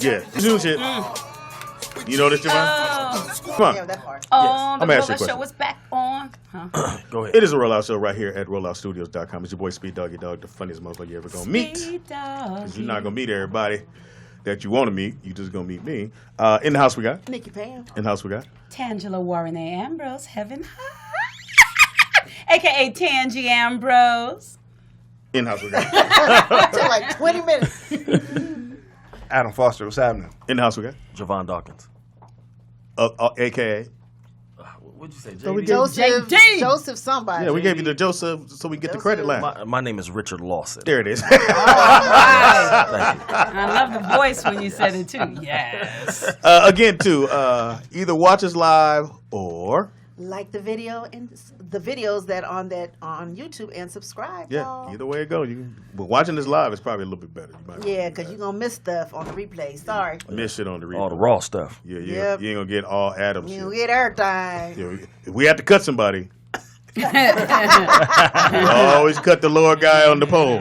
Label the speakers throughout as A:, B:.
A: Yeah, new shit. You know this, Javon? Come on.
B: Yeah, that part.
C: Oh,
A: I'm
C: the
A: gonna ask you a
C: Roller Show
A: question.
C: was back on. Huh?
A: Go ahead. It is a Rollout Show right here at rolloutstudios.com. It's your boy Speed Doggy Dog, the funniest motherfucker you ever gonna meet. Because you're not gonna meet everybody that you want to meet. You just gonna meet me. In the house we got
B: Nikki Pam.
A: In the house we got
C: Tangela Warren A. Ambrose, Heaven High, a.k.a. Tangy Ambrose.
A: In the house we got
B: Took like 20 minutes.
D: Adam Foster, what's happening?
A: In the house we got
E: Javon Dawkins.
A: AKA.
E: What'd you say,
A: So we
E: JD?
A: gave-
B: Joseph somebody.
A: Yeah, we gave you the Joseph so we get the credit line.
E: My name is Richard Lawson.
A: There it is.
E: Thank you.
C: I love the voice when you said it too. Yes.
A: Again, too, either watch us live or
B: Like the video and the videos that on YouTube and subscribe. y'all.
A: either way it goes. But watching this live is probably a little bit better. You might
B: Yeah, because you're going to miss stuff on the replay. Sorry.
A: miss shit on the replay.
E: All the raw stuff.
A: Yeah,
B: Yep.
A: you ain't gonna get all Adams.
B: You get everything.
A: Yeah, if we have to cut somebody, we always cut the lower guy on the pole.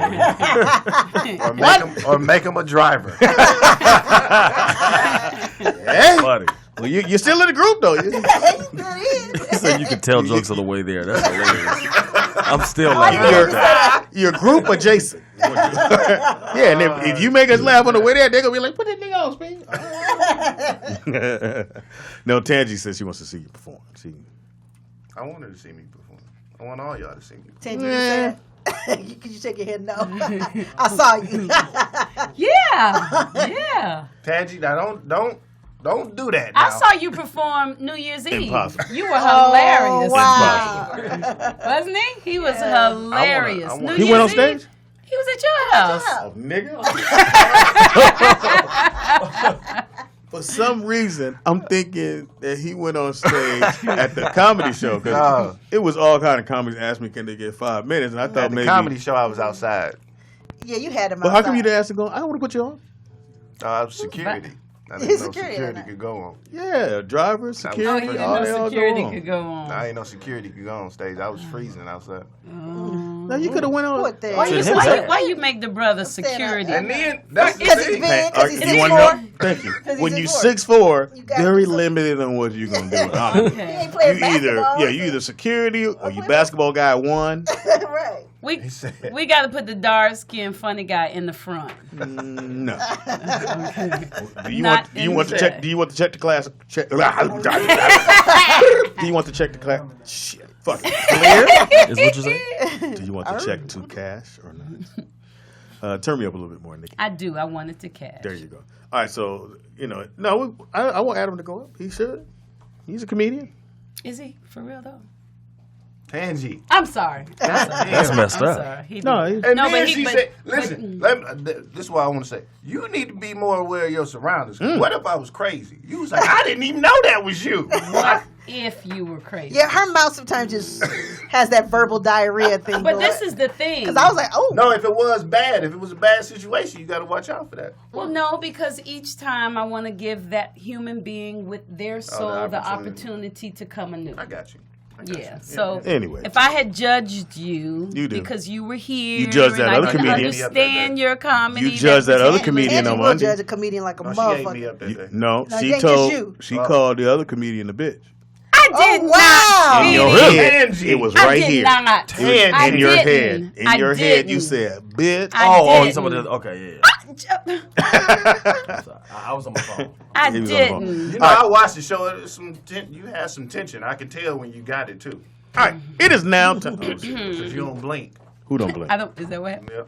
D: Or make him a driver.
A: Hey,
E: Funny.
A: well, you're still in the group though.
E: So you can tell jokes on the way there. That's hilarious. I'm still laughing.
A: You're group adjacent. Yeah, and if you make us laugh on the way there, they're gonna be like, "Put that nigga on, Speed." No, Tangy says she wants to see you perform.
D: I want her to see me perform. I want all y'all to see me.
B: Tangy, you said could you shake your head no? I saw you.
C: Yeah.
D: Tangy, now don't do that now.
C: I saw you perform New Year's Eve.
A: Impossible.
C: You were hilarious.
B: Wow.
C: Wasn't he? He was hilarious.
D: I wanna-
C: New
A: He went on
C: Year's
A: stage?
C: Eve, he was at your house.
A: Oh, nigga. For some reason, I'm thinking that he went on stage at the comedy show because it was all kind of comedies asked me, can they get 5 minutes? And I thought
D: At the
A: maybe
D: comedy show, I was outside.
B: Yeah, you had him
A: But
B: outside.
A: how come you didn't ask to go? I don't want to put you on.
D: I was security. I
B: He's
D: didn't know
B: security,
D: security
B: isn't it?
D: could go on.
A: Yeah, driver,
C: Oh,
A: security,
C: you didn't
A: all
C: know
A: they all
C: security
A: go on.
C: could go on.
D: I ain't know security could go on stage. I was freezing outside.
A: Now you could have went on.
B: What the-
C: Why you make the brother security?
D: And then that's the
B: Because he's
D: thing.
B: big, because he's
A: you want to know?
B: 6'4".
A: Thank you.
B: he's
A: When you
B: 6'4".
A: 6'4",
B: You gotta
A: very
B: do something.
A: limited on what you're gonna do.
B: He ain't playing basketball.
A: You either security or you basketball guy one.
B: Right.
C: We got to put the dark skinned funny guy in the front.
A: No. Do you
C: Not
A: want? Do you want to check?
C: inside.
A: Do you want to check the class? Check. Do you want to check the class? Shit. Fuck it. Clear.
E: Is what you say?
A: Do you want to check to cash or not? Turn me up a little bit more, Nikki.
C: I do. I wanted to cash.
A: There you go. All right, so I want Adam to go up. He should. He's a comedian.
C: Is he? For real, though?
D: Tangy.
C: I'm sorry.
E: That's messed
C: I'm
E: up.
C: sorry. He
A: No,
C: did.
D: And
C: No,
D: then
C: but he-
D: she
C: but-
D: said, listen, this is what I want to say. You need to be more aware of your surroundings. What if I was crazy? You was like, I didn't even know that was you.
C: What if you were crazy?
B: Yeah, her mouth sometimes just has that verbal diarrhea thing.
C: But this is the thing.
B: because I was like, oh,
D: No, if it was bad, if it was a bad situation, you got to watch out for that.
C: Well, no, because each time I want to give that human being with their soul the opportunity to come anew.
D: I got you.
C: Yeah. So
A: Anyway.
C: if I had judged you,
A: You do.
C: because you were here,
A: You judged that
C: and
A: other
C: I could
A: comedian.
C: understand your comedy.
A: You judged that other comedian
B: Angie
A: on
B: will
A: Monday.
B: judge a comedian like a
D: No, she ate me
B: motherfucker.
D: up that day.
A: No,
B: No,
A: she
B: it ain't
A: told
B: just you.
A: she called the other comedian a bitch.
C: I did
B: Oh, wow.
C: not.
A: In your
C: Really.
A: head,
D: Tangy.
A: it was
C: I
A: right
C: did
A: here.
C: not.
A: It was
C: I
A: in your
C: didn't.
A: head. In
C: I
A: your head, you
C: didn't.
A: said, "Bitch."
C: I
E: You talking
C: didn't.
E: about this? Okay, yeah. I was on my phone.
C: I
A: He was on the phone.
C: didn't.
D: You know, I watched the show. You had some tension. I could tell when you got it, too.
A: All right, it is now time.
D: Because you don't blink.
A: Who don't blink?
C: I don't. Is that what?
D: Yep.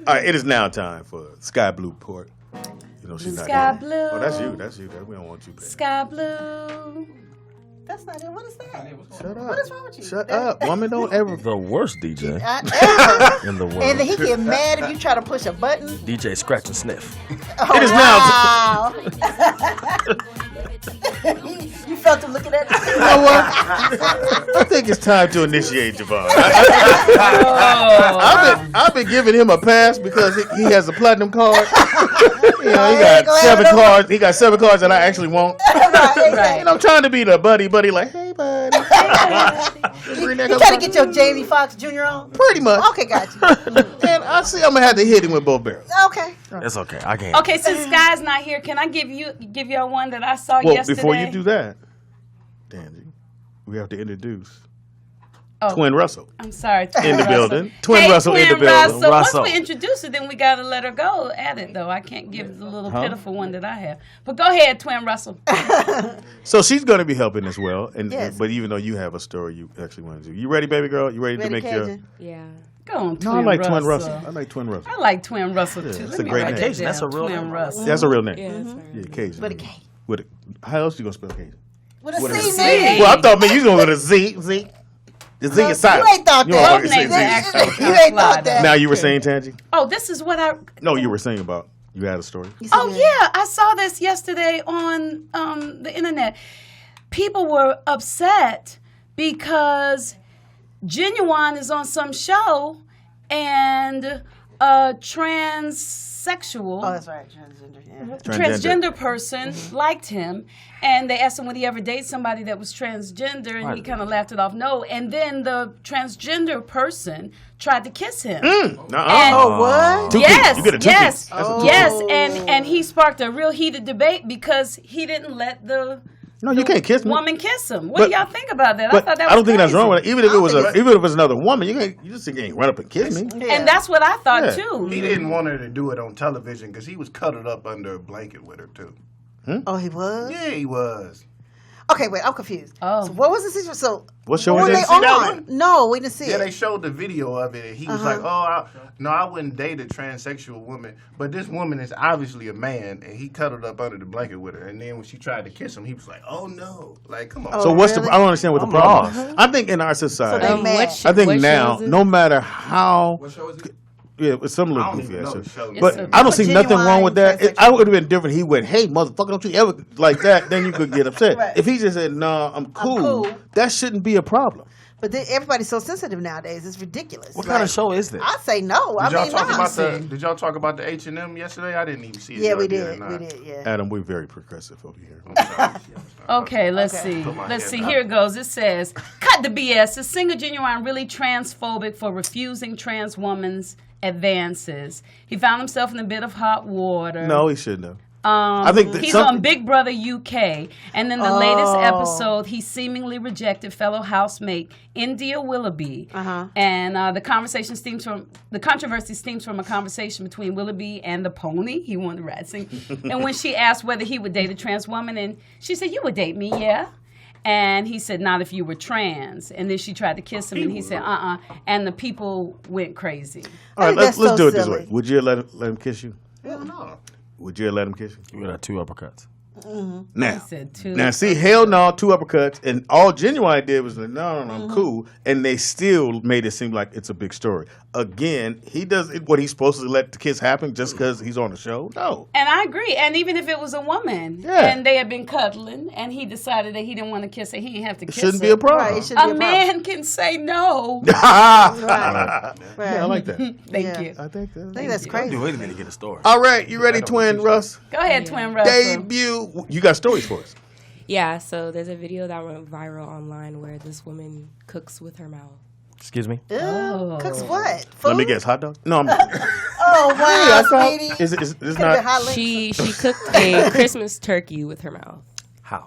A: All right, it is now time for Sky Blue Port. You know she's not
C: Sky
A: here.
C: Blue.
A: Oh, that's you. That's you. We don't want you, baby.
C: Sky blue.
B: That's not it. What is that?
A: Shut up.
B: What is wrong with you?
A: Shut up, woman. Don't ever.
E: The worst DJ
B: Ever.
E: in the world.
B: And then he get mad if you try to push a button.
E: DJ Scratch and Sniff.
B: Oh,
A: It is
B: wow. You felt him looking at you.
A: You know what? I think it's time to initiate Javon. I've been giving him a pass because he has a platinum card. You know, he got 7 cards. He got 7 cards that I actually want.
B: Right.
C: Right.
A: And I'm trying to be the buddy, like, hey, buddy.
B: You trying to get your Jamie Foxx Jr. on?
A: Pretty much.
B: Okay, gotcha.
A: And I see I'm gonna have to hit him with both barrels.
B: Okay.
E: That's okay. I can't.
C: Okay, since Sky's not here, can I give y'all one that I saw
A: Well,
C: yesterday?
A: before you do that, Danzy, we have to introduce
C: Oh.
A: Twin Russell
C: I'm sorry.
A: in the
C: Russell.
A: building. Twin Russell in the
C: Twin
A: building.
C: Russell.
E: Russell.
C: Once we introduce her, then we gotta let her go at it though. I can't give the little pitiful one that I have. But go ahead, Twin Russell.
A: So she's going to be helping as well. And
B: Yes.
A: but even though you have a story you actually want to do, you ready, baby girl? You ready to make your?
B: Cajun?
F: Yeah.
C: Go on,
A: No,
C: Twin
A: I like
C: Russell.
A: Twin Russell. I like Twin Russell.
C: I like Twin Russell too.
A: it's
C: Let
A: a
C: me
A: great
C: write
A: name.
C: that
E: Cajun, that's
C: down.
E: a real
C: Twin
E: name.
C: Russell.
A: That's a real name.
F: Yeah, that's right.
A: Yeah, Cajun.
B: With a K.
A: With a, how else you gonna spell Cajun?
B: With a
A: With a
B: C,
C: C.
B: man.
A: Well, I thought man, you was going with a Z. Z. The Z is silent.
B: You ain't thought
A: You
B: that.
A: don't
C: Both
A: say
C: names are
A: Z.
C: actually
B: You ain't thought that.
A: Now you were saying, Tangi?
C: Oh, this is what I.
A: No, you were saying about you had a story.
C: Oh yeah, I saw this yesterday on the internet. People were upset because Genuine is on some show and a transsexual.
B: Oh, that's right. Transgender. Yeah.
C: Transgender person liked him, and they asked him would he ever date somebody that was transgender, and he kind of laughed it off. No, and then the transgender person tried to kiss him.
B: Oh, what?
A: Two
C: Yes,
A: keys. You get a two
C: yes,
A: keys. That's a two
C: yes,
A: keys.
C: and he sparked a real heated debate because he didn't let the
A: No, you can't kiss me.
C: woman kiss him. What
A: But-
C: do y'all think about that? I
A: But
C: thought that
A: I
C: was
A: don't think that's wrong with it. Even if it was
D: think-
A: even if it's another woman, you just can't run up and kiss me.
B: Yeah.
C: And that's what I thought
A: Yeah.
C: too.
D: He didn't want her to do it on television because he was cuddled up under a blanket with her too.
B: Oh, he was?
D: Yeah, he was.
B: Okay, wait, I'm confused.
C: Oh.
B: So what was the situation? So,
A: What show
B: were
A: was
B: they
A: that?
D: See that
B: on?
D: one?
B: No, we didn't see
D: Yeah,
B: it.
D: they showed the video of it, and he was like, "Oh, I wouldn't date a transsexual woman, but this woman is obviously a man," and he cuddled up under the blanket with her. And then when she tried to kiss him, he was like, "Oh no!" Like, come on.
A: So what's
B: really?
A: the? I don't understand what the
E: I'm
A: problem
E: lost.
A: is. I think in our society,
B: So they mad.
A: I think
F: what show
A: now,
F: is it?
A: no matter how,
G: What show is it?
A: yeah, it's some
D: I
A: little
D: don't
A: goofy
D: even
A: ass
D: know
A: shit.
D: the show.
A: But
C: It's
A: I don't see nothing
B: genuine
A: wrong with that.
B: transsexual.
A: I would have been different. He went, "Hey, motherfucker, don't you ever like that?" Then you could get upset.
B: Right.
A: If he just said, "No, I'm cool,"
B: cool.
A: that shouldn't be a problem.
B: But everybody's so sensitive nowadays. It's ridiculous.
E: What kind of show is this?
B: I say no.
D: Did y'all talk
B: nah.
D: about Did y'all talk about the H&M yesterday? I didn't even see it.
B: Yeah, we
D: Y'all or
B: did.
D: not?
B: We did, yeah.
A: Adam, we're very progressive over here.
D: I'm sorry.
C: Okay, let's
B: Okay.
C: see.
D: Put my
C: Let's
D: head
C: see.
D: down.
C: Here it goes. It says, "Cut the BS. Is singer Genuine really transphobic for refusing trans women's advances? He found himself in a bit of hot water.
A: No, he shouldn't have. I think that
C: He's
A: some-
C: on Big Brother UK, and in the latest episode, he seemingly rejected fellow housemate India Willoughby. And the controversy stems from a conversation between Willoughby and the pony. He wanted to ride sing. And when she asked whether he would date a trans woman, and she said, "You would date me, yeah." And he said, "Not if you were trans." And then she tried to kiss him, and he said, And the people went crazy.
A: All right,
B: think
A: let's
B: that's so
A: do it this
B: silly.
A: way. Would you let him kiss you?
D: Hell no.
A: Would you let him kiss you?
E: You got 2 uppercuts.
A: Now,
C: said two.
A: now, see, hell no, 2 uppercuts, and all Genuine did was like, no, I'm cool, and they still made it seem like it's a big story. Again, he does what he's supposed to let the kiss happen just because he's on the show. No,
C: And I agree. And even if it was a woman,
A: Yeah.
C: and they had been cuddling, and he decided that he didn't want to kiss her, he didn't have to
A: it
C: kiss
A: shouldn't
C: her.
A: be a problem.
B: Right, it shouldn't
C: A
B: be a problem.
C: man can say no.
B: Right.
A: Yeah, I like that.
C: Thank
B: Yeah.
C: you.
A: I think
B: I think that's crazy.
E: Wait a minute, get a story.
A: All right, you ready, Twin Russ?
C: Go ahead, Twin Russell.
A: Debut. You got stories for us.
F: Yeah, so there's a video that went viral online where this woman cooks with her mouth.
E: Excuse me.
B: Ew, cooks what? Food?
A: Let me guess, hot dog? No, I'm
B: Oh, wow, sweetie.
A: Is it's
B: Could've
A: not.
B: been hot links.
F: She cooked a Christmas turkey with her mouth.
E: How?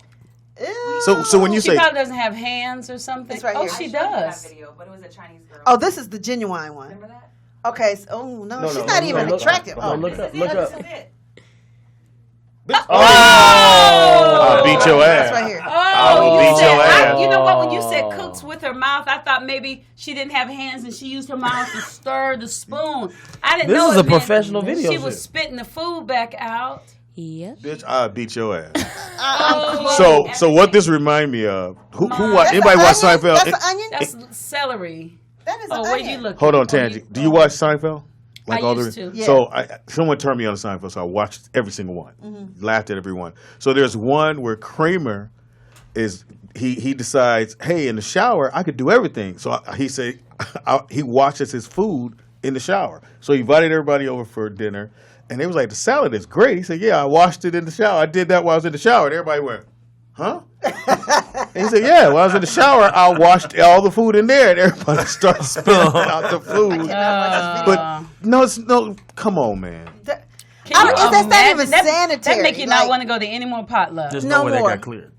B: Ew.
A: So when you
C: She
A: say
C: probably doesn't have hands or something.
B: It's right
C: Oh,
B: here.
C: she
B: I
C: does.
H: video, but it was a Chinese girl.
B: Oh, this is the genuine one.
H: Remember that?
B: Okay, so, oh, no, she's
A: no,
B: not
A: no,
B: even
A: look-
B: attractive.
A: no,
B: Oh,
A: look up,
H: This is
A: look
H: it,
A: up.
H: this is it.
A: I'll beat your ass.
B: that's right here.
A: I will
C: Oh,
A: beat
C: you said,
A: your ass.
C: you know what? When you said cooks with her mouth, I thought maybe she didn't have hands and she used her mouth to stir the spoon. I didn't
E: This
C: know
E: is
C: it
E: a
C: meant
E: professional video
C: She was
E: shoot.
C: spitting the food back out.
F: Yep.
A: Bitch, I'll beat your ass.
C: Oh,
A: So what this remind me of? Who watch?
B: That's
A: Anybody
B: an
A: watch
B: onion?
A: Seinfeld?
B: That's an onion?
C: that's celery.
B: That is
C: Oh,
B: an
C: where
B: onion.
C: you look?
A: Hold on, Tangi. Do you watch Seinfeld?
C: I
A: all
C: used to.
B: Yeah.
A: So someone turned me on to Seinfeld, so I watched every single one. Laughed at every one. So there's one where Kramer is he decides, hey, in the shower I could do everything. So he said he washes his food in the shower. So he invited everybody over for dinner, and they was like, the salad is great. He said, yeah, I washed it in the shower. I did that while I was in the shower. And everybody went, huh? And he said, yeah, while I was in the shower, I washed all the food in there, and everybody started spilling out the food. But no, come on, man.
B: That's not even sanitary.
C: That make you not want to go to any more potlucks.
E: There's
B: no
E: no way that
B: more.
E: got cleared.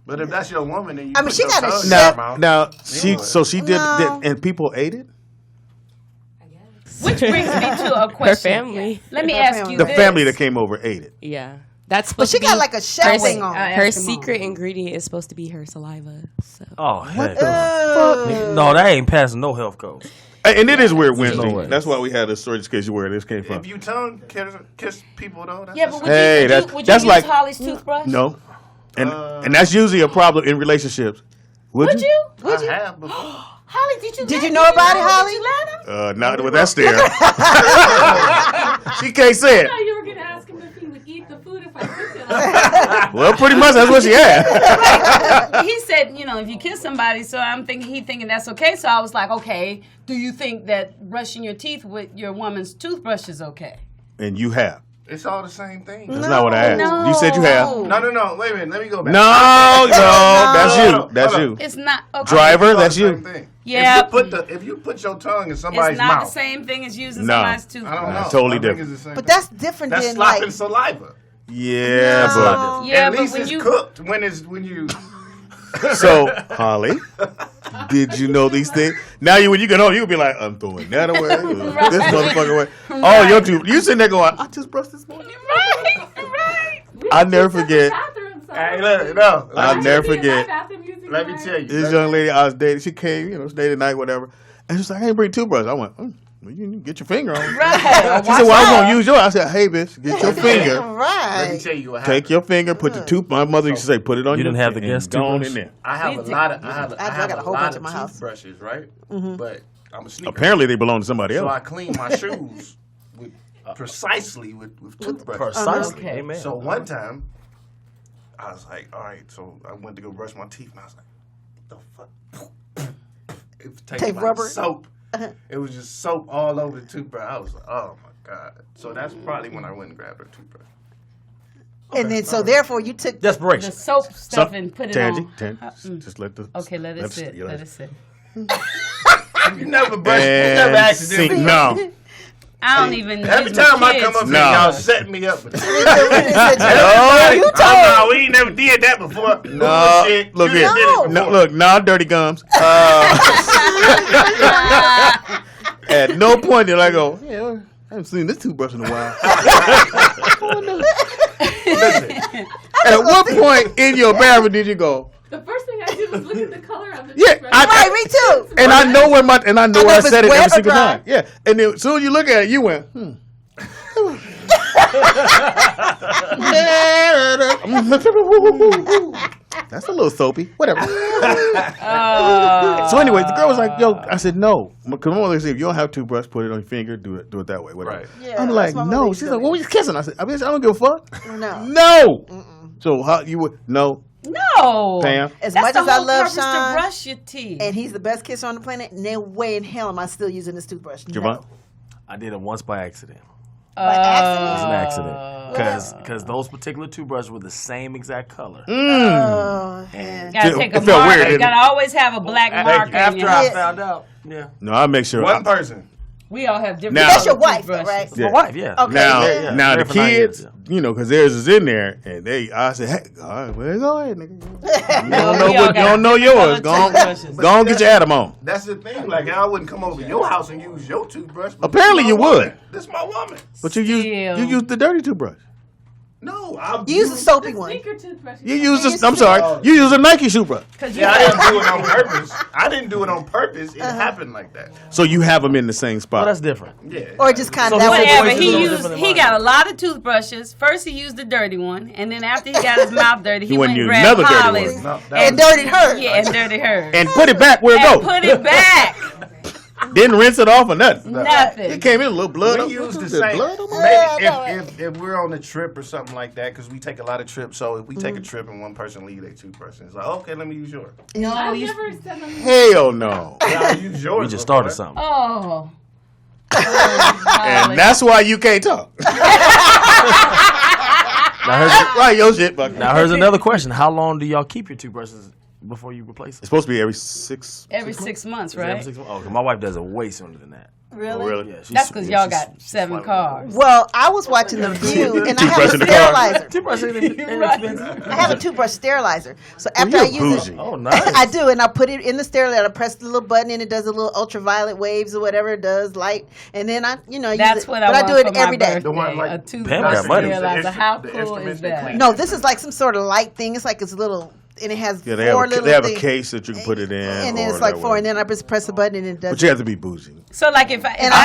D: But if that's your woman, then you
B: I mean,
D: put
B: she
D: your
B: got a
D: tongue in
B: chef.
D: her mouth.
A: Now, she did,
B: No.
A: and people ate it?
C: Which brings me to a question.
F: Her family.
C: Let me
B: Her
C: ask
B: family.
C: you
A: The
C: this.
A: family that came over ate it.
F: Yeah. That's
B: But
F: supposed
B: she
F: to
B: got
F: be
B: like a chef thing on.
C: I
F: her
C: asked him
F: secret
C: on.
F: ingredient is supposed to be her saliva. So
E: Oh, heck.
B: Ugh.
E: No, that ain't passing no health codes.
A: And it is weird Wednesday.
E: no way.
A: That's why we had this story, just in case you where this came from.
D: If you tongue kiss people though, that's
C: Yeah, but would
A: Hey,
C: you,
A: that's-
C: would
A: that's
C: you use
A: like-
C: Holly's toothbrush?
A: No. And that's usually a problem in relationships.
C: Would you?
D: I have before.
C: Holly, did you?
B: Did
C: let
B: you
C: him?
B: know about it, Holly?
C: Did you let him?
A: Not with that stare. She can't say it.
G: I thought you were going to ask him if he would eat the food if I cooked it.
A: Well, pretty much that's what she had.
C: He said, if you kiss somebody, so I'm thinking thinking that's okay. So I was like, okay, do you think that brushing your teeth with your woman's toothbrush is okay?
A: And you have.
D: It's all the same thing.
A: That's not what I asked.
C: No.
A: You said you have.
D: No. Wait a minute. Let me go back.
A: No, that's you. That's
D: Hold on.
A: you.
C: It's not okay.
A: Driver,
D: It's all
A: that's
D: the
A: you.
D: same thing.
C: Yeah.
D: If you put your tongue in somebody's
C: It's not
D: mouth,
C: the same thing as using
A: No.
C: somebody's
D: I
C: toothbrush.
D: don't know.
A: It's totally
D: I think
A: different.
D: it's the same
B: But
D: thing.
B: that's different
D: That's
B: than
D: slopping
B: like.
D: saliva.
A: Yeah, but
C: Yeah,
D: At
C: but
D: least
C: when
D: it's
C: you
D: cooked when you.
A: so Holly, did you know these things? Now when you get home, you'll be like, I'm throwing that away, this motherfucker away. Oh, your tooth. You sitting there going, I just brushed this morning.
C: right.
A: I never forget.
D: Hey, look, no.
A: I'll never forget.
D: Let me tell you.
A: This young lady I was dating, she came, stayed the night, whatever. And she's like, I ain't bring toothbrush. I went, well, you need to get your finger on.
C: Right.
A: She said, well, I was going to use yours. I said, hey, bitch, get your finger.
D: Let me
B: Right.
D: tell you what happened.
A: Take your finger, put the tooth. My mother used to say, put it on
E: You
A: your
E: didn't have the
A: finger
E: guest
A: and go on
E: toothbrush?
A: in there.
D: I have a lot of. I have
B: got a
D: a
B: whole
D: lot
B: bunch
D: of
B: in my house.
D: toothbrushes, right? But I'm a sneaker.
A: Apparently, they belong to somebody
D: So
A: else.
D: I clean my shoes precisely with toothbrushes.
E: Precisely.
C: Okay.
E: Amen.
D: So one time, I was like, all right. So I went to go brush my teeth, and I was like, the fuck? It was taking
B: Take
D: like
B: rubber?
D: soap. It was just soap all over the toothbrush. I was like, oh my god. So that's probably when I went and grabbed her toothbrush.
B: And then so therefore you took.
C: The
E: Desperation.
C: soap stuff and put it
A: Tangy,
C: on.
A: just let the.
C: Okay, let it sit. Let it sit.
D: You never brush. You
A: And
D: never accidentally.
A: sink. No.
C: I don't even.
D: Every
C: use my
D: time I
C: kids.
D: come up here,
A: No.
D: y'all setting me up.
B: No,
D: You told. We ain't never did that before.
A: No,
D: Bullshit.
A: look
D: You
A: here.
D: did it
A: No,
D: before.
A: look, now dirty gums. At no point did I go, yeah, I haven't seen this toothbrush in a while. At what point in your bathroom did you go?
G: The first thing I did was look at the color of the
A: Yeah,
G: toothbrush.
B: Right, me too.
A: And I know where I
B: if it's
A: said it
B: wet
A: every
B: or
A: single
B: dry.
A: time. Yeah, and then as soon as you look at it, you went, That's a little soapy. Whatever. So anyway, the girl was like, "Yo," I said, "No," because my mother said, "If you don't have a toothbrush, put it on your finger. Do it that way." Whatever.
D: Right.
B: Yeah,
A: I'm
B: that's
A: like,
B: what my
A: "No."
B: mother
A: She's
B: used
A: like,
B: to
A: "What
B: do.
A: was you kissing?" I said, "I don't give a fuck."
B: No.
A: No. So how you would no?
C: No.
A: Pam?
B: As
C: That's
B: much
C: the
B: as I
C: whole
B: love
C: purpose to
B: Sean,
C: brush your teeth.
B: and he's the best kisser on the planet, no way in hell am I still using this toothbrush.
A: Javon?
E: I did it once by accident.
B: By accident?
E: It was an accident. Because those particular toothbrushes were the same exact color.
B: Oh, yeah.
C: Gotta
A: It
C: take a
A: felt
C: marker.
A: weird,
C: You
A: didn't
C: gotta always have a black marker. in
E: After
C: your
E: I
C: house.
E: found out. Yeah.
A: No, I make sure.
D: One person.
C: We all have different.
A: Now-
B: That's your
C: colored
B: wife, though,
C: toothbrushes.
B: right?
E: It's my wife, yeah.
B: Okay.
A: Now,
B: Yeah.
A: now the
E: Married for 9 years,
A: kids, because theirs is in there, and I said, "Hey, all right, well, go ahead, nigga. You don't know
C: we all
A: what, you
C: got
A: don't know yours.
C: colored
A: Go on,
C: toothbrushes.
A: go on, get your Adam on."
D: That's the thing. Like I wouldn't come over to your house and use your toothbrush. but
A: Apparently
D: this
A: you
D: my woman.
A: would.
D: This is my woman.
A: But you
C: Still.
A: use the dirty toothbrush.
D: No, I
B: You use a soapy one.
G: Sneaker toothbrush.
A: You use this. I'm sorry. You use a Nike shoe brush.
D: Yeah, I didn't do it on purpose. I didn't do it on purpose. It happened like that.
A: So you have them in the same
E: Well,
A: spot.
E: that's different.
D: Yeah.
B: Or just kind of
E: So
B: that was
C: Whatever.
E: Voice is a
C: He
E: little
C: used.
E: different than
C: He
E: mine.
C: got a lot of toothbrushes. First, he used the dirty one, and then after he got his mouth dirty, he
A: went
C: went and
A: and used
C: grabbed
A: another dirty
C: Holly's
A: one.
D: No, that
B: and
D: was-
B: dirtied her.
C: Yeah, and dirty hers.
A: And put it back where it
C: And
A: go.
C: put it back.
A: Didn't rinse it off or nothing.
C: Nothing.
A: It came in a little blood.
D: We use the
A: There's
D: same.
A: blood on my-
D: Maybe if we're on a trip or something like that, because we take a lot of trips. So if we take a trip and one person leave their toothbrush, it's like, okay, let me use yours.
C: No,
G: I've
C: you.
G: never said them.
A: Hell no.
D: I use yours.
E: We just
D: before.
E: started something.
C: Oh.
A: And that's why you can't talk. Right, your shit. Buck.
E: Now here's another question: how long do y'all keep your toothbrushes before you replace
A: It's
E: them?
A: supposed to be every 6
C: months,
E: Is it
C: right?
E: every 6 months? Oh, 'cause my wife does it way sooner than that.
B: Really?
A: Oh, really?
E: Yeah,
C: That's because y'all got 7 cars.
B: Well, I was watching The View, and I have
A: Toothbrush
B: a
A: in the car.
B: sterilizer.
E: Toothbrush ain't inexpensive.
B: I have a toothbrush sterilizer. So after I use
A: bougie.
B: it,
E: Oh, nice.
B: I do, and I put it in the sterilizer. I press the little button, and it does a little ultraviolet waves or whatever it does, light. And then I, use
C: That's
B: it.
C: what
B: But
C: I
B: I
C: want
B: do it
C: for my
B: every day.
C: birthday.
D: The one like-
C: a
E: Pam
C: toothbrush
E: got money.
C: sterilizer. How
D: The
C: cool
D: instruments
C: is
D: they
C: that?
D: clean.
B: No, this is like some sort of light thing. It's like it's little, and it has
A: Yeah, they
B: four
A: have,
B: little
A: they have a
B: things.
A: case that you can put it in.
B: And then
A: or
B: it's like
A: that
B: 4,
A: way.
B: and then I just press a button, and it does.
A: But you have to be bougie.
C: So like if I
B: and I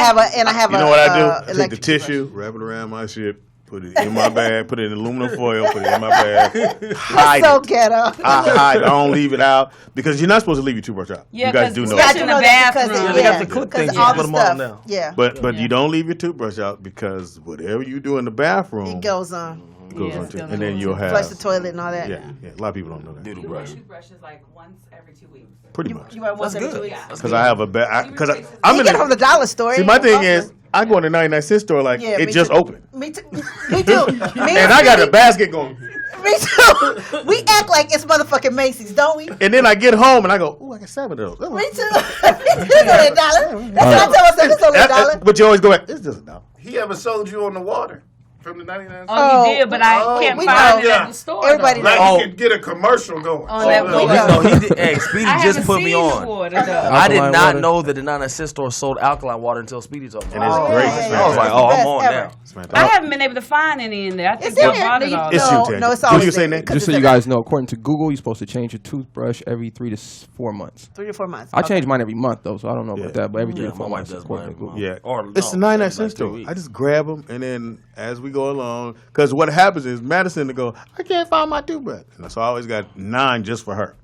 B: have
A: You know what I do? I take the
B: electric
A: tissue, wrap it around my shit, put it in my bag, put it in aluminum foil, put it in my bag, hide
B: so
A: it.
B: ghetto.
A: I hide it. I don't leave it out because you're not supposed to leave your toothbrush out.
C: Yeah,
A: you guys
C: 'cause
A: do know
C: especially
A: that.
C: in the bathroom.
B: Because
E: they got the clip
B: because
E: things,
B: all
E: you
B: the
E: put 'em on
B: stuff.
E: now.
B: Yeah,
A: But you don't leave your toothbrush out because whatever you do in the bathroom
B: it goes on.
A: goes
C: Yeah,
A: on
C: it's
A: too.
C: gonna
A: And then
C: go
A: you'll have
B: Flush the toilet and all that.
A: yeah. A lot of people don't know that.
E: Doodle brush.
G: Toothbrushes like once every 2 weeks.
A: Pretty much.
B: You want once every 2 weeks.
A: Because I have a bag. Because
B: I'm
A: I'm in
B: get it from the dollar store.
A: See, my thing is, I go in the 99-cent store like
B: Yeah,
A: it
B: me
A: just
B: too.
A: opened,
B: Me too. Me too. Me
A: and I got a basket going.
B: Me too. We act like it's motherfucking Macy's, don't we?
A: And then I get home and I go, "Ooh, I got 7 of those."
B: Me too. It's only $1. That's what I tell myself. It's only $1.
A: But you always go back. It's just $1.
D: He ever sold you on the water from the 99 cents?
C: Oh, he did, but I can't
B: we
C: find
B: know.
C: it at the store.
B: Everybody
C: though.
D: Like
E: Oh.
D: you could get a commercial going.
C: On that
E: No,
C: window.
E: he did. Hey, Speedy
C: I
E: just
C: haven't
E: put me
C: seen
E: on.
C: the water, though.
E: I did
H: Alkaline
E: not
H: water.
E: know that the 99-cent store sold alkaline water until Speedy told me.
A: And it's
B: Oh,
A: great.
B: yeah,
A: It's
B: yeah,
E: I was like,
B: It's
E: oh,
B: the
E: I'm
B: best
E: on
B: ever.
E: now.
A: It's
C: I
A: fantastic.
C: haven't been able to find any in there. I think
B: It's
C: they
B: in there.
C: bought it
B: No,
C: all.
A: It's
C: though.
A: you, Tangy.
B: no, it's
A: What you
B: always
A: saying
B: there.
A: that?
B: 'Cause
H: Just so
B: it's
H: you
B: every-
H: guys know, according to Google, you're supposed to change your toothbrush every 3 to 4 months.
B: 3 to 4 months.
H: I change mine every month though, so I don't know
A: Yeah.
H: about that. But every 3
E: Yeah,
H: to 4
E: my wife
H: months,
E: does
H: according
E: mine.
H: to Google.
A: Yeah,
E: Or
A: it's the
E: no,
A: 99-cent
E: like 2
A: store.
E: weeks.
A: I just grab them, and then as we go along, because what happens is Madison to go, I can't find my toothbrush, and so I always got 9 just for her,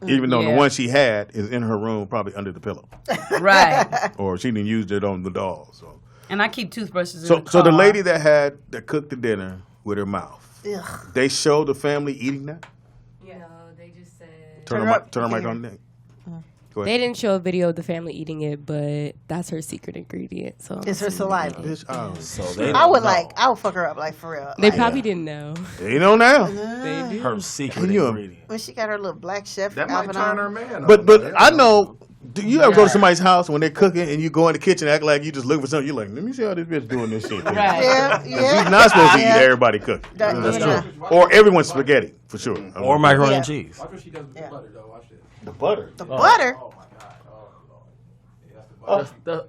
A: even though the
C: Yeah.
A: one she had is in her room, probably under the pillow,
C: Right.
A: or she didn't use it on the doll. So,
C: And I keep toothbrushes in
A: so,
C: the car.
A: so the lady that cooked the dinner with her mouth,
B: Ugh.
A: they showed the family eating that.
F: No, they just said
A: Turn
B: Turn
A: her
B: her up.
A: mic
B: Yeah.
A: on the neck. Go
F: they
A: ahead.
F: didn't show a video of the family eating it, but that's her secret ingredient. So
B: It's her saliva.
A: Bitch, oh.
E: So they
B: I would
E: don't know.
B: I would fuck her up like for real.
F: they
B: Like,
F: probably didn't know.
A: They know now.
F: They do.
E: her secret
A: Can you-
E: ingredient.
B: when she got her little black chef
D: That might
B: outfit
D: turn
B: on.
D: her man.
A: But
D: on.
A: I know. Do you ever go to somebody's house when they're cooking and you go in the kitchen and act like you just looking for something? You're like, let me see how this bitch doing this shit.
C: Right.
B: Yeah, yeah.
A: You're not supposed to eat
B: Yeah.
A: everybody cooking.
B: That's
A: true. Or everyone's spaghetti for sure.
E: Or macaroni
B: Yeah.
E: and cheese.
H: Watch what she does with
B: Yeah.
H: the butter, though. Watch this.
A: the butter.
B: The butter.
H: Oh my god.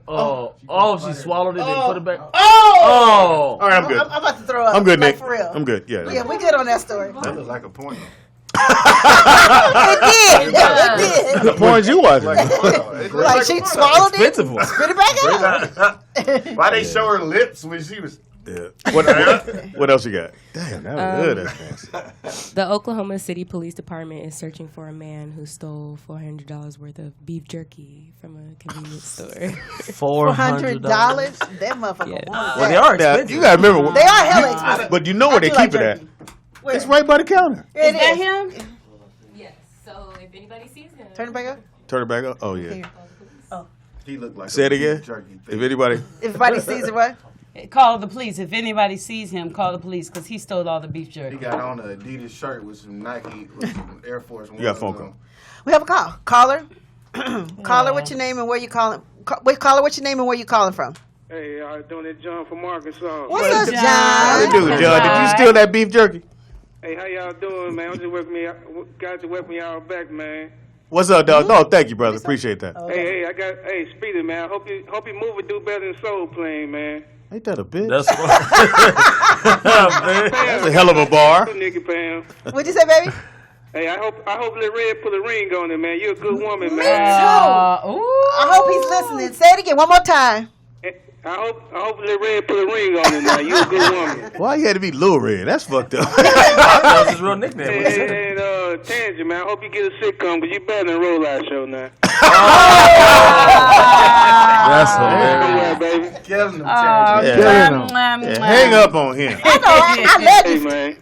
H: Oh lord.
E: She swallowed it and put it back.
B: Oh!
A: All right, I'm good.
B: I'm about to throw up.
A: I'm good,
B: like,
A: Nick.
B: For real.
A: I'm good. Yeah.
B: Yeah, we good on that story.
D: That looks like a porno.
B: It did. It
A: The porns you watching?
B: did. Like she swallowed it,
E: Expensive one.
B: spit it back out.
D: Why they show her lips when she was?
A: Yeah. What else you got? Damn, that was good. That's fancy.
F: The Oklahoma City Police Department is searching for a man who stole $400 worth of beef jerky from a convenience store.
B: $400. That motherfucker.
F: Yeah.
B: wanted
E: Well,
B: that.
E: they are
A: Now,
E: expensive.
A: you gotta remember.
B: They are hella expensive.
A: But you know where
B: I
A: they
B: do like
A: keep it at?
B: jerky. Where?
A: It's right by the counter.
B: It
C: Is that
B: is.
C: him?
F: Yes. So if anybody sees him,
B: Turn it back up.
A: Turn it back up. Oh yeah.
D: He looked like
A: Say it
D: a
A: again.
D: beef jerky
A: If
D: thing.
A: anybody.
B: Everybody sees it, what?
C: Call the police. If anybody sees him, call the police because he stole all the beef
D: He
C: jerky.
D: got on an Adidas shirt with some Nike, with some Air Force Ones.
A: You got a phone
D: on.
A: call.
B: We have a call. Caller. Caller, what's your name and where you calling? Caller, what's your name and where you calling from?
I: Hey, y'all doing it, John from Arkansas.
B: What's up,
C: John?
A: How you
B: John?
A: doing, John? Did you steal that beef jerky?
I: Hey, how y'all doing, man? I'm just got to welcome y'all back, man.
A: What's up, dog? No, thank you, brother. Appreciate that.
I: Hey, Speedy, man. Hope you move and do better than Soul Plane, man.
A: Ain't that a bitch?
E: That's right.
A: That's a hell of a bar.
I: Nicky Pam.
B: What'd you say, baby?
I: Hey, I hope Lil Red put a ring on it, man. You're a good woman,
B: Me
I: man.
B: too.
C: Ooh.
B: I hope he's listening. Say it again one more time.
I: I hope Lil Red put a ring on it, man. You're a good woman.
A: Why you had to be Lil Red? That's fucked up.
E: That's his real nickname. What he said.
I: And Tangent, man. I hope you get a sitcom because you better than Roll Out Show now.
E: That's hilarious.
I: Yeah, baby.
D: Killing them.
A: Hang up on him.
B: I love
I: Hey,
B: you.
I: man.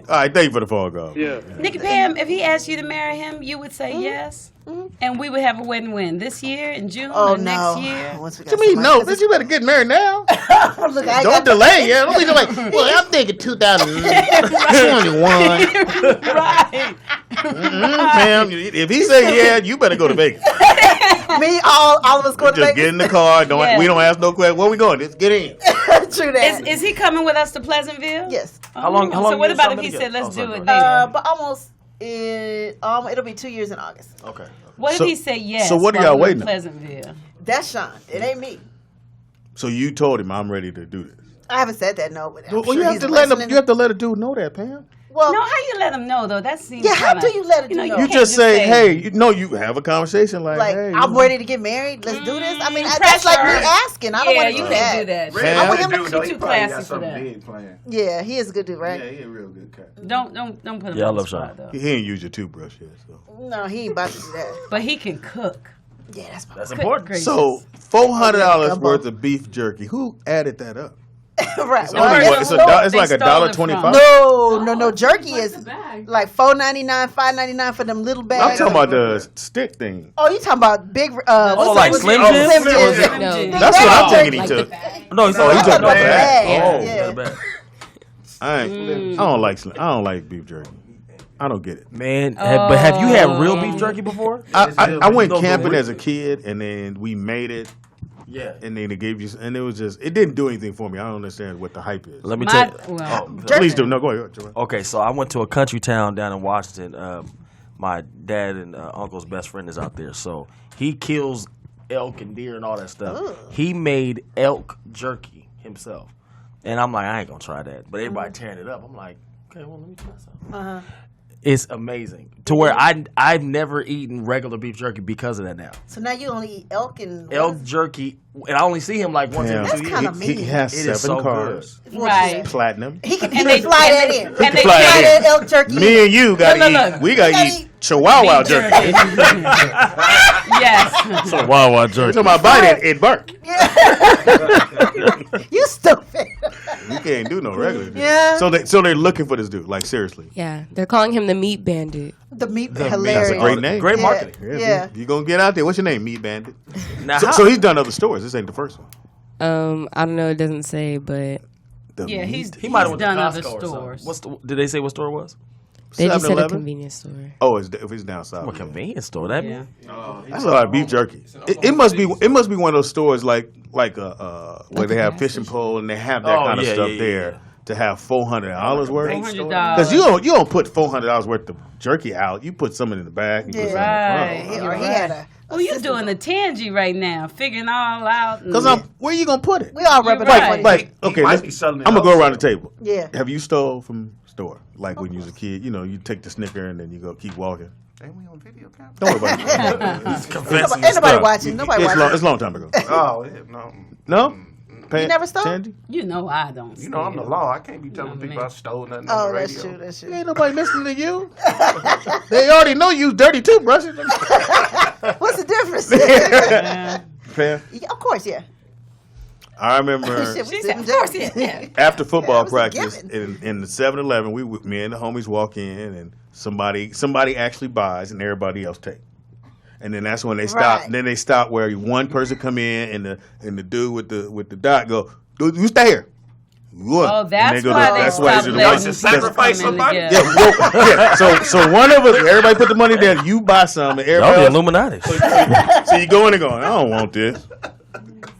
A: All right, thank you for the phone call.
I: Yeah.
C: Nikki Pam, if he asked you to marry him, you would say yes? And we would have a wedding when? This year, in June,
B: Oh
C: or
B: no!
C: next year?
B: Once we got
A: What you mean, no?
B: somebody-
A: Bitch, you better get married now.
B: Look, I
A: Don't
B: got
A: delay. Yeah, don't be delayed. Well, I'm thinking 2021.
C: Right.
A: Pam, if he say yeah, you better go to Vegas.
B: me. All of us going to
A: Just
B: Vegas.
A: get in the car. Don't
C: Yeah.
A: we don't ask no questions. Where we going? Just get in.
B: True that.
C: Is he coming with us to Pleasantville?
B: Yes.
E: How long
C: So what
E: you
C: about
E: guys
C: if he
E: together?
C: said, let's
E: Oh,
C: do
E: sorry,
C: it
E: go ahead.
C: there?
B: But almost. It'll be 2 years in August.
E: Okay.
C: What
A: So-
C: if he said yes?
A: so what are
C: while
A: y'all
C: we're
A: waiting
C: in
A: on?
C: Pleasantville.
B: That's Sean. It ain't me.
A: So you told him I'm ready to do this.
B: I haven't said that no, but I'm
A: Well,
B: sure
A: you have
B: he's
A: to let him.
B: listening.
A: You have to let a dude know that, Pam.
B: Well,
C: No, how you let him know though? That seems
B: Yeah, how
C: kinda,
B: do you let a dude know?
A: You
C: can't
A: just say, hey, you have a conversation like,
B: like
A: hey,
B: I'm ready to get married. Let's do this. I mean, that's
C: pressure.
B: like me asking. I don't
C: Yeah,
B: want to
C: you
B: do
C: can't
B: that.
C: do that.
D: Red
A: I want
D: is
B: him
D: a
B: to
D: dude, though.
C: be
D: He
C: too
D: probably
C: classy
D: got
C: for
D: something
C: that.
D: big planned.
B: Yeah, he is a good dude, right?
D: Yeah, he a real good cat.
C: Don't put him
E: Yeah, I
C: on the
E: love
C: spot
E: Sean.
C: though.
A: he ain't use your toothbrush yet. So,
B: No, he ain't about to do that.
C: But he can cook.
B: Yeah, that's my
E: That's
C: Good
E: important.
C: gracious.
A: so $400
B: Gumbo.
A: worth of beef jerky. Who added that up?
B: right.
A: It's
B: Well,
A: only
C: person
A: what? It's
C: who
A: it's
C: they
A: like
C: stole it from.
A: $1.25.
B: No. Jerky
G: What's
B: is
G: the bag?
B: like $4.99, $5.99 for them little
A: I'm
B: bags.
A: talking about the stick thing.
B: Oh, you talking about big?
E: Oh, like Slim
B: Jim?
E: Jim?
B: Slim Jim.
C: Slim
F: No.
C: Jim.
A: That's what I'm thinking he
F: Like
A: took.
E: No, he's
A: Oh, he
B: I
A: took
B: thought
A: the
B: about the
A: bag.
B: bag.
A: Oh,
B: Yeah.
E: Bad.
A: I don't like beef jerky. I don't get it.
E: Man, but have you had real beef jerky before?
A: I went
E: Those
A: camping
E: are-
A: as a kid, and then we made it,
E: Yeah.
A: and then they gave you, and it was just, it didn't do anything for me. I don't understand what the hype is.
E: Let me tell you.
A: Please do. No, go ahead. Joanne.
E: Okay, so I went to a country town down in Washington. My dad and uncle's best friend is out there, so he kills elk and deer and all that stuff. He made elk jerky himself, and I'm like, I ain't gonna try that. But everybody tearing it up. I'm like, okay, well, let me try something. It's amazing to where I've never eaten regular beef jerky because of that now.
B: So now you only eat elk and
E: Elk jerky, and I only see him like once every
A: Damn.
E: 2 years.
B: kinda mean.
A: He has
E: It is
A: 7
E: so
A: cars,
C: Right.
A: platinum.
B: He can
C: they-
B: fly that
C: and
B: in.
C: they- and they
A: fly
B: Fly
A: that
B: that elk jerky.
A: Me and you gotta
C: Look,
A: eat.
C: look.
A: We gotta
B: Gotta
A: eat
B: eat
A: Chihuahua
C: Beef
A: jerky.
C: Yes.
E: So Wawa jerky.
A: So my bite it bark.
B: You stupid.
A: You can't do no regular.
B: Yeah.
A: So they're looking for this dude. Like seriously.
F: Yeah, they're calling him the Meat Bandit.
B: The meat,
A: That's
B: hilarious.
A: a great name.
E: Great
B: Yeah.
E: marketing.
B: Yeah.
A: You gonna get out there? What's your name? Meat Bandit.
E: Now,
A: So he's done other stores. This ain't the first one.
F: I don't know. It doesn't say, but
A: The
C: Yeah,
A: meat?
E: he might have went to
C: done other
E: Costco or something.
C: stores.
E: Did they say what store it was?
F: they just said a
A: 7-Eleven?
F: convenience store.
A: Oh, if it's down south.
E: A convenience store. That
C: Yeah.
A: That's a lot of beef jerky. It must be one of those stores like where they have fishing pole and they have that kind of stuff there to have $400 worth.
C: $400.
A: Because you don't put $400 worth of jerky out. You put some in the back. You put some in the
C: Right.
A: front.
B: Or he had a.
C: Well, you doing the tangy right now, figuring all out. and-
A: Because where you gonna put it?
B: We all rub it
C: Right.
B: off.
A: Like
D: He
A: okay,
D: might be selling it
A: I'm gonna go
D: also.
A: around the table.
B: Yeah.
A: Have you stole from store? Like when you was a kid, you take the Snicker and then you go keep walking.
D: Ain't we on video camera?
A: Don't worry about it.
B: Ain't nobody watching. Nobody watching.
A: It's a long time ago.
D: Oh, yeah, no.
A: No?
B: You never stole?
A: Tangy?
C: You know I don't.
D: You know, I'm the
C: steal.
D: law. I can't be telling
C: No,
D: people
C: man.
D: I stole nothing
B: Oh,
D: on the
B: that's
D: radio.
B: true. That's true.
A: Ain't nobody listening to you. They already know you dirty toothbrushes.
B: What's the difference?
A: Fair.
B: Yeah, of course, yeah.
A: I remember
B: Shit, we
C: She
B: sitting
C: said, of course,
B: down.
C: yeah.
A: after football
B: was a
A: practice
B: given.
A: in the 7-Eleven, me and the homies walk in and somebody actually buys and everybody else take. And then that's when they stop.
B: Right.
A: Then they stop where one person come in and the dude with the dot go, "Dude, you stay here." What?
C: Oh,
A: And
C: that's
A: go
C: why
A: to-
C: they
A: that's why
C: stopped
A: they do
C: letting
A: the-
D: Y'all should sacrifice
C: people come in
D: somebody?
C: together.
A: Yeah. So one of us, everybody put the money down. You buy some, and
E: Y'all
A: everybody
E: the
A: else.
E: Illuminati.
A: So you go in and go, I don't want this.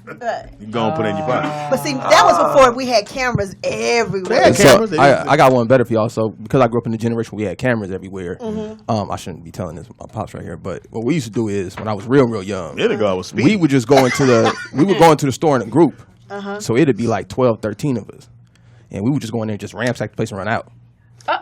B: Right.
A: You go and put it in your pocket.
B: But see, that was before we had cameras everywhere.
A: They had
H: So
A: cameras. They used to-
H: I got one better for y'all. So because I grew up in the generation where we had cameras everywhere, I shouldn't be telling this my pops right here, but what we used to do is when I was real young,
A: There they go. I was
H: we
A: speeding.
H: would just go into the store in a group. So it'd be like 12, 13 of us, and we would just go in there and just ransack the place and run out.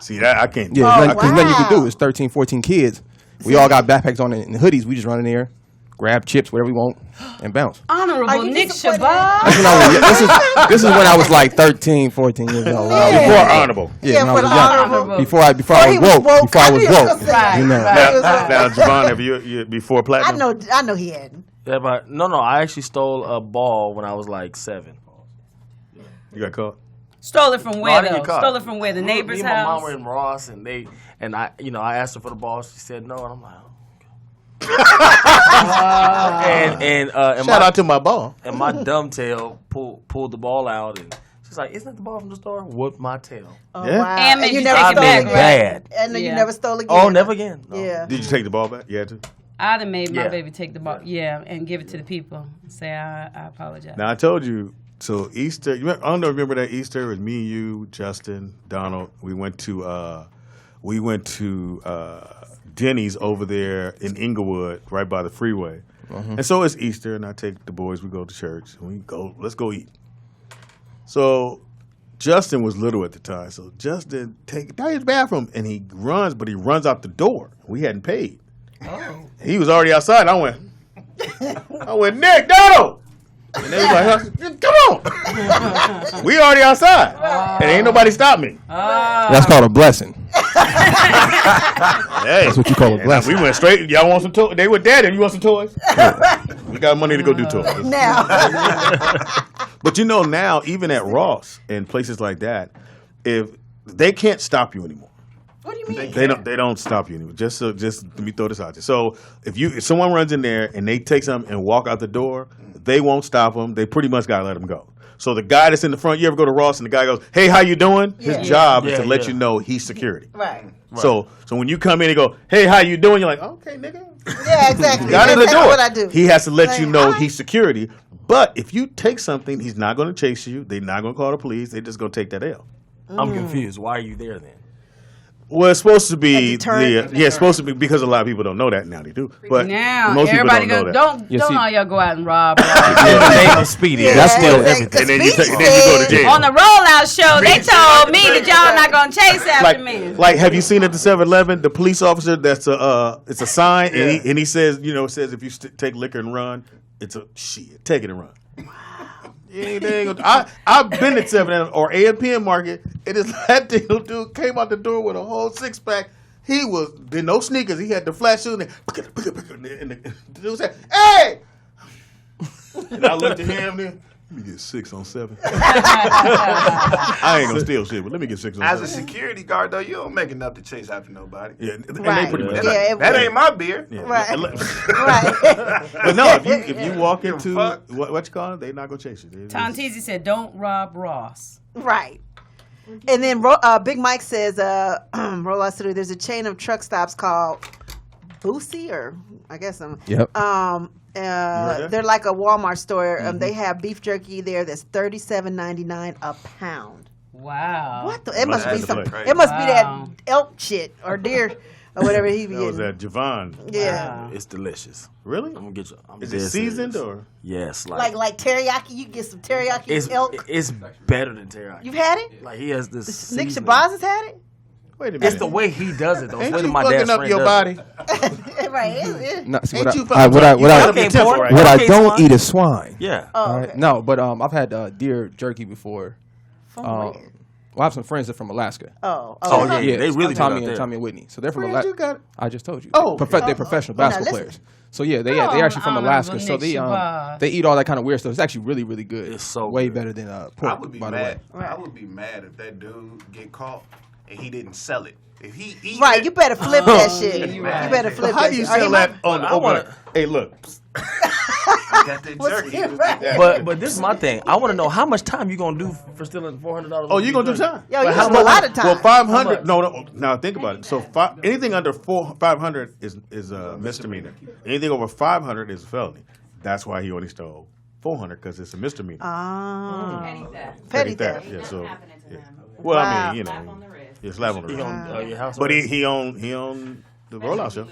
A: See that I can't. do
H: Yeah,
A: that.
H: because nothing you could
B: wow.
H: do. It's 13, 14 kids. We all got backpacks on and hoodies. We just run in there, grab chips, whatever we want, and bounce.
C: Honorable Nick
B: disappointed?
C: Shabazz.
H: This is when I was like 13, 14 years old.
A: Before honorable.
B: Yeah,
H: when I
B: for
H: was
B: the
H: young.
B: honorable.
H: Before I was
B: he was
H: woke.
B: woke.
H: Before I was
B: I knew you was
H: woke.
B: gonna say
C: Right,
H: You know.
C: right.
A: Now, Javon, have you before platinum?
B: I know he hadn't.
E: Yeah, but no, I actually stole a ball when I was like 7.
A: You got caught?
C: Stole it from
E: No, I
C: where
E: didn't
C: though?
E: get caught.
C: Stole it from where? The neighbor's
E: Me and my mom
C: house?
E: were in Ross, and I asked her for the ball. She said no, and I'm like, and
A: Shout out to my ball.
E: and my dumb tail pulled the ball out, and she's like, "Isn't that the ball from the store?" Whooped my tail.
B: Oh,
A: Yeah.
B: wow.
C: And made
B: you
C: you
B: never
C: take it
B: stole
C: back,
B: again.
E: Bad.
B: And you
C: Yeah.
B: never stole again.
E: Oh, never again. No.
B: Yeah.
A: Did you take the ball back? You had to?
C: I'd have made my
E: Yeah.
C: baby take the ball, and give it to the people. Say I apologize.
A: Now I told you. So Easter, I don't know. Remember that Easter? It was me, you, Justin, Donald. We went to Denny's over there in Inglewood, right by the freeway. And so it's Easter, and I take the boys. We go to church. And we go. Let's go eat. So Justin was little at the time. So Justin take down his bathroom, and he runs out the door. We hadn't paid. Oh. He was already outside. I went, Nick, Donald. And they was like, come on. We already outside. And ain't nobody stopped me.
H: That's called a blessing.
A: Hey.
H: That's what you call a
A: And
H: blessing.
A: we went straight. Y'all want some toys? They were daddy. You want some toys? We got money to go do toys.
B: Now.
A: But now, even at Ross and places like that, if they can't stop you anymore.
B: What do you mean?
A: They don't stop you anymore. Just let me throw this out there. So if someone runs in there and they take something and walk out the door, they won't stop them. They pretty much gotta let them go. So the guy that's in the front, you ever go to Ross and the guy goes, "Hey, how you doing?" His job is to let you know he's security.
B: Right.
A: So when you come in and go, "Hey, how you doing?" You're like, "Okay, nigga."
B: Yeah, exactly.
A: Got in the
B: That's
A: door.
B: what I do.
A: He has to let
B: Like,
A: you know
B: hi.
A: he's security. But if you take something, he's not going to chase you. They're not going to call the police. They're just going to take that L.
E: I'm confused. Why are you there then?
A: Well, it's supposed to be
B: A deterrent?
A: it's supposed to be because a lot of people don't know that now. They do, but
C: Now
A: most people
C: everybody
A: don't know that.
C: don't
H: Yeah, see-
C: all y'all go out and rob.
E: Name of Speedy.
B: Yeah,
H: That's still
B: exactly.
A: And then you
B: Speedy
A: go to
B: said-
A: jail.
C: On the rollout show, they told me that y'all not gonna chase after me.
A: Like, have you seen at the 7-Eleven the police officer? That's it's a sign, and he says, it says if you take liquor and run, it's a shit. Take it and run. I've been at 7-Eleven or A&P Market, and it's that dude came out the door with a whole 6-pack. He was no sneakers. He had the flat shoes, and the dude said, "Hey!" And I looked at him. Then, let me get 6 on 7. I ain't gonna steal shit, but let me get 6 on
D: As a
A: 7.
D: security guard, though, you don't make enough to chase after nobody.
A: Yeah, and
B: Right.
A: they pretty much.
B: Yeah,
D: That ain't my beer.
A: Yeah.
B: Right.
A: But
B: Right.
A: no, if you walk into
D: fuck.
A: what you call it, they not gonna chase you.
C: Tonteezy said, "Don't rob Ross."
B: Right. And then Big Mike says, roll out through. There's a chain of truck stops called Boosie, or I guess
H: Yep.
A: that?
B: they're like a Walmart store. They have beef jerky there that's $37.99 a pound.
C: Wow.
B: What? It must be
A: That's
B: some.
A: crazy.
B: It must be
C: Wow.
B: that elk shit or deer or whatever he be
A: That was
B: getting.
A: that Javon.
B: Yeah.
E: It's delicious.
A: Really?
E: I'm gonna get you. I'm
A: Is
E: dead
A: it seasoned
E: serious.
A: or?
E: Yes,
B: Like teriyaki. You get some teriyaki
E: it's
B: elk.
E: it's better than teriyaki.
B: You've had it?
E: Like he has this.
B: Nick
E: seasoning.
B: Shabazz has had it?
A: Wait a minute.
E: It's the way he does it though. It's
A: Ain't
E: the way
A: you
E: my
A: fucking
E: dad's
A: up
E: friend
A: your
E: does
A: body?
B: Right.
H: No, see,
A: Ain't
H: what
A: you
H: I,
A: fucking
H: what I,
A: up?
H: what
A: You
H: I,
A: got up your
E: Okay,
A: temple
E: pork.
A: right
H: what
A: now.
H: I
E: Okay,
H: don't
E: swine.
H: eat is swine.
E: Yeah.
B: Oh,
H: All
B: okay.
H: right? No, but I've had deer jerky before.
B: From
H: Um,
B: where?
H: well, I have some friends that are from Alaska.
B: Oh,
E: Oh,
B: okay.
E: yeah. They really
H: Tommy
E: good out
H: and
E: there.
H: Tommy and Whitney. So they're from
A: Friends
H: Alaska.
A: you got?
H: I just told you.
A: Oh,
H: They're professional
B: now
H: basketball
B: listen.
H: players. So yeah, they're
C: Oh,
H: actually from
C: honorable
H: Alaska. So
C: Nick Shabazz.
H: they eat all that kind of weird stuff. It's actually really really good.
E: It's so
H: way
E: good.
H: better than
D: I
H: pork.
D: would be
H: by the way.
D: mad.
B: Right.
D: I would be mad if that dude get caught and he didn't sell it. If he eat
B: Right,
D: it,
B: you better flip that shit. You
D: right.
B: better flip
A: How
B: that
A: do you
B: shit. Or he
A: sell
B: might-
A: that on the
E: I
A: open?
E: wanna-
A: Hey, look.
D: got that
B: What's
D: jerky.
B: it, right?
E: But this is my thing. I want to know how much time you gonna do for stealing $400.
A: Oh, you gonna do time?
B: Yo, you
A: But how
B: spend a
A: much-
B: lot of time.
A: Well, 500. No. Now think about it. So anything under 500 is a misdemeanor. Anything over 500 is a felony. That's why he only stole 400 because it's a misdemeanor.
B: Ah.
G: Petty theft.
B: Petty theft.
A: Yeah. So.
G: Happening to
A: Yeah.
G: them.
A: Well,
B: Wow.
A: I mean,
G: Slap on the wrist.
A: yeah, slap on the
E: He
A: wrist.
E: on your house.
A: But he owned the rollout show.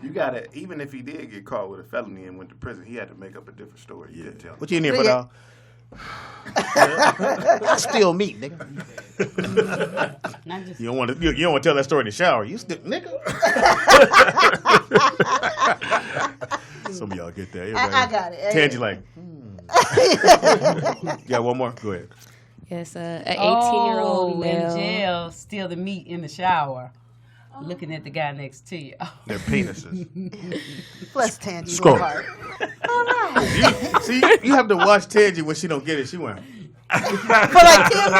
D: You gotta, even if he did get caught with a felony and went to prison, he had to make up a different story. You couldn't tell.
A: What you in here
B: So
A: for
B: yeah.
A: now? Still meat, nigga.
C: Not just
A: You don't want to tell that story in the shower. You still nigga. Some of y'all get that.
B: I got it.
A: Tangy like. Yeah, one more. Go ahead.
F: Yes, an 18-year-old
C: in
F: male.
C: jail, steal the meat in the shower, looking at the guy next to you.
D: Their penises.
B: Plus Tangy.
A: Scroll.
B: All right.
A: See, you have to watch Tangy when she don't get it. She went.
B: For like 10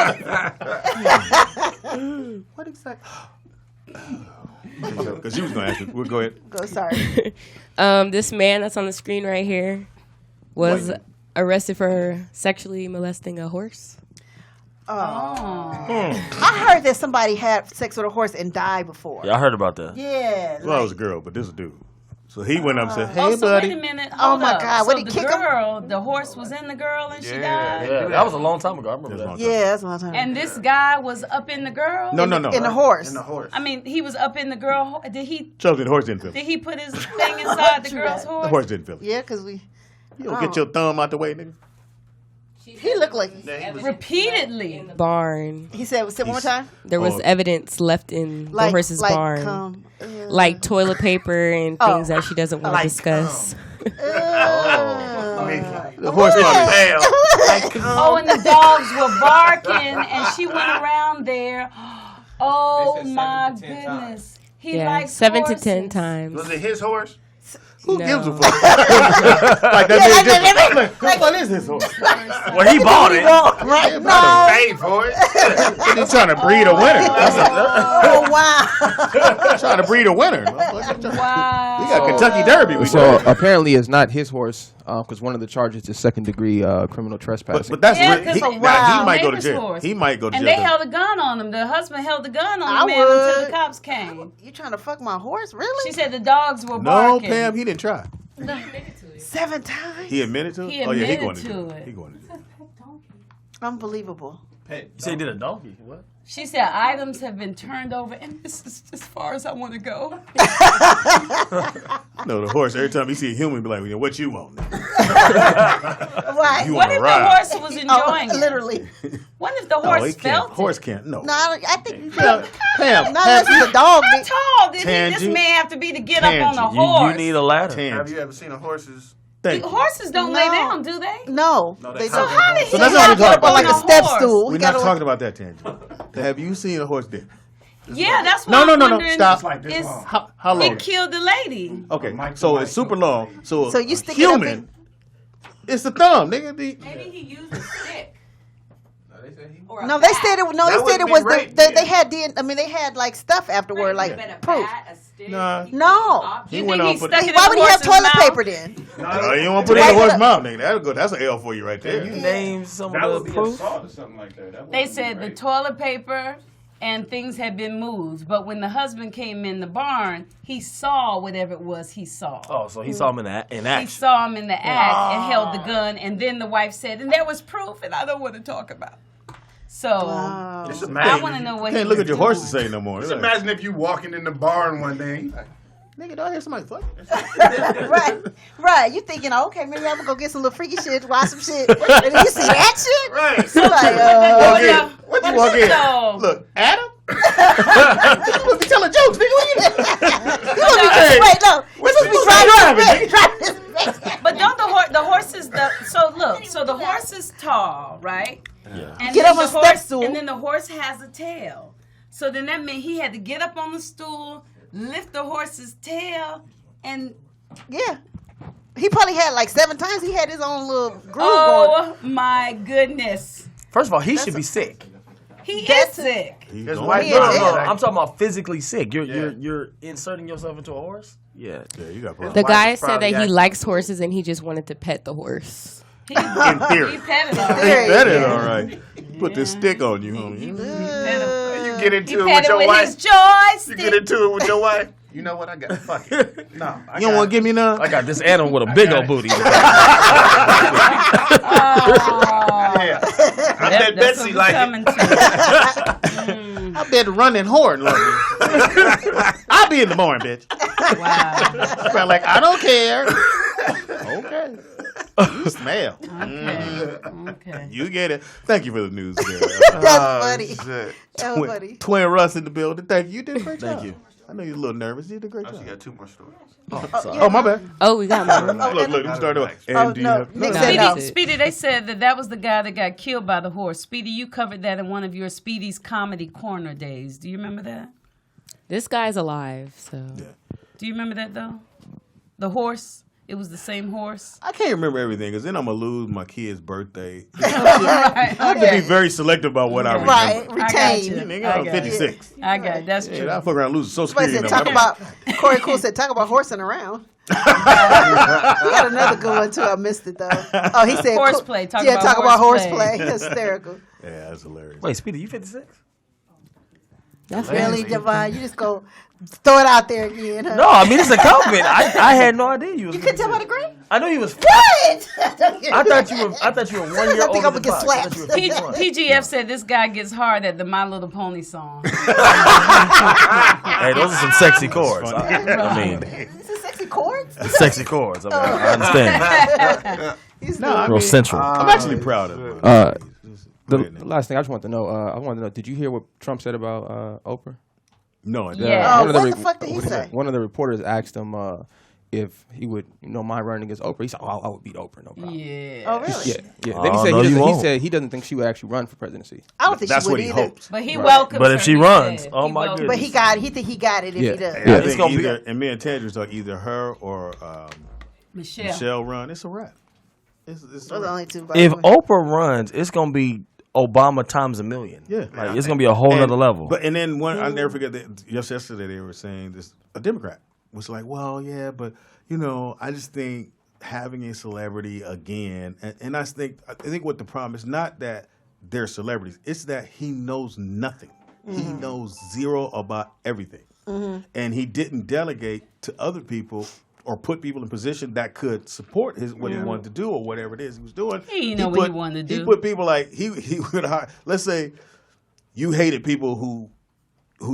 B: minutes.
A: What exactly? Because she was going to ask me. Well, go ahead.
B: Go, sorry.
F: This man that's on the screen right here was arrested for sexually molesting a horse.
B: I heard that somebody had sex with a horse and died before.
E: Yeah, I heard about that.
B: Yeah.
A: Well, it was a girl, but this is a dude. So he went up and said, "Hey,
C: Oh, so
A: buddy."
C: wait a minute.
B: Oh,
C: Hold
B: my
C: up.
B: God,
C: So
B: what, he
C: the
B: kick him?
C: girl, the horse was in the girl and she died?
E: Yeah, that was a long time ago. I remember
A: That's a long
E: that.
A: time.
B: Yeah, that's what I'm talking
C: And this guy was up in the girl?
A: No.
B: In the horse.
D: And the horse.
C: I mean, he was up in the girl. Did he
A: Chosen, the horse didn't feel it.
C: Did he put his thing inside the girl's horse?
A: The horse didn't feel it.
B: Yeah, because we.
A: You don't get your thumb out the way, nigga.
B: He looked like.
C: Repeatedly.
F: Barn.
B: He said, say it one more time.
F: There was
A: Oh.
F: evidence left in the horse's barn. Like toilet paper and things that she doesn't want to discuss.
A: The horse probably.
C: Oh, and the dogs were barking, and she went around there. Oh my goodness! He
F: Yeah,
C: likes
F: 7 to
C: horses.
F: 10 times.
D: Was it his horse?
A: Who
F: No.
A: gives a fuck? Like that man just what is this horse?
E: Well, he bought it.
B: Right?
D: I
B: No.
D: paid for it.
A: He's trying to breed a winner.
B: Oh, wow.
A: Trying to breed a winner. We
C: Wow.
A: got Kentucky Derby.
H: So apparently, it's not his horse because one of the charges is second-degree criminal trespassing.
A: But that's
C: Yeah,
A: he,
C: 'cause
A: he,
C: a
A: he
C: wild
A: might go to
C: neighbor's
A: jail.
C: horse.
A: He might go to
C: And
A: jail.
C: they held a gun on him. The husband held the gun on
B: I
C: the man until
B: would.
C: the cops came.
B: You trying to fuck my horse? Really?
C: She said the dogs were
A: No,
C: barking.
A: Pam, he didn't try.
B: 7 times?
A: He admitted to it?
C: He
A: Oh, yeah, he
C: admitted
A: going to
C: to
A: jail.
C: it.
A: He going to jail.
B: Unbelievable.
E: You say he did a donkey? What?
C: She said items have been turned over, and this is as far as I want to go.
A: No, the horse, every time he see a human, be like, well, what you want?
B: Right.
A: You
C: What
A: want
C: if
A: to
C: the
A: ride?
C: horse was enjoying it?
B: Literally.
C: What if the
A: No,
C: horse
A: he can't.
C: felt
A: Horse
C: it?
A: can't. No.
B: No, I think you
A: Pam, Pam,
B: not unless it's a dog.
C: How tall did this
A: Tangy.
C: man have to be to get up on the
A: Tangy.
C: horse?
E: You need a ladder.
D: Have you ever seen a horse's?
A: Thank you.
C: Horses don't lay
B: No.
C: down, do they?
B: No.
D: they
C: So how did he
A: So that's
C: get
A: what we
C: up
A: talking
C: on
A: about.
B: Like a
C: the
B: step
C: horse?
B: stool.
A: We're
B: He
A: not
B: got
A: talking about that, Tangy. Have you seen a horse dick?
C: Yeah, that's
A: No,
C: what
A: no,
C: I'm
A: no, no.
C: wondering.
A: Stop.
C: It's,
A: How long?
C: it killed the lady.
A: Okay, so it's super long. So
B: So you stick it up
A: human, it's the thumb, nigga.
G: Maybe he used a stick. Or a
B: No, they
G: bat.
B: said it. No,
D: That
B: they said
D: wouldn't
B: it
D: be
B: was
D: rape,
B: they had I mean, they had like stuff afterward, like
G: But a
B: proof.
G: bat, a stick.
A: Nah.
G: he
B: No.
G: put an
A: He
C: You
A: went
C: think
A: on
C: he
A: put-
C: stuck it in
B: Why
C: the
B: would he have
C: horse's
B: toilet
C: mouth?
B: paper then?
A: No, you don't want to put it in the horse mouth, nigga. That'll go. That's an L for you right there.
E: You name some
D: That
E: of
D: would
E: the
D: be
E: proof.
D: assault or something like that. That
C: They
D: wouldn't
C: said
D: be
C: the
D: rape.
C: toilet paper and things had been moved, but when the husband came in the barn, he saw whatever it was he saw.
E: Oh, so he saw him in
C: He
E: action.
C: saw him in the act and held the gun, and then the wife said, and there was proof, and I don't want to talk about it. So
D: Just
C: I
D: imagine
C: want to
D: if
C: know
D: you-
C: what
A: Can't
C: he
A: look
C: was
A: at your
C: doing.
A: horse to say no more.
D: Just imagine if you walking in the barn one day.
A: Nigga, do I hear somebody fucking?
B: Right. You thinking, okay, maybe I'm gonna go get some little freaky shit, watch some shit, and then you see that shit.
D: Right.
B: So like,
A: Walk in.
C: no.
A: What you walk in?
C: No.
A: Look, Adam. You supposed to be telling jokes, nigga. What you
B: wait, no, you supposed to be driving this bitch.
C: But don't the horse is so the horse is tall, right?
E: Yeah.
C: And
B: Get
C: then
B: up
C: the
B: on step
C: horse,
B: stool.
C: and then the horse has a tail. So then that meant he had to get up on the stool, lift the horse's tail, and
B: Yeah. He probably had like 7 times. He had his own little groove going.
C: oh my goodness,
E: First of all, he should be sick.
C: he
B: That's
C: is sick.
A: He's
D: His
A: going-
D: wife-
B: Yeah.
E: No,
B: Yeah.
E: I'm talking about physically sick.
D: Yeah.
E: You're inserting yourself into a horse. Yeah.
A: Yeah, you got problems.
F: The
D: wife
F: guy
D: is
F: said
D: probably
F: that he
D: acting-
F: likes horses and he just wanted to pet the horse.
C: He,
A: In theory.
C: he petted him.
B: Theory.
A: That is all right. Put this stick on you, homie.
D: You get
C: He
D: into it with
C: petted
D: your
C: with
D: wife.
C: his joystick.
D: You get into it with your wife. You know what? I got fuck it. No,
A: You don't want to give me none?
E: I got this animal with a big old booty.
C: Oh,
D: Yeah. I bet
C: that's
D: Betsy
C: what
D: like
C: we're coming
D: it.
C: to.
A: I bet running horn love me. I'll be in the morning, bitch.
C: Wow.
A: But like, I don't care. Okay. You smell.
C: Okay.
A: You get it. Thank you for the news. There.
B: That's funny.
D: Shit.
B: That was funny.
A: Twin Russ in the building. Thank you. You did a great job.
E: Thank you.
A: I know you're a little nervous. You did a great
D: Oh, she
A: job.
D: got 2 more stories.
A: Oh, my bad.
F: Oh, we got more.
A: Look, you started with.
B: Oh,
A: And do you
B: no.
A: have?
B: Nick
F: no,
B: said no.
C: Speedy, they said that was the guy that got killed by the horse. Speedy, you covered that in one of your Speedy's Comedy Corner days. Do you remember that?
F: This guy's alive, so.
C: Do you remember that, though? The horse? It was the same horse?
A: I can't remember everything because then I'm going to lose my kid's birthday. I have to be very selective about what I remember.
B: Right,
C: I got you.
B: retain.
A: Nigga, I'm 56.
C: I got it. That's true.
A: Yeah, I fuck around losing so
B: Somebody
A: security.
B: said, talk about, Corey Cool said, talk about horsing around. He got another good one, too. I missed it, though. Oh, he said,
C: Horseplay. Talk
B: about
C: horseplay.
B: horseplay. Hysterical.
A: Yeah, that's hilarious.
E: Wait, Speedy, you 56?
F: That's
B: Really, Javon, you just go throw it out there again, huh?
E: No, I mean it's a compliment. I had no idea you was.
B: You couldn't tell by the grade?
E: I knew you was.
B: What?
E: I thought you were 1 year
B: I think
E: older
B: I'm
E: than
B: gonna get
E: Fox. I
B: slapped.
E: thought you were 51.
C: PGF said this guy gets hard at the My Little Pony song.
E: Hey, those are some sexy chords. I mean,
B: This is sexy chords?
E: sexy chords. I mean, I understand. Real central.
A: I'm actually proud of it.
H: The last thing I just want to know, did you hear what Trump said about Oprah?
A: No, I didn't.
C: Yeah.
B: Oh, what the fuck did he say?
H: One of the reporters asked him if he would, mind running against Oprah. He said, "Oh, I would beat Oprah, no problem."
C: Yeah.
B: Oh, really?
H: Yeah.
E: Oh,
H: Then he said
E: no, you won't.
H: he doesn't think she would actually run for presidency.
B: I don't think
A: That's
B: she would
A: what he
B: either.
A: hopes.
C: But he welcomes
E: But
C: her,
E: if she
C: he
E: runs,
C: said.
E: oh
C: He
E: my
C: welcomes
E: goodness.
B: But he think he got it if
H: Yeah.
B: he does.
A: And I
E: It's
A: think
E: gonna be
A: either, and me and Tandra thought either her or
C: Michelle.
A: Michelle run. It's a wrap. It's
B: Those
A: a
B: are the
A: wrap.
B: only two.
E: If Oprah runs, it's gonna be Obama times a million.
A: Yeah.
E: Like, it's gonna be a whole
A: And-
E: nother level.
A: But and then one, I'll never forget that just yesterday they were saying this. A Democrat was like, "Well, yeah, but I just think having a celebrity again, and I think what the problem is not that they're celebrities, it's that he knows nothing. He knows zero about everything, and he didn't delegate to other people." Or put people in position that could support what he wanted to do or whatever it is he was doing.
C: He didn't know what he wanted to do.
A: He put people like he would hire. Let's say you hated people who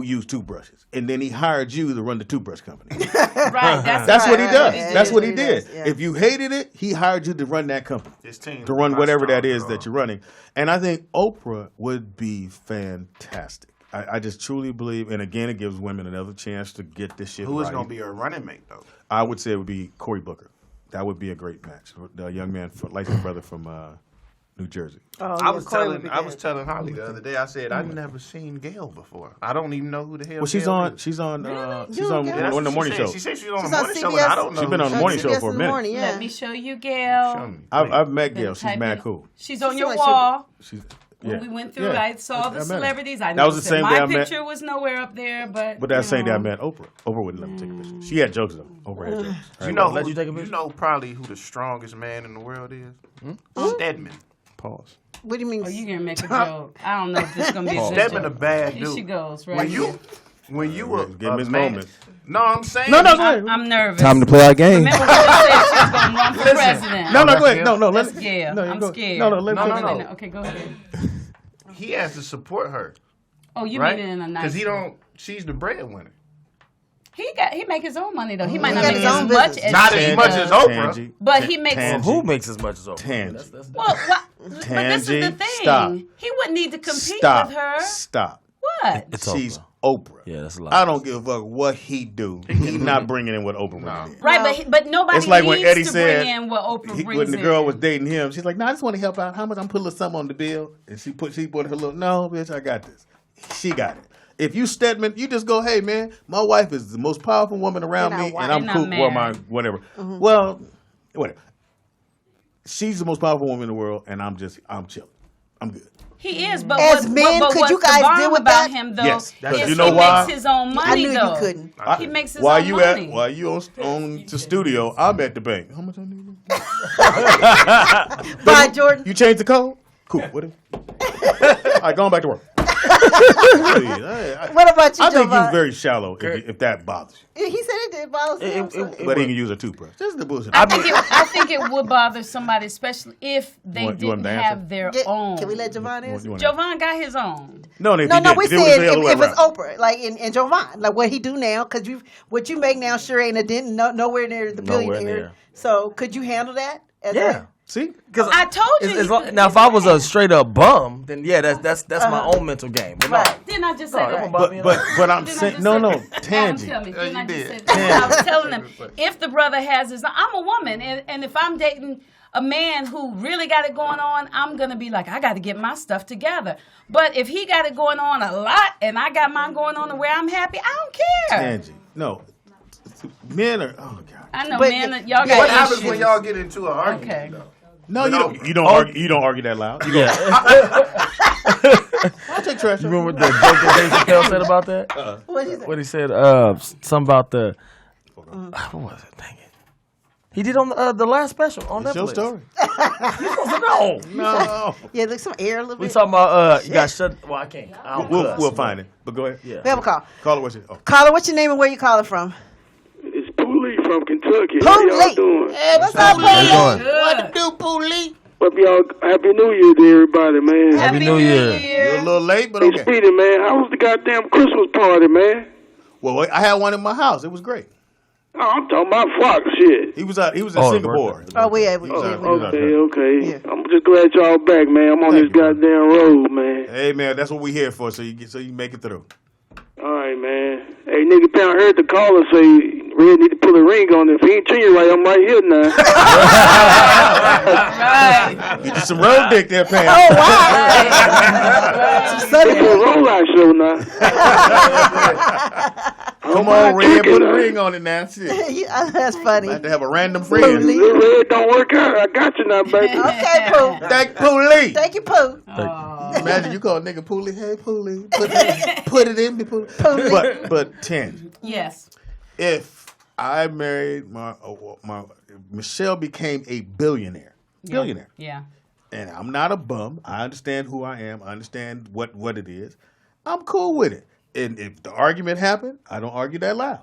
A: use toothbrushes, and then he hired you to run the toothbrush company.
C: Right.
A: That's what he does.
B: Yeah,
A: That's what he
B: he
A: did.
B: does, yeah.
A: If you hated it, he hired you to run that company,
D: His team.
A: to run whatever that is that you're running. And I think Oprah would be fantastic. I just truly believe, and again, it gives women another chance to get this shit
D: Who is
A: right.
D: going to be her running mate, though?
A: I would say it would be Cory Booker. That would be a great match. The young man, light-skinned brother from New Jersey.
B: Oh,
D: I
B: yeah,
D: was
B: Corey would be
D: telling
B: good.
D: Holly the other day. I said I've never seen Gail before. I don't even know who the hell.
A: Well, she's
D: Gail
A: on.
D: is.
A: She's on. She's
B: You
A: on
B: don't
D: That's
A: one of the
D: what
A: morning
D: she said.
A: shows.
D: She said she's on
B: She's
D: the
B: on
D: morning show, and
B: CBS.
D: I don't know.
A: She's been on the morning show
B: CBS
A: for a
B: in the
A: minute.
B: morning, yeah.
C: Let me show you, Gail.
D: Show me.
A: I've met Gail.
C: Been
A: She's
C: typing-
A: mad cool.
C: She's on
B: She
C: your
B: seems like
C: wall.
A: She's.
C: When we went through, I saw the
A: met her.
C: celebrities. I
A: That was the
C: noticed
A: same
C: that
A: day I
C: my
A: met.
C: picture was nowhere up there, but
A: But that same day I met Oprah. Oprah wouldn't let me take a picture. She had jokes though. Oprah had jokes.
D: You know,
E: let you take a picture?
D: you know probably who the strongest man in the world is? Stedman.
H: Pause.
B: What do you mean?
C: Oh, you gonna make a joke? I don't know if this is gonna be a good
D: Stedman a
C: joke.
D: bad
C: Here
D: dude.
C: she goes, right?
D: When you were
A: Give him his
D: man,
A: moment.
D: No, I'm saying
A: No, go ahead.
C: I'm nervous.
H: Time to play our game.
C: Remember when she said she was gonna run for president?
A: No, go ahead. No,
C: That's
A: let
C: scared.
A: No,
C: I'm
A: go.
C: scared.
A: No, let
D: No,
A: me.
D: no, no.
C: Okay, go ahead.
D: he has to support her,
C: Oh, you
D: right?
C: mean it in a nice
D: Because he
C: way.
D: don't. She's the breadwinner.
C: He make his own money though. He might
B: He
C: not
B: got
C: make
B: his own
C: as much
B: business.
C: as
D: Not
C: she
D: as much
C: does.
D: as Oprah.
A: Tangy.
C: But he makes.
A: Tangy.
E: Who makes as much as Oprah?
A: Tangy.
E: That's
C: Well, but this is
A: Tangy,
C: the thing.
A: stop.
C: He wouldn't need to compete
A: Stop.
C: with her.
A: Stop.
C: What?
E: it's
A: She's
E: Oprah.
A: Oprah.
E: Yeah, that's a lot.
A: I don't give a fuck what he do. He's not bringing in what Oprah brings in.
C: Right, but nobody
A: It's like
C: needs
A: when Eddie
C: to
A: said
C: bring in what Oprah brings
A: when the
C: in.
A: girl was dating him, she's like, "No, I just want to help out. How much I'm putting a little something on the bill?" And she put her little, "No, bitch, I got this." She got it. If you Stedman, you just go, "Hey, man, my wife is the most powerful woman around
B: They're not
A: me,
B: white.
A: and I'm
C: They're
A: cool.
C: not
A: Well,
C: married.
A: whatever. Well, whatever. She's the most powerful woman in the world, and I'm chilling. I'm good.
C: He is, but
B: As
C: what,
B: men,
C: but
B: could
C: what's
B: you guys
C: the bomb
B: deal with
C: about
B: that?
C: him though?
A: Yes, because
C: is
A: you know
C: he
A: why?
C: makes his own
B: I
C: money
B: knew
C: though.
B: you couldn't.
C: He makes his
A: While
C: own
A: you
C: money.
A: while you on the studio, I'm at the bank. How much I need?
B: Bye, Jordan.
A: You changed the code? Cool. What? All right, going back to work. I
B: What about you,
A: think
B: Jovan?
A: you're very shallow if that bothers you.
B: He said it did bother him. so-
A: But he can use a toothbrush. That's the bullshit.
C: I think it would bother somebody, especially if they
A: You want him
C: didn't
A: to answer?
C: have their
B: Yeah,
C: own.
B: Can we let Jovan answer?
C: Jovan got his own.
A: No,
B: No, we said if it's Oprah, like in Jovan, like what he do now, because what you make now sure ain't a dent, nowhere near the
E: Nowhere
B: billionaire.
E: near.
B: So could you handle that?
E: Yeah.
A: See?
E: Because
C: I told you.
E: now, if I was a straight up bum, then yeah, that's my own mental game. But no,
C: Didn't I just say that?
A: But I'm saying no,
C: Tangy. I was telling him if the brother has his, I'm a woman, and if I'm dating a man who really got it going on, I'm gonna be like, I got to get my stuff together. But if he got it going on a lot, and I got mine going on to where I'm happy, I don't care.
A: Tangy, no, men are. Oh God.
C: I know, man. Y'all got
D: What happens
C: issues.
D: when y'all get into an argument? Though?
A: No, you don't argue. You don't argue that loud.
E: yeah.
A: I'll take trash.
E: You remember what the joke that Dave Chappelle said about that?
B: What did you say?
E: What he said? Something about the. What was it? Dang it. He did on the last special on
A: It's
E: Netflix.
A: your story.
E: No.
B: Yeah, look some air a little
E: We
B: bit.
E: talking about you got shut. Well, I can't. I don't
A: We'll
E: cuss.
A: find it. But go ahead.
E: Yeah.
B: We have a call.
A: Call it what you. Oh.
B: Caller, what's your name and where you calling from?
I: It's Pooley from Kentucky. How y'all
B: Pooley.
I: doing?
B: Hey, what's up,
H: How you
B: Pooley?
H: doing?
A: What to do, Poolie?
I: Hope y'all Happy New Year to everybody, man.
E: Happy New Year.
A: You're a little late, but
I: Hey,
A: okay.
I: Speedy, man, how was the goddamn Christmas party, man?
A: Well, I had one in my house. It was great.
I: Oh, I'm talking about Fox shit.
A: He was in Singapore.
B: Oh, we
A: He was out
I: Okay,
A: there.
I: okay.
B: Yeah.
I: I'm just glad y'all back, man. I'm on
A: Thank
I: this
A: you, man.
I: goddamn road, man.
A: Hey man, that's what we here for. So you make it through.
I: All right, man. Hey, nigga, Pound heard the caller say Red need to pull a ring on it. If he ain't treating you right, I'm right here now.
C: Right.
A: Get you some road dick there, Pam.
B: Oh, wow.
I: It's a rollout show now.
A: Come on, Red, put a ring on it now. Shit.
B: Yeah, that's funny.
A: I have to have a random friend.
B: Pooley.
I: If Red don't work out, I got you now, baby.
B: Okay, Pooh.
A: Thank Poolie.
B: Thank you, Pooh.
A: Imagine you call a nigga Poolie. Hey, Poolie. Put it in me, Poolie. But 10.
C: Yes.
A: If I married my Michelle became a billionaire. Billionaire.
C: Yeah.
A: And I'm not a bum. I understand who I am. I understand what it is. I'm cool with it. And if the argument happened, I don't argue that loud.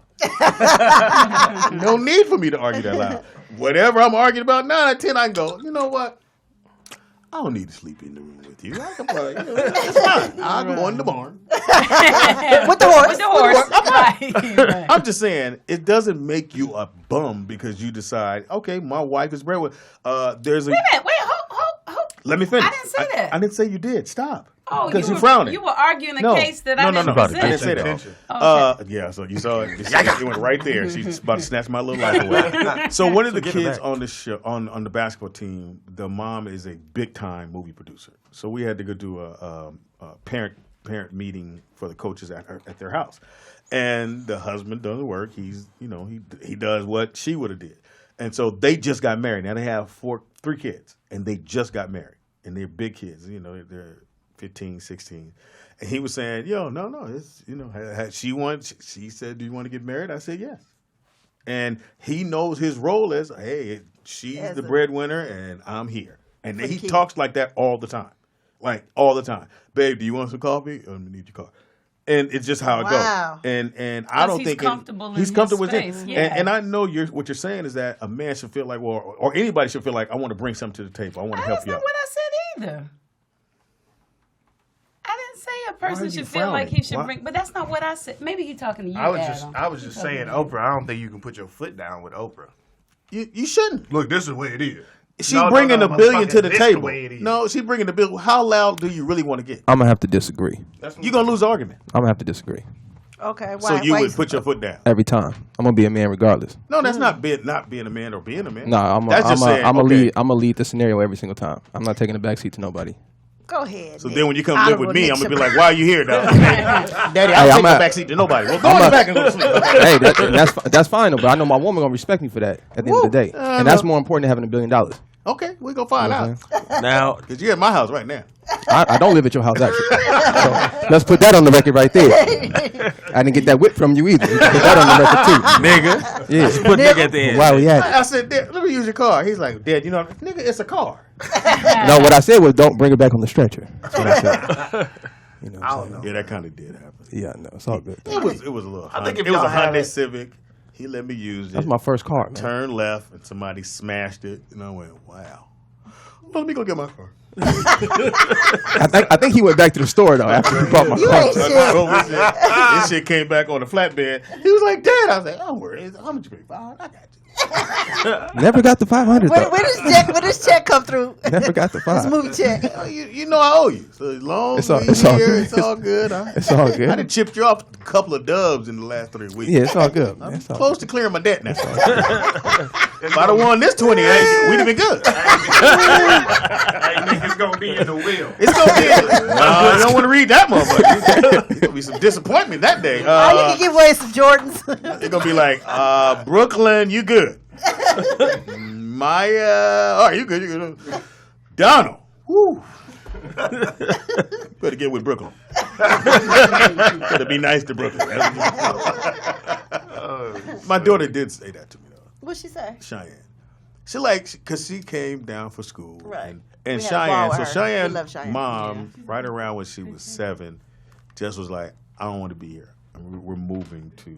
A: No need for me to argue that loud. Whatever I'm arguing about 9 out of 10, I can go, you know what? I don't need to sleep in the room with you. I can probably, it's fine. I'll go in the barn.
B: With the horse.
C: With the horse. Right.
A: I'm just saying, it doesn't make you a bum because you decide, okay, my wife is breadwinner. There's a.
C: Wait a minute. Wait, hold.
A: Let me finish.
C: I didn't say that.
A: I didn't say you did. Stop.
C: Oh,
A: because
C: you
A: you're frowning.
C: You were arguing a
A: No.
C: case that
A: No,
C: I
A: no,
C: didn't
A: no.
C: present.
A: I didn't say that.
C: Okay.
A: Yeah, so you saw it. It went right there. She's about to snatch my little life away. So one of the kids on the show, on the basketball team, the mom is a big time movie producer. So we had to go do a parent meeting for the coaches at their house, and the husband doesn't work. He does what she would have did, and so they just got married. Now they have 3 kids, and they just got married, and they're big kids. They're 15, 16. And he was saying, no, it's, she said, do you want to get married? I said, yes. And he knows his role as, hey, she's the breadwinner and I'm here. And he talks like that all the time. Like, all the time. Babe, do you want some coffee? I need your car. And it's just how it goes. And I don't think he's comfortable with it.
C: Yeah.
A: And I know what you're saying is that a man should feel like, or anybody should feel like, I want to bring something to the table. I want to help you out.
C: That's not what I said either. I didn't say a person
A: you
C: should feel like
A: frowning?
C: he should
A: Why?
C: bring, but that's not what I said. Maybe he's talking to you,
D: I
C: Adam.
D: was just saying, Oprah. I don't think you can put your foot down with Oprah.
A: You shouldn't.
D: Look, this is the way it is.
A: She's bringing $1 billion to the
D: this
A: table.
D: The way it is.
A: No, she's bringing $1 billion. How loud do you really want to get?
H: I'm gonna have to disagree.
A: You're gonna lose the argument.
H: I'm gonna have to disagree
B: Okay,
A: So
B: why?
A: you
B: why
A: would put your foot down.
H: every time. I'm gonna be a man regardless.
A: No, that's not being a man or being a man.
H: No, I'm
A: That's just saying,
H: a
A: okay.
H: lead. I'm gonna lead the scenario every single time. I'm not taking a backseat to nobody.
B: Go ahead.
A: So
B: Nick.
A: then when you come live with me, I'm gonna be like, why are you here, dog? Daddy,
H: Hey,
A: I'm
H: I'm
A: taking
H: a-
A: a backseat to nobody. Well, go in the back and go to sleep.
H: Hey, that's fine though. But I know my woman gonna respect me for that at the end of the day, and that's more important than having $1 billion.
A: Okay, we're gonna find out.
E: Now,
A: Because you're at my house right now.
H: I don't live at your house actually. So let's put that on the record right there. I didn't get that whip from you either. Put that on the record too,
E: nigga.
H: Yeah.
E: Put nigga at the end.
H: Why we at it?
A: I said, Dad, let me use your car. He's like, Dad, nigga, it's a car.
H: No, what I said was don't bring it back on the stretcher. That's what I said. You know what I'm saying?
A: Yeah, that kind of did happen.
H: Yeah, no, it's all good.
A: It was a little.
D: I think if
A: it was
D: y'all
A: a
D: have
A: Hyundai
D: it-
A: Civic. He let me use it.
H: That's my first car, man.
A: Turned left and somebody smashed it, and I went, wow. Well, let me go get my car.
H: I think he went back to the store though after he bought my
B: You
H: car.
B: ain't shit.
A: This shit came back on the flatbed. He was like, Dad. I was like, don't worry. How much you pay? I got you.
H: Never got the 500 though.
B: When does check come through?
H: Never got the
B: This
H: 5.
B: movie check.
A: You know I owe you. So as long as
H: It's
A: we
H: all
A: here,
H: good.
A: it's all good.
H: It's all good.
A: I done chipped you off a couple of dubs in the last 3 weeks.
H: Yeah, it's all good. Man.
A: I'm
H: It's all
A: close
H: good.
A: to clearing my debt now. If I'd have won this 20, we'd have been good.
D: Niggas gonna be in the wheel.
A: It's gonna be. I don't want to read that motherfucker. It's gonna be some disappointment that day.
B: You can give away some Jordans.
A: It's gonna be like, Brooklyn, you good? Maya, all right, you good? You good? Donald, woo. Better get with Brooklyn. Better be nice to Brooklyn. My daughter did say that to me though.
B: What'd she say?
A: Cheyenne. She because she came down for school.
B: Right.
A: And
B: We had a ball
A: Cheyenne,
B: with
A: so
B: her. We
A: Cheyenne's
B: love Cheyenne.
A: mom, right around when she was 7, just was like, I don't want to be here. We're moving to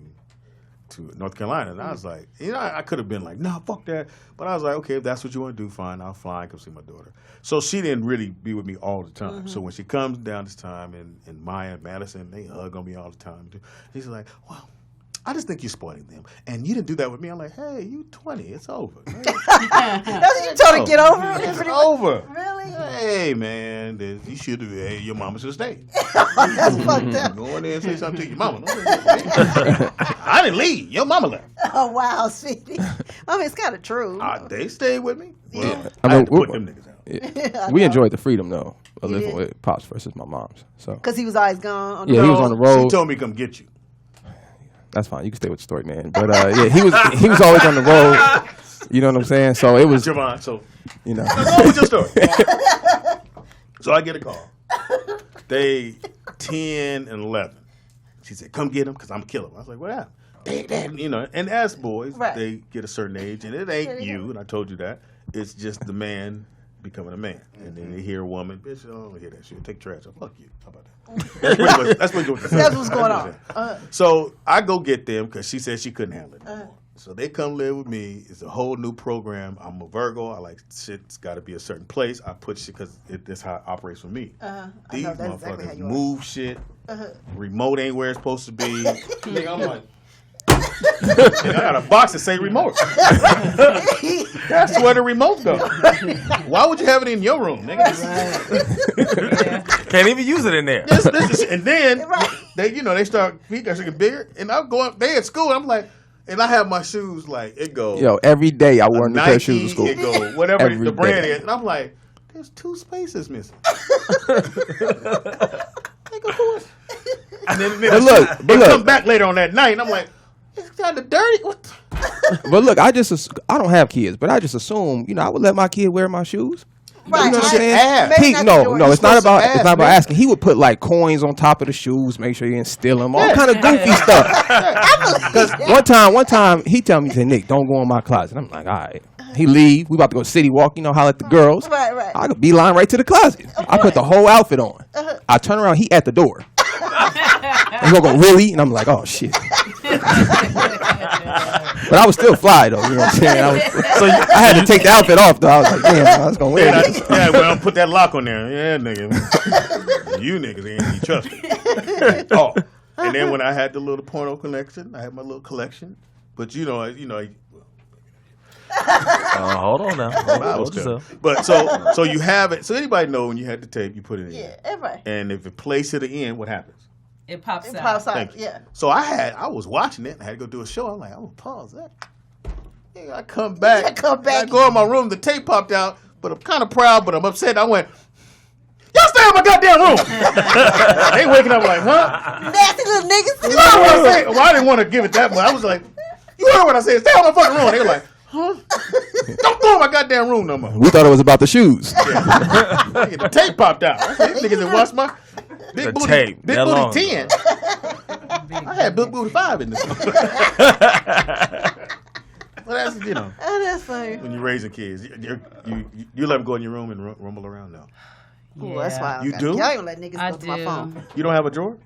A: North Carolina. And I was like, I could have been like, no, fuck that. But I was like, okay, if that's what you want to do, fine. I'll fly and come see my daughter. So she didn't really be with me all the time. So when she comes down this time and Maya and Madison, they hug on me all the time. She's like, well, I just think you're spoiling them. And you didn't do that with me. I'm like, hey, you 20. It's over.
B: That's what you told her to get over it?
A: It's over.
B: Really?
A: Hey, man, you should have. Hey, your mama should have stayed.
B: That's fucked up.
A: Go in there and say something to your mama. I didn't leave. Your mama left.
B: Oh, wow, sweetie. I mean, it's kind of true.
A: They stayed with me. Well,
H: I
A: I
H: mean,
A: had to put them niggas out.
H: Yeah. We enjoyed the freedom though of living
B: did?
H: with Pops versus my mom's. So
B: Because he was always gone on the
H: yeah,
B: road.
H: he was on the road.
A: She told me to come get you.
H: That's fine. You can stay with the story, man. But yeah, he was always on the road. You know what I'm saying? So it was,
A: Javon, so
H: you know.
A: go on with your story. So I get a call. They 10 and 11. She said, come get him because I'm going to kill him. I was like, what happened? You know, and as boys,
B: Right.
A: they get a certain age, and it ain't you, and I told you that. It's just the man becoming a man. And then they hear a woman, bitch, I don't want to hear that shit. Take trash off. Fuck you. How about that? That's what's
B: going on.
A: So I go get them because she said she couldn't handle it anymore. So they come live with me. It's a whole new program. I'm a Virgo. I like shit's got to be a certain place. I put shit because that's how it operates for me. These
B: know that's
A: motherfuckers
B: exactly how you are.
A: move shit. Remote ain't where it's supposed to be. Nigga, I'm like, I got a box that say remote. That's where the remote goes. Why would you have it in your room, nigga?
E: Can't even use it in there.
A: And then they start feet got getting bigger, and I'm going. They at school. I'm like, and I have my shoes like it goes.
H: Yo, every day I wore a new pair of shoes to school.
A: It go whatever
H: Every
A: the brand
H: day.
A: is, and I'm like, there's 2 spaces missing. Nigga, who is? And then they come back later on that night, and I'm like, it's kind of dirty. What the?
H: But look, I don't have kids, but I just assume, I would let my kid wear my shoes.
B: Right.
H: You know what I'm saying?
A: Ask.
B: Maybe not the
H: No, it's not
A: supposed to
H: about
A: ask, man.
H: asking. He would put like coins on top of the shoes, make sure you didn't steal them, all kind of goofy stuff. Because one time he tell me, he said, Nick, don't go in my closet. I'm like, all right. He leave. We about to go city walk. Holler at the girls.
B: Right.
H: I could beeline right to the closet. I put the whole outfit on. I turn around. He at the door. And he'll go, really? And I'm like, oh shit. But I was still fly though. You know what I'm saying? I had to take the outfit off though. I was like, damn, I was gonna wear this.
A: Yeah, well, put that lock on there. Yeah, nigga. You niggas ain't be trusted. Oh, and then when I had the little porno collection, I had my little collection. But
E: Hold on now. Hold yourself.
A: But so you have it. So anybody know when you had the tape, you put it in.
B: Yeah, everybody.
A: And if it plays to the end, what happens?
C: It pops
B: It
C: out.
B: pops out.
A: Thank you.
B: Yeah.
A: So I was watching it. I had to go do a show. I'm like, I'm gonna pause that. Yeah, I come back. I go in my room. The tape popped out, but I'm kind of proud, but I'm upset. I went, y'all stay in my goddamn room. They waking up like, huh?
B: Nasty little niggas.
A: You know what I say? Well, I didn't want to give it that much. I was like, you heard what I said? Stay in my fucking room. They were like, huh? Don't go in my goddamn room no more.
H: We thought it was about the shoes.
A: Yeah. The tape popped out. I said, these niggas that watched my big
E: The
A: booty,
E: tape.
A: big
E: That
A: booty
E: long
A: 10. I had big booty 5 in this. Well, that's
B: Oh, that's funny.
A: when you're raising kids, you let them go in your room and rumble around. No,
B: Ooh, that's why I
A: You
B: got-
A: do?
B: Y'all ain't let niggas
C: I
B: go to my
C: do.
B: phone.
A: you don't have a drawer.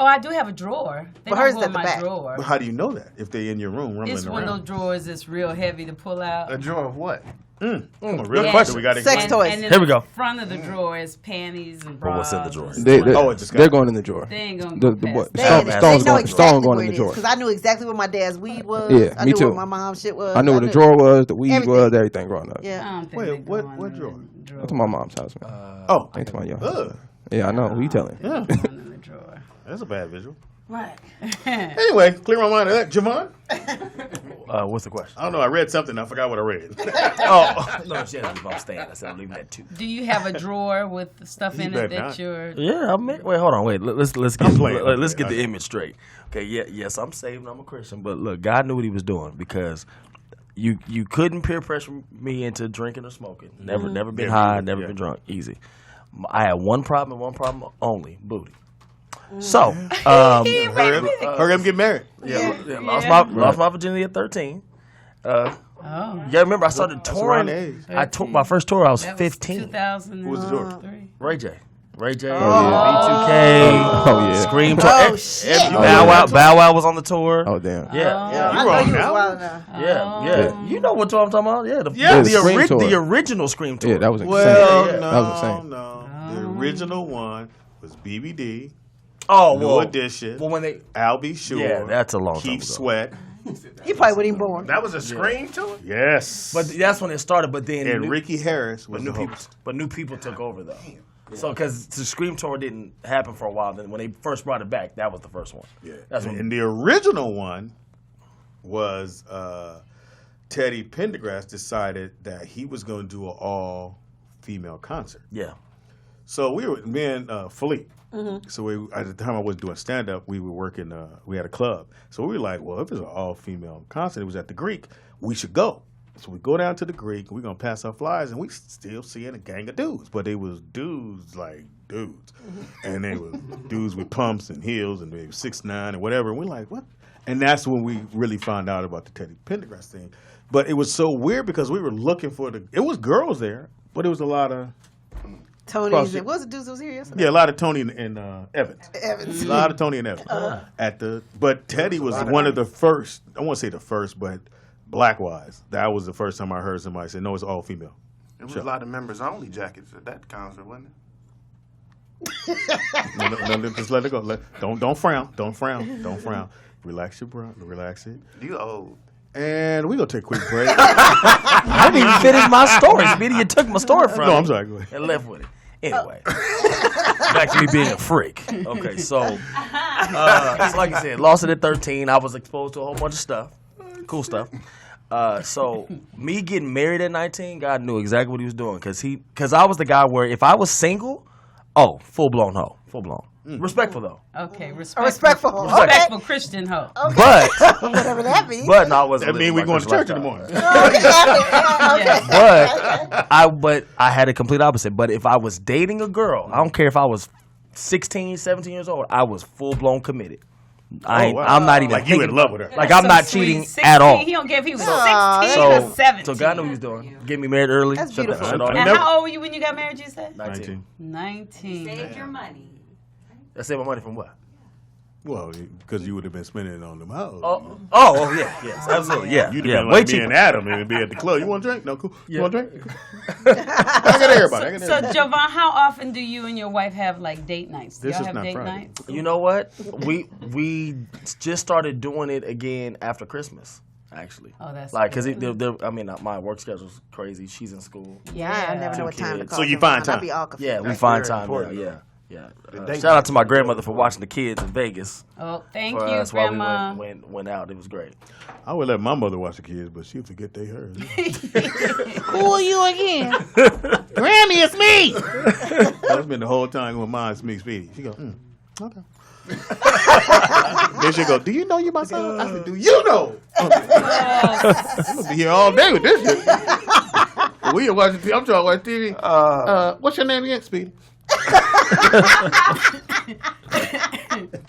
C: Oh, I do have a drawer. They
B: But
C: don't
B: hers
C: go
B: is
C: in
B: at the
C: my
B: back.
C: drawer.
A: But how do you know that if they in your room rumbling
C: It's one of those
A: around?
C: drawers that's real heavy to pull out.
D: A drawer of what?
A: Real question. We got
B: Sex toys.
C: And in
E: Here we
C: the
E: go.
C: front of the drawer is panties and
E: But
C: bras.
E: what's in the drawer?
H: They're going in the drawer.
C: They ain't gonna
H: The
C: go past
H: what?
C: that.
B: They
H: Stone's
B: know
H: going.
B: exactly
H: Stone going
B: where
H: in the
B: it is,
H: drawer.
B: because I knew exactly what my dad's weed was.
H: Yeah,
B: I
H: me
B: knew
H: too.
B: what my mom's shit was.
H: I knew where the drawer was, the weed
B: Everything.
H: was, everything growing up.
C: I
B: Yeah.
C: don't think
A: Wait,
C: they
A: what
C: go in
A: drawer?
C: the
H: That's my mom's house, man.
A: Oh,
H: Ain't to my y'all.
A: ugh.
H: Yeah, I know. Who you telling?
A: Yeah,
C: in the drawer.
A: that's a bad visual.
C: Right.
A: Anyway, clear my mind of that. Javon?
E: What's the question?
A: I don't know. I read something. I forgot what I read.
E: No, she asked if I'm staying. I said I'm leaving that too.
C: Do you have a drawer with stuff
A: You
C: in it
A: better
C: that
A: not.
C: you're?
E: Yeah, wait, hold on, wait. Let's get let's get the image straight. Okay, yes, I'm saved. I'm a Christian, but look, God knew what He was doing because you couldn't peer pressure me into drinking or smoking. Never been high, never been drunk. Easy. I had one problem and one problem only: booty. So,
A: hurry up, get married.
E: lost my virginity at 13. Yeah, remember I started touring.
A: around the age.
E: I took my first tour. I was
C: That
E: 15.
C: 2000.
A: Who was the drawer?
E: Ray J. B2K,
H: Oh, yeah.
E: Scream Tour.
B: Oh, shit.
E: Bow Wow was on the tour.
H: Oh, damn.
E: Yeah.
B: I know you was wild now.
E: Yeah. You know what tour I'm talking about? Yeah,
H: Yeah, the Scream tour.
E: the original Scream Tour.
H: Yeah, that was insane.
A: Well,
H: That was insane.
A: no. The original one was BBD,
E: Oh,
A: New
E: well.
A: Edition,
E: Well, when they.
A: I'll Be Sure.
E: Yeah, that's a long time
A: Keith
E: ago.
A: Sweat.
B: He probably wasn't even born.
D: That was a Scream tour?
A: Yes.
E: But that's when it started. But then.
A: and Ricky Harris was the host.
E: But new people took over, though. So, because the Scream Tour didn't happen for a while, then when they first brought it back, that was the first one.
A: Yeah.
E: That's when.
A: And the original one was Teddy Pendergrass decided that he was going to do an all-female concert.
E: Yeah.
A: So me and Philippe. So at the time I was doing stand-up, we were working, we had a club. So we were like, well, if it's an all-female concert, it was at the Greek, we should go. So we go down to the Greek, we're going to pass our flyers, and we still seeing a gang of dudes. But they was dudes like dudes. And they were dudes with pumps and heels, and they were 6'9" and whatever. And we're like, what? And that's when we really found out about the Teddy Pendergrass thing. But it was so weird because we were looking for it was girls there, but it was a lot of...
B: Tony's. What was the dudes that was here yesterday?
A: Yeah, a lot of Tony and Evans.
B: Evans.
A: A lot of Tony and Evans. But Teddy was one of the first, I won't say the first, but black-wise. That was the first time I heard somebody say, no, it's all female.
D: It was a lot of members-only jackets at that concert, wasn't
A: No, just let it go. Don't frown. Don't frown. Relax your brow. Relax it.
D: it? You old.
A: And we're going to take a quick break.
E: I didn't even finish my story. You took my story from
A: No,
E: me
A: I'm sorry. Go ahead.
E: and left with it. Anyway, back to me being a freak. Okay, so it's like I said, lost it at 13. I was exposed to a whole bunch of stuff, cool stuff. So me getting married at 19, God knew exactly what He was doing because I was the guy where if I was single, full blown hoe, full blown. Respectful though.
C: Okay,
B: A
C: respectful.
B: respectful.
C: Respectful Christian hoe.
E: But
B: Whatever that means.
E: but no, I wasn't.
A: That means
E: living
A: we're
E: my
A: going to
E: Christian
A: church in the
E: lifestyle.
A: morning.
B: Okay.
E: But I had a complete opposite. But if I was dating a girl, I don't care if I was 16, 17 years old, I was full blown committed. I'm not even
A: Like you in
E: thinking-
A: love with her.
E: Like I'm
C: So
E: not
C: sweet.
E: cheating
C: 16,
E: at all.
C: He don't care if he was
B: Aw,
C: 16 or 17.
E: So God knew what He was doing. Get me married early.
B: That's
E: Shut
B: beautiful.
E: Shut all
C: And
E: that.
C: how old were you when you got married, you said?
E: 19.
C: 19.
G: Saved your money.
E: I saved my money from what?
A: Well, because you would have been spending it on them houses.
E: Yes, absolutely, yeah.
A: You'd have
E: yeah,
A: been
E: way
A: like me
E: cheaper.
A: and Adam and be at the club. You want a drink? No, cool. You want a drink? I got everybody.
C: So, Javon, how often do you and your wife have like date nights? Do
A: This
C: y'all
A: is
C: have
A: not
C: date
A: Friday.
C: nights?
E: You know what? We just started doing it again after Christmas. Actually,
C: Oh, that's
E: like because
C: good.
E: I mean, my work schedule's crazy. She's in school.
B: Yeah, I never know what time to
E: kids.
B: call.
A: So you
B: someone.
A: find time.
B: I'd be all confused.
E: Yeah, we
D: That's
E: find
D: very
E: time now.
D: important.
E: Yeah.
D: date
E: Shout out to my grandmother for watching the kids in Vegas.
C: Oh, thank
E: For
C: you,
E: us while
C: Grandma.
E: we went out. It was great.
A: I would let my mother watch the kids, but she'd forget they heard.
B: Who are you again?
A: Grammy, it's me! That's been the whole time when mine's me speedy. She go, okay. Then she go, do you know you my son? I said, do you know? I'm gonna be here all day with this shit. We are watching TV. I'm trying to watch TV. What's your name again, Speedy?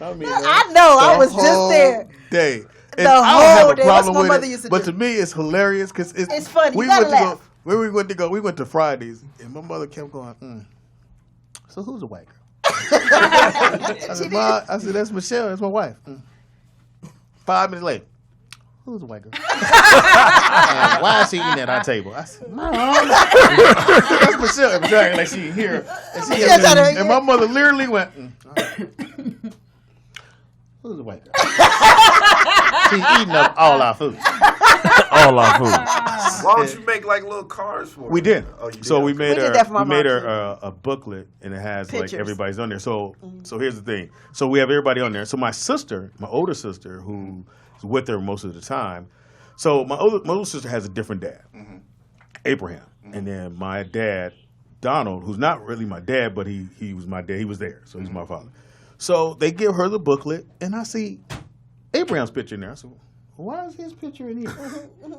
B: I know. I was just there.
A: Day. And
B: The
A: I don't have
B: whole
A: a
B: day. That's
A: problem
B: what my
A: with
B: mother
A: it,
B: used to
A: but
B: do.
A: to me it's hilarious because
B: It's funny. You
A: We
B: gotta
A: went to go.
B: laugh.
A: Where we went to go? We went to Fridays, and my mother kept going. So who's the white girl? I said, Ma, that's Michelle. That's my wife. 5 minutes later, who's the white girl? Why is she eating at our table? I said, Mom. That's Michelle. Michelle like she here. And my mother literally went, who's the white girl? She's eating up all our food.
E: All our food.
D: Why don't you make like little cards for her?
A: We did.
D: Oh, you did?
A: So we made
B: did that for my mom,
A: a booklet, and it has
B: Pictures.
A: like everybody's on there. So here's the thing. So we have everybody on there. So my sister, my older sister, who's with her most of the time. So my older sister has a different dad, Abraham, and then my dad, Donald, who's not really my dad, but he was my dad. He was there, so he's my father. So they give her the booklet, and I see Abraham's picture in there. I said, why is his picture in here?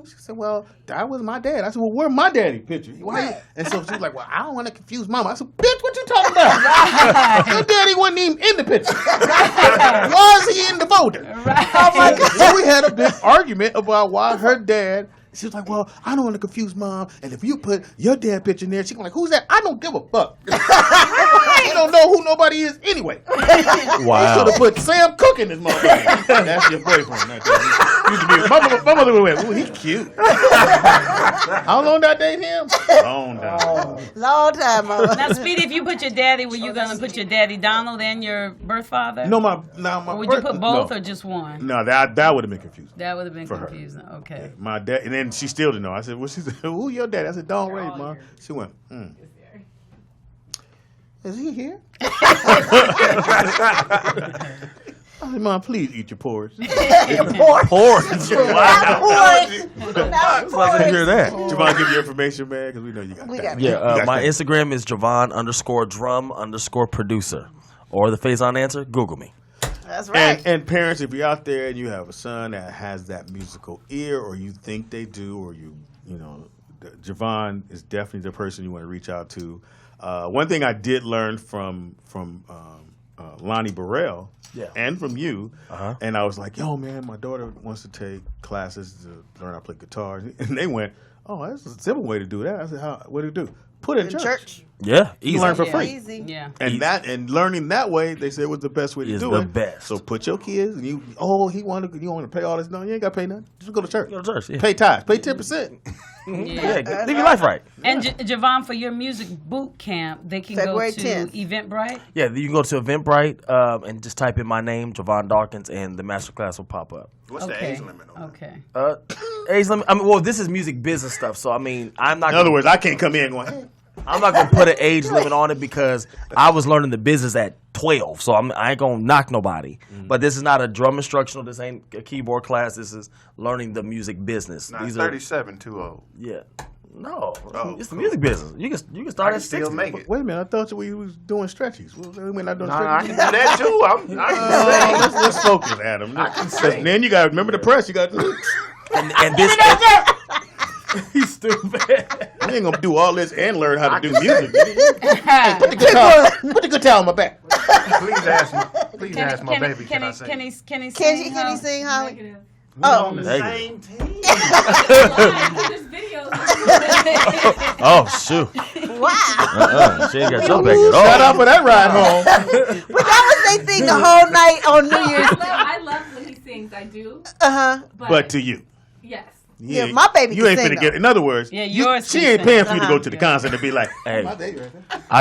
A: She said, well, that was my dad. I said, well, where's my daddy's picture? Why? And so she was like, well, I don't want to confuse Mama. I said, bitch, what you talking about? Your daddy wasn't even in the picture. Why is he in the folder? Oh my God. So we had a big argument about why her dad. She was like, well, I don't want to confuse Mom. And if you put your dad picture in there, she's like, who's that? I don't give a fuck. You don't know who nobody is anyway.
E: Wow.
A: You should have put Sam Cooke in this motherfucker. That's your boyfriend. Right there. Used to be, my mother would went, ooh, he cute. How long did I date him?
B: Long time, Mama.
C: Now, Speedy, if you put your daddy, were you gonna put your daddy Donald and your birth father?
A: No, my
C: Or would you put both
A: no.
C: or just one?
A: No, that would have been confusing.
C: That would have been
A: For her.
C: confusing. Okay.
A: My dad, and then she still didn't know. I said, well, she said, who your daddy? I said, Don Ray, Mom. She went, is he here? I said, Mom, please eat your porridge.
E: Porridge.
B: Not
E: Glad to hear that.
A: Javon, give your information, man, because we know you got that.
E: Yeah, my Instagram is Javon_drum_producer. Or the Face On Answer, Google me.
B: That's right.
A: And parents, if you're out there and you have a son that has that musical ear, or you think they do, or you know, Javon is definitely the person you want to reach out to. One thing I did learn from Lonnie Burrell and from you, and I was like, yo, man, my daughter wants to take classes to learn how to play guitar. And they went, oh, that's a simple way to do that. I said, what do you do? Put it in church.
E: Yeah, easy.
A: You learn for free.
B: Easy.
C: Yeah.
A: And learning that way, they said was the best way to
E: Is
A: do
E: the
A: it.
E: best.
A: So put your kids, and you want to pay all this? No, you ain't got to pay nothing. Just go to church.
E: Go to church, yeah.
A: Pay tithes. Pay 10%.
E: Yeah, live your life right.
C: And Javon, for your music boot camp, they can
B: February
C: go to
B: 10th.
C: Eventbrite.
E: Yeah, you can go to Eventbrite and just type in my name, Javon Dawkins, and the masterclass will pop up.
D: What's the age limit on
C: Okay.
E: Age limit. I mean, well, this is music business stuff, so I mean, I'm not.
A: In other words, I can't come in going, hey.
E: I'm not gonna put an age limit on it because I was learning the business at 12, so I ain't gonna knock nobody. But this is not a drum instructional. This ain't a keyboard class. This is learning the music business.
D: Nah,
E: These
D: 37, too old.
E: Yeah. No,
D: Oh,
E: it's the
D: cool.
E: music business. You can
D: I
E: start
D: can
E: at
D: still
E: 60.
D: make it.
A: Wait a minute, I thought we was doing stretchies. We're not doing
D: Nah, I
A: stretchies.
D: can do that too. I can sing.
A: Let's focus, Adam.
D: sing.
A: Then you got to remember the press. You got to.
E: And this. He's stupid.
A: You ain't gonna do all this and learn how to do music. Hey, put the guitar on my back.
D: Please ask my baby, can I sing?
C: Can he
B: Can he
C: sing?
B: sing, Holly?
G: Negative.
B: Oh.
D: On the
E: There you
D: same team.
G: There's videos.
E: Oh shoot!
B: Wow.
E: She ain't got your back at all.
A: Shout out for that ride home.
B: But that was their thing the whole night on New Year's.
G: I love when he sings. I do.
A: But to you.
G: Yes.
B: Yeah, my baby
A: You
B: can
A: ain't
B: sing,
A: finna get.
B: though.
A: In other words,
C: Yeah, yours
A: she
C: can
A: ain't
C: sing.
A: paying for you to go to the concert and be like,
E: Hey,
A: my baby right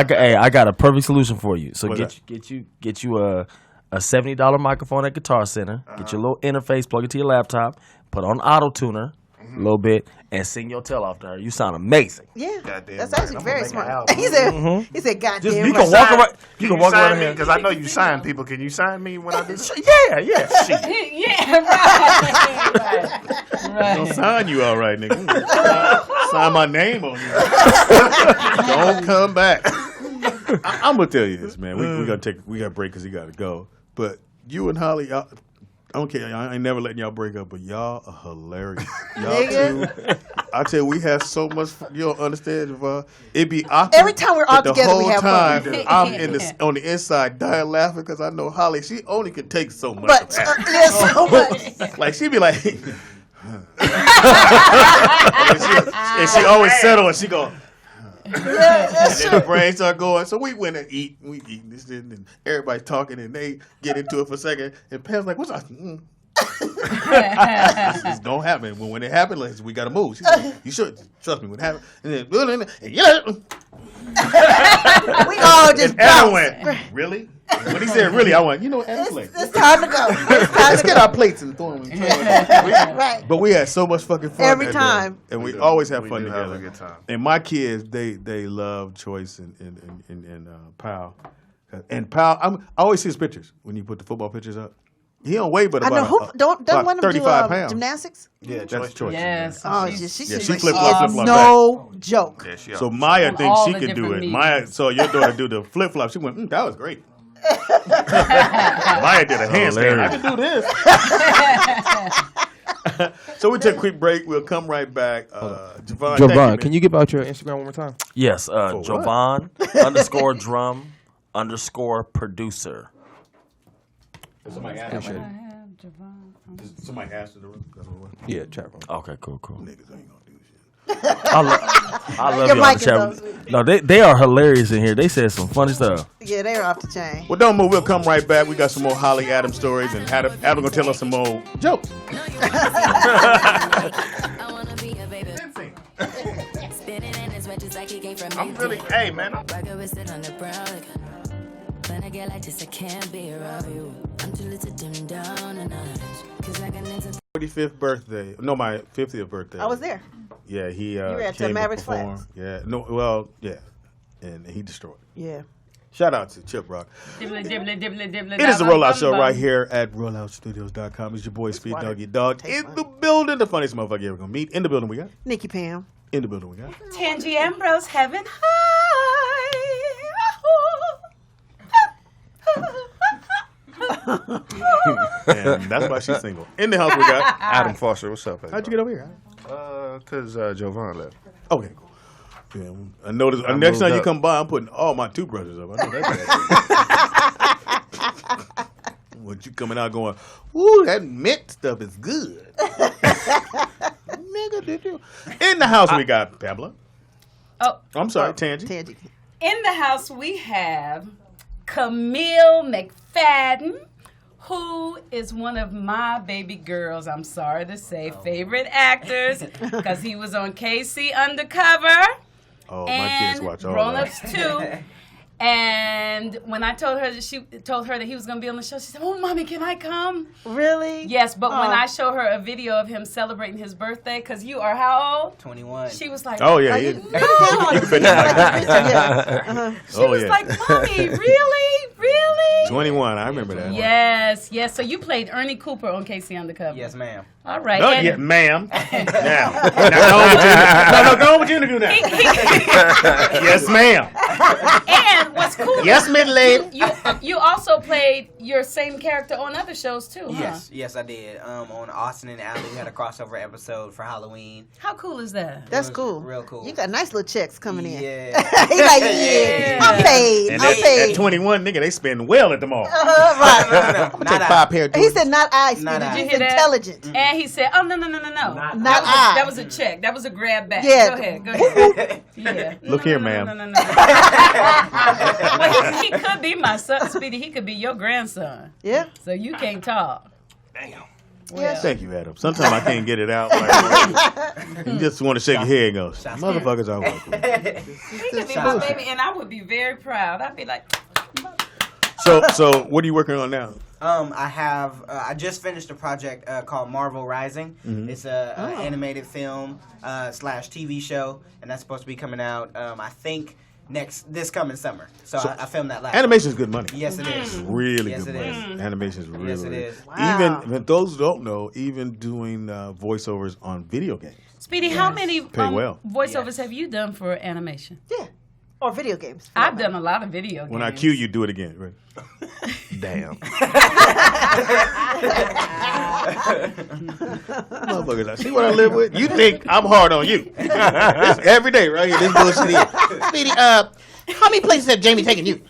A: there.
E: I got a perfect solution for you. So
A: What's
E: get you a $70 microphone at Guitar Center. Get your little interface, plug it to your laptop, put on auto tuner a little bit, and sing your tail off to her. You sound amazing.
B: Yeah,
D: Goddamn
B: that's
D: right.
B: actually
D: I'm
B: very
D: gonna make an
B: smart.
D: album.
B: He said,
E: Just
B: goddamn
E: you
B: right.
E: can walk around. You can walk around here.
D: Because I know you sign people. Can you sign me when I do this?
E: Yeah. Shit.
C: Yeah, right.
A: Don't sign you all right, nigga. Sign my name on you. Don't come back. I'm gonna tell you this, man. We got to break because he got to go. But you and Holly, y'all, I don't care. I ain't never letting y'all break up, but y'all are hilarious. Y'all two. I tell you, we have so much fun. You don't understand, Javon. It be awkward.
B: Every time we're all
A: but
B: together, we
A: the
B: have
A: whole time,
B: fun.
A: I'm on the inside dying laughing because I know Holly. She only can take so much.
B: But
A: of that.
B: there's so much.
A: Like she be like, and she always settle and she go. And then the brain start going. So we went and eat. We eat this and everybody's talking and they get into it for a second. And Pam's like, "What's up?" This don't happen. When it happens, like, we gotta move. She's like, you should trust me. When it happens, and then
B: We all just
A: and Adam
B: bounced.
A: went, really? When he said really, I went, you know what? Adam's late.
B: It's time to go.
A: Let's get our plates and throw them in the trash.
B: Right.
A: But we had so much fucking fun
B: Every
A: that day.
B: time.
A: And we always have
D: We
A: fun
D: do have
A: together.
D: a good time.
A: And my kids, they love Choice and Powell. And Powell, I always see his pictures when you put the football pictures up. He don't weigh but
B: I know.
A: about
B: Don't
A: about
B: one of them do
A: 35 pounds.
B: gymnastics?
D: Yeah,
A: That's Choice.
C: Yes.
B: Oh,
C: She's-
B: she
A: Yeah,
B: she
A: she
B: is
A: flip-flop
B: no joke.
D: Yeah, she
A: So Maya
C: On
A: thinks
C: all
A: she
C: the
A: can do
C: different
A: it. Maya
C: mediums.
A: saw your daughter do the flip flop. She went, that was great. Maya did a handstand. I can do this. So we take a quick break. We'll come right back. Javon, thank
H: Javon,
A: you,
H: can you give out your Instagram one more time?
E: Yes,
A: what?
E: Jovan _drum_producer.
A: Somebody asked her. Somebody asked her.
H: Yeah, chat room.
E: Okay, cool.
A: Niggas ain't gonna do shit.
E: I love
B: Your
E: y'all in
B: mic
E: the chat.
B: is
E: room. No, they are hilarious in here. They said some funny stuff.
B: Yeah, they're off the chain.
A: Well, don't move. We'll come right back. We got some more Holly Adams stories, and Adam gonna tell us some more jokes.
D: I'm really, hey man,
J: When I get like this, I can't be around you. I'm too little to dim down a notch. Cause I can into
A: 45th birthday. No, my 50th birthday.
B: I was there.
A: Yeah, he
B: You were at the
A: came to
B: Mavericks
A: perform.
B: Flats.
A: Yeah, no, well, yeah, and he destroyed.
B: Yeah.
A: Shout out to Chip Rock.
C: Dibbly, dibbly, dibbly, dibbly,
A: It is the
C: bum,
A: Rollout
C: bum,
A: Show
C: bum.
A: right here at rolloutstudios.com. It's your boy Speed Doggy Dog in the building. The funniest motherfucker you ever gonna meet. In the building we got.
B: Nikki Pam.
A: In the building we got.
C: Tangy Ambrose, heaven high.
A: And that's why she's single. In the house we got.
D: Adam Foster, what's up?
A: How'd you get over here?
D: Cause Jovan left.
A: Okay, cool. Yeah, I noticed.
D: I
A: Next time
D: moved
A: you
D: up.
A: come by, I'm putting all my toothbrushes up. I know that's bad. When you coming out going, ooh, that mint stuff is good. Nigga, did you? In the house we got Pamela.
C: Oh,
A: I'm sorry, Tangy.
B: Tangy.
C: in the house we have Kamil Mcfadden, who is one of my baby girls, I'm sorry to say, favorite actors, because he was on KC Undercover.
A: Oh, my
C: and
A: kids watch all
C: Grown
A: that.
C: Ups too. And when I told her that he was going to be on the show, she said, "Oh, mommy, can I come?"
B: Really?
C: Yes, but when
B: Oh.
C: I showed her a video of him celebrating his birthday, because you are how old?
K: 21.
C: She was like,
A: Oh, yeah.
B: Like,
A: yeah.
B: you can fit that. Yeah.
C: She was like, "Mommy, really? Really?"
A: 21, I remember that.
C: Yes, yes. So you played Ernie Cooper on KC Undercover.
K: Yes, ma'am.
C: All right.
A: No,
C: And
A: yeah, ma'am. Now go on with your interview now. Yes, ma'am.
C: And what's cool?
A: Yes, middle lady.
C: You also played your same character on other shows too, huh?
K: Yes, I did. On Austin and Alley, we had a crossover episode for Halloween.
C: How cool is that?
B: That's
K: was
B: cool.
K: real cool.
B: You got nice little checks coming in.
K: Yeah.
B: He like, yeah, I'm paid.
A: And
B: I'm
A: at
B: paid.
A: 21, nigga, they spend well at the mall.
B: Right.
K: Not
A: Take
K: I.
A: 5 pair of
B: He said, "Not I." Speedy.
K: Not I.
C: Did you
B: He's
C: hear that?
B: intelligent.
C: And he said, "Oh no."
B: Not
C: That
B: I.
C: was a check. That was a grab back.
B: Yeah.
C: Go ahead. Yeah.
A: Look here, ma'am.
C: No. Well, he could be my son, Speedy. He could be your grandson.
B: Yeah.
C: So you can't talk.
B: Yes.
A: Thank you, Adam. Sometimes I can't get it out. Like, you just want to shake your head and go, motherfuckers are welcome.
C: He could be my baby, and I would be very proud. I'd be like,
A: So what are you working on now?
K: I just finished a project called Marvel Rising.
A: Mm-hmm.
K: It's a animated film / TV show, and that's supposed to be coming out, I think, this coming summer. So I filmed that last
A: Animation is good money.
K: Yes, it is.
A: Really
K: Yes,
A: good
K: it
A: money.
K: is.
A: Animation is really,
K: Yes, it
A: really
K: is.
B: Wow.
A: Even those who don't know, even doing voiceovers on video games.
C: Speedy, how many
A: Pay well.
C: voiceovers have you done for animation?
B: Yeah. Or video games.
C: I've done a lot of video games.
A: When I cue you, do it again. Right? Damn. Motherfuckers, I see what I live with. You think I'm hard on you? This every day, right here. This bullshit is. Speedy, how many places have Jamie taken you?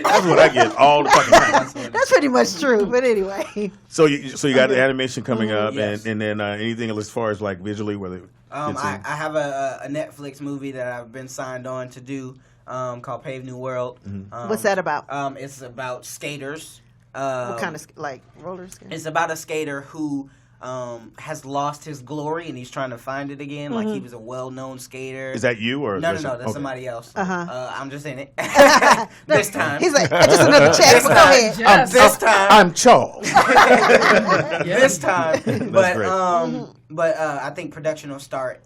A: That's what I get all the fucking time.
B: That's pretty much true. But anyway.
A: So you got the animation coming up,
K: Yes.
A: and then anything as far as like visually, whether
K: I have a Netflix movie that I've been signed on to do called Pave New World.
A: Mm-hmm.
B: What's that about?
K: It's about skaters
B: What kind of like roller skate?
K: It's about a skater who has lost his glory and he's trying to find it again. Like he was a well-known skater.
A: Is that you or
K: no? That's somebody else. I'm just in it this time.
B: He's like, just another check. Go ahead.
K: This time,
A: I'm Charles.
K: this time, but
A: great.
K: I think production will start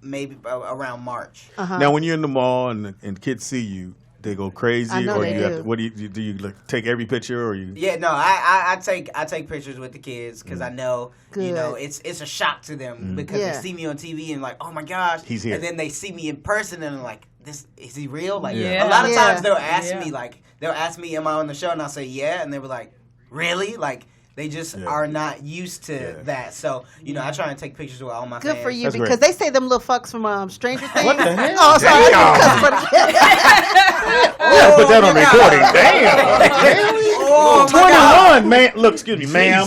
K: maybe around March.
A: Now, when you're in the mall and kids see you, they go crazy,
B: I know
A: or
B: they
A: you
B: do.
A: have to, what do you like, take every picture, or you?
K: Yeah, no, I take pictures with the kids because I know it's a shock to them because they see me on TV and like, oh my gosh,
A: he's here,
K: and then they see me in person and like, this is he real? Like
C: Yeah.
K: a lot of times they'll ask me, am I on the show? And I'll say yeah, and they were like, really? Like they just are not used to that. So I try and take pictures with all my
B: Good
K: fans.
B: for you,
A: That's
B: because
A: great.
B: they say them little fucks from Stranger Things.
A: What the hell?
B: Oh, sorry.
A: Yeah, put that on recording. Damn.
K: Oh,
A: 21, man. Look, excuse me, ma'am.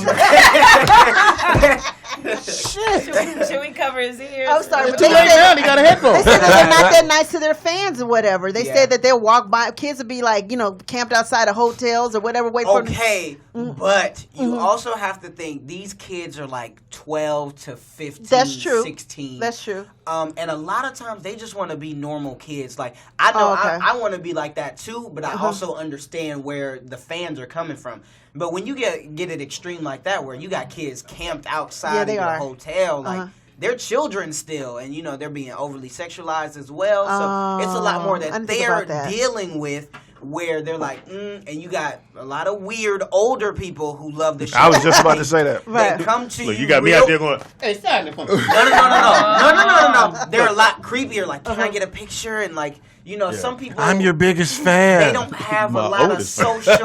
C: Should we cover his ears?
B: I'm sorry, but
A: Too late now. He got a headphone.
B: they say that they're not that nice to their fans or whatever. They
K: Yeah.
B: said that they'll walk by. Kids will be like, camped outside of hotels or whatever. Wait for them.
K: Okay, but you also have to think these kids are like 12 to 15,
B: That's true.
K: 16.
B: That's true.
K: And a lot of times they just want to be normal kids. Like I know I want to be like that too, but I also understand where the fans are coming from. But when you get it extreme like that, where you got kids camped outside of your hotel, like they're children still, and they're being overly sexualized as well. So it's a lot more that they're dealing with. Where they're like, and you got a lot of weird older people who love the show.
A: I was just about to say that.
K: They come to
A: Look,
K: you.
A: you got me out there going, hey, sign the phone.
K: No. They're a lot creepier. Like, can I get a picture? And like, some people.
E: I'm your biggest fan.
K: They don't have a lot of social.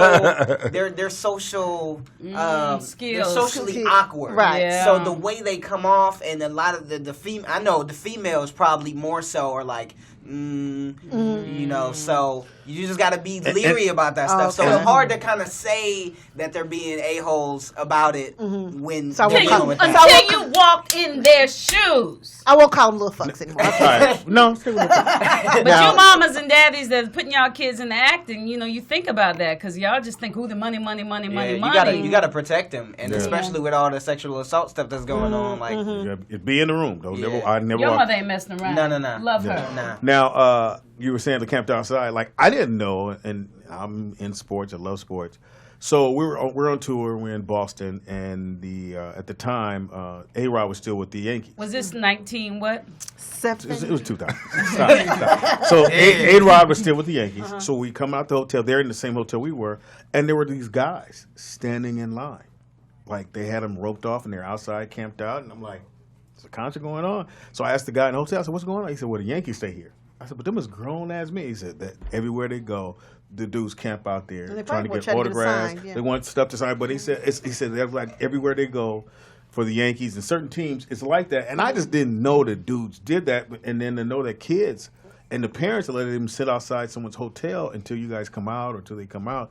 K: They're social skills. They're socially awkward.
B: Right.
C: Yeah.
K: So the way they come off, and a lot of the I know the females probably more so are like. So you just got to be leery about that stuff. So it's hard to kind of say that they're being a-holes about it when they're dealing with that.
C: Until you walk in their shoes.
B: I won't call them little fucks anymore.
A: all right. No.
C: But you mamas and daddies that's putting y'all kids into acting, you think about that because y'all just think, the money.
K: You gotta protect them, and especially with all the sexual assault stuff that's going on. Like,
A: Be in the room. Don't I never.
C: Your mother ain't messing around.
K: No.
C: Love her.
K: Nah.
A: Now, you were saying the camped outside. Like I didn't know, and I'm in sports. I love sports. So we're on tour. We're in Boston, and at the time, A-Rod was still with the Yankees.
C: Was this 19 what?
A: It was 2000. Stop. So A-Rod was still with the Yankees. So we come out the hotel. They're in the same hotel we were, and there were these guys standing in line, like they had them roped off, and they're outside camped out. And I'm like, there's a concert going on. So I asked the guy in the hotel. I said, what's going on? He said, well, the Yankees stay here. I said, but them is grown as me. He said that everywhere they go, the dudes camp out there trying to get autographs. They want stuff to sign. But he said they're like everywhere they go for the Yankees and certain teams, it's like that. And I just didn't know that dudes did that. And then to know that kids and the parents are letting them sit outside someone's hotel until you guys come out or until they come out.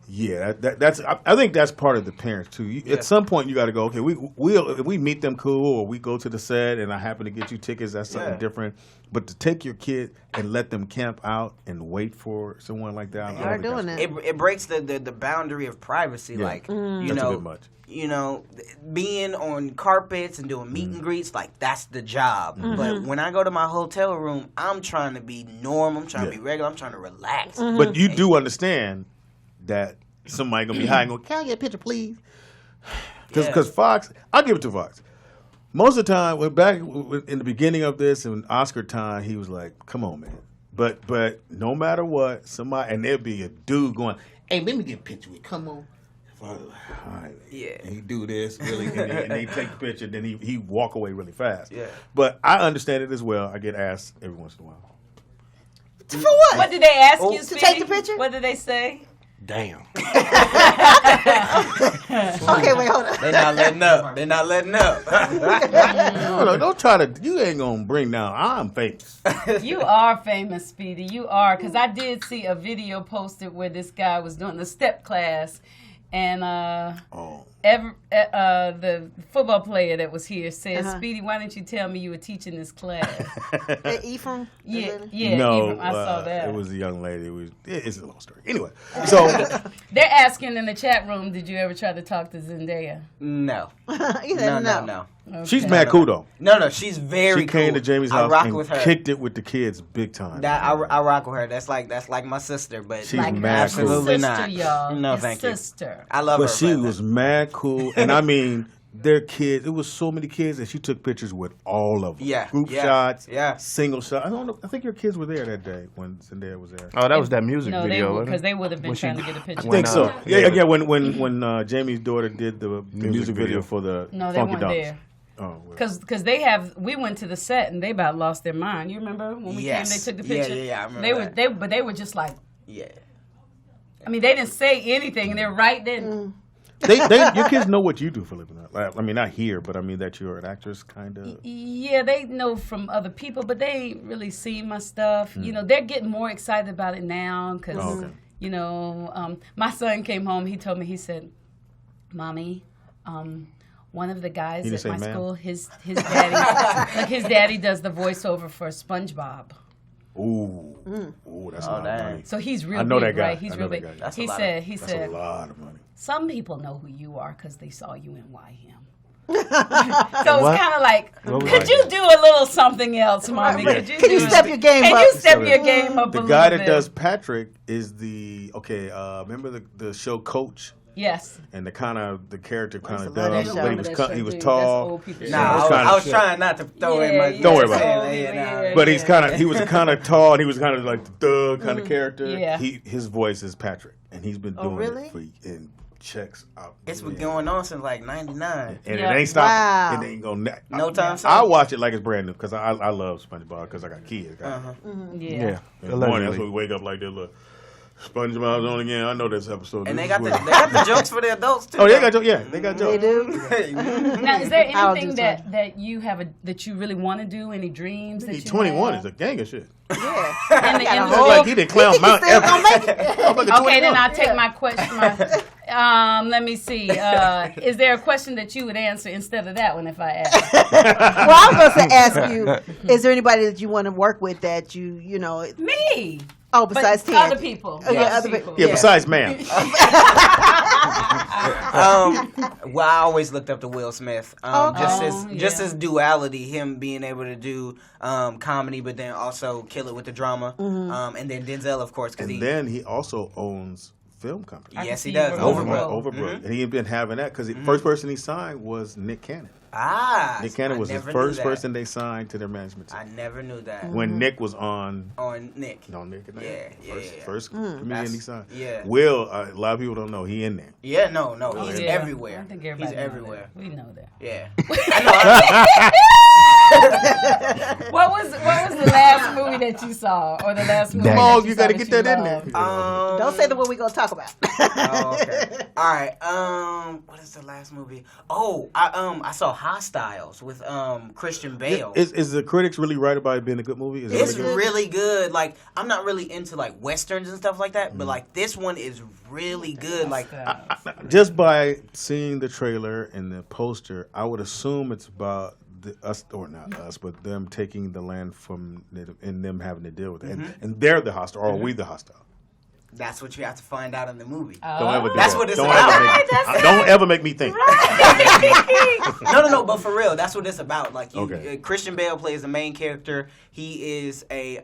A: Yeah, that's. I think that's part of the parents too. At some point, you got to go. Okay, we meet them cool, or we go to the set, and I happen to get you tickets. That's something different. But to take your kid and let them camp out and wait for someone like that,
B: They are doing it.
K: It breaks the boundary of privacy.
A: Yeah.
K: Like
A: That's a bit much.
K: Being on carpets and doing meet and greets, like that's the job. But when I go to my hotel room, I'm trying to be normal. I'm trying to be regular. I'm trying to relax.
A: But you do understand that somebody gonna be high and go, can I get a picture, please? Because Fox, I'll give it to Fox. Most of the time, back in the beginning of this and Oscar time, he was like, "Come on, man." But no matter what, somebody and there'd be a dude going, "Hey, let me get a picture with you. Come on." Father, all right.
K: Yeah.
A: And he do this really, and he take the picture, then he walk away really fast.
K: Yeah.
A: But I understand it as well. I get asked every once in a while.
B: For what?
C: What did they ask you,
B: to
C: Speedy?
B: take the picture?
C: What did they say?
E: Damn.
B: Okay, wait, hold on.
K: They're not letting up.
A: No, don't try to. You ain't gonna bring down. I'm famous.
C: You are famous, Speedy. You are, because I did see a video posted where this guy was doing the step class, And the football player that was here said, Speedy, why didn't you tell me you were teaching this class?
B: Ephraim?
C: Yeah,
A: no,
C: Ephraim. I saw that.
A: It was a young lady. It's a long story. Anyway, so
C: they're asking in the chat room, did you ever try to talk to Zendaya?
K: No.
B: No.
C: Okay.
A: She's mad cool though.
K: No, she's very
A: She came
K: cool.
A: to Jamie's
K: I
A: house
K: rock
A: and
K: with her.
A: kicked it with the kids big time.
K: I rock with her. That's like my sister, but
A: She's like mad cool.
K: absolutely
C: sister,
K: not.
C: y'all.
K: No,
C: Your
K: thank
C: sister.
K: you. I love
A: But
K: her.
A: she was mad cool, and I mean, their kids. It was so many kids that she took pictures with all of them.
K: Yeah,
A: group
K: yeah,
A: shots,
K: yeah.
A: single shots. I don't know. I think your kids were there that day when Zendaya was there.
D: Oh, that was that music
C: No,
D: video,
C: because they would have been trying to get a picture.
A: I think so. Yeah. When Jamie's daughter did the music video for the
C: No, they
A: Funky
C: weren't
A: Dogs.
C: there.
A: Oh, well.
C: Because we went to the set and they about lost their mind. You remember when we came? They took the picture.
K: Yeah, I remember.
C: They were just like,
K: yeah.
C: I mean, they didn't say anything, and they're right then.
A: Your kids know what you do for a living. I mean, not here, but I mean that you're an actress, kind of.
C: Yeah, they know from other people, but they ain't really seen my stuff. You know, they're getting more excited about it now because, you know, my son came home. He told me, he said, "Mommy, one of the guys at my school, his daddy, like his daddy does the voiceover for SpongeBob."
A: Ooh, that's a lot of money.
C: So he's real
A: I know
C: big,
A: that guy.
C: right? He's real big. He said,
A: a lot of money.
C: Some people know who you are because they saw you in YM. So it's kind of like, could you do a little something else, Mommy?
B: Can you step your game up?
C: Can you step your game up a
A: The
C: little
A: guy
C: bit?
A: that does Patrick is remember the show Coach?
C: Yes.
A: And the character kind of
B: love that
A: dumb,
B: show.
A: but he was tall.
K: I was trying not to throw in my.
A: Don't worry about it. But he was kind of tall, and he was kind of like the thug kind of character.
C: Yeah.
A: His voice is Patrick, and he's been doing
B: really?
A: it and checks out.
K: It's been going on since like '99.
A: And it ain't stopping.
B: Wow.
A: It ain't gonna.
K: No time soon.
A: I watch it like it's brand new because I love SpongeBob because I got kids.
C: Yeah.
A: In the morning, that's when we wake up like this. Look, SpongeBob's on again. I know this episode.
K: And
A: this
K: they got
A: is
K: the jokes for the adults too.
A: Oh, they got jokes. Yeah, they got jokes.
B: They do.
C: Now, is there
B: I'll
C: anything
B: do
C: that you have that you really want to do? Any dreams that you
A: 21
C: have?
A: is a gang of shit.
B: Yeah.
C: And
A: It's like he didn't clown Mount Everest.
C: Okay, then I'll take my question. Let me see. Is there a question that you would answer instead of that one if I ask?
B: Well, I was going to ask you, is there anybody that you want to work with that you know?
C: Me.
B: Oh, besides
C: But
B: Ted.
C: other people.
B: Oh, yeah, other people.
A: Yeah, besides man.
K: Well, I always looked up to Will Smith. Just
C: yeah.
K: his duality, him being able to do comedy, but then also kill it with the drama. And then Denzel, of course, because
A: then he also owns film company.
K: Yes, he does.
A: Overbrook. And he had been having that because the first person he signed was Nick Cannon. Nick Cannon was the first person they signed to their management team.
K: I never knew that.
A: When Nick was on
K: Nick.
A: On Nick and
K: Yeah.
A: First comedian he signed.
K: Yeah.
A: Will, a lot of people don't know, he in there.
K: Yeah, no. He's everywhere.
C: I think everybody
K: He's everywhere.
C: We know that.
K: Yeah.
C: What was the last movie that you saw, or the last movie?
A: Come on, you got to get that in there.
B: Don't say the one we're going to talk about.
K: Oh, okay. All right. What is the last movie? Oh, I saw Hostiles with Christian Bale.
A: Is the critics really right about it being a good movie?
K: It's really good. Like, I'm not really into like westerns and stuff like that, but like this one is really good. Like,
A: just by seeing the trailer and the poster, I would assume it's about us, or not us, but them taking the land from Native and them having to deal with it, and they're the hostile, or are we the hostile?
K: That's what you have to find out in the movie.
A: Don't ever do
K: that's
A: that.
K: what it's
A: don't
K: about.
A: Don't ever make me think.
K: No, but for real, that's what it's about. Like, Christian Bale plays the main character. He is a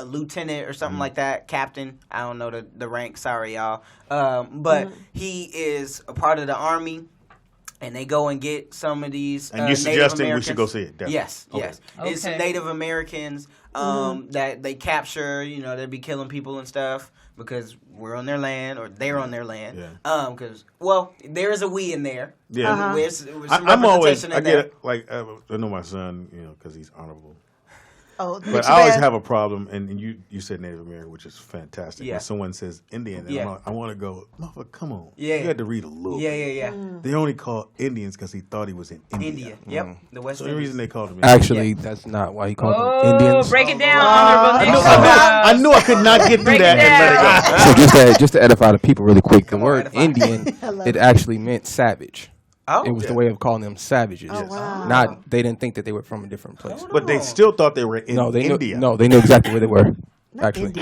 K: lieutenant or something like that, captain. I don't know the rank. Sorry, y'all. But he is a part of the army. And they go and get some of these
A: and you're suggesting
K: Native
A: we should go see it? Definitely.
K: Yes.
C: Okay.
K: It's Native Americans that they capture. You know, they be killing people and stuff because we're on their land or they're on their land.
A: Yeah.
K: Because there is a we in there.
A: Yeah.
K: There's some
A: I'm always.
K: representation
A: I
K: in there.
A: get like I know my son, because he's honorable. But I always have a problem, and you said Native American, which is fantastic.
K: Yeah.
A: When someone says Indian, and I want to go, motherfucker, come on.
K: Yeah.
A: You had to read a little bit.
K: Yeah.
A: They only called Indians because he thought he was in India.
K: Yep. The West
A: So the reason they called him
H: Actually, that's not why he called them Indians.
C: Break it down. I
A: knew I could not get through that and let
H: So just to edify the people really quick, the word Indian, it actually meant savage.
K: Oh,
H: it was the way of calling them savages.
B: Oh, wow.
H: Not they didn't think that they were from a different place.
A: But they still thought they were in India.
H: They knew exactly where they were. Actually.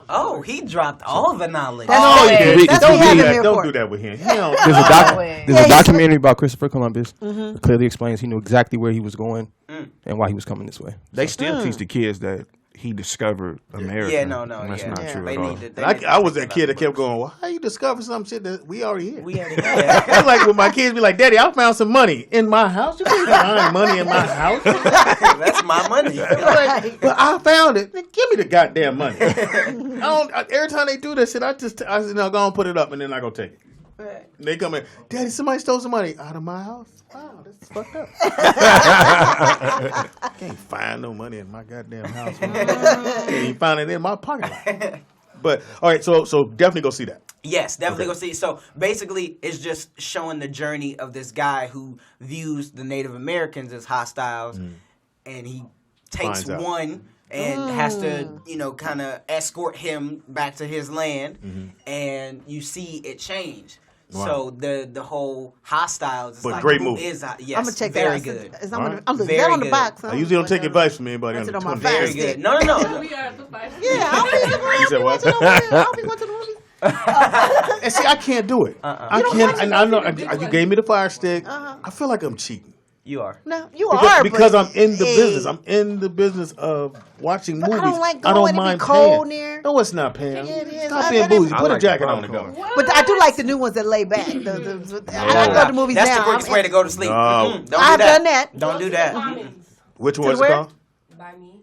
K: Oh, he dropped all the knowledge.
A: Don't do that with him.
H: There's a documentary about Christopher Columbus. It clearly explains he knew exactly where he was going and why he was coming this way.
L: They still teach the kids that he discovered America.
K: Yeah, no,
L: that's not true
K: they
L: at all.
A: I was that kid that kept going, why you discover some shit that we already here?
K: We already
A: It's like when my kids be like, Daddy, I found some money in my house. You can't find money in my house.
K: That's my money.
A: Like, but I found it. Give me the goddamn money. Every time they do this shit, I said, no, go and put it up, and then I go take it. Right. They come in, Daddy, somebody stole some money out of my house. Wow, that's fucked up. Can't find no money in my goddamn house. Can't even find it in my pocket. But all right, so definitely go see that.
K: Yes, definitely go see it. So basically, it's just showing the journey of this guy who views the Native Americans as hostiles, and he takes one and has to, kind of escort him back to his land, and you see it change. Wow. So the whole hostiles.
A: But like, great movie.
K: Yes,
B: I'm gonna check
K: very
B: that
K: good.
B: I'm looking that on the box.
A: I usually don't take advice from anybody.
B: That's it on my
K: very good. No.
G: We are at the fight.
B: Yeah, I'll be watching the movie.
A: And see, I can't do it. I can't. And I know you gave me the Fire Stick. I feel like I'm cheating.
K: You are.
B: No, you are.
A: Because I'm in the business. I'm in the business of watching movies.
B: I don't mind cold
A: paying.
B: near.
A: No, it's not paying.
B: Yeah, it is.
A: Stop being bougie. Put a jacket on and go.
B: But I do like the new ones that lay back. I go to movies
K: That's
B: now.
K: That's the quickest way to go to sleep.
A: No.
B: I've done that.
K: Don't do that.
A: Which one is it called?
F: By me.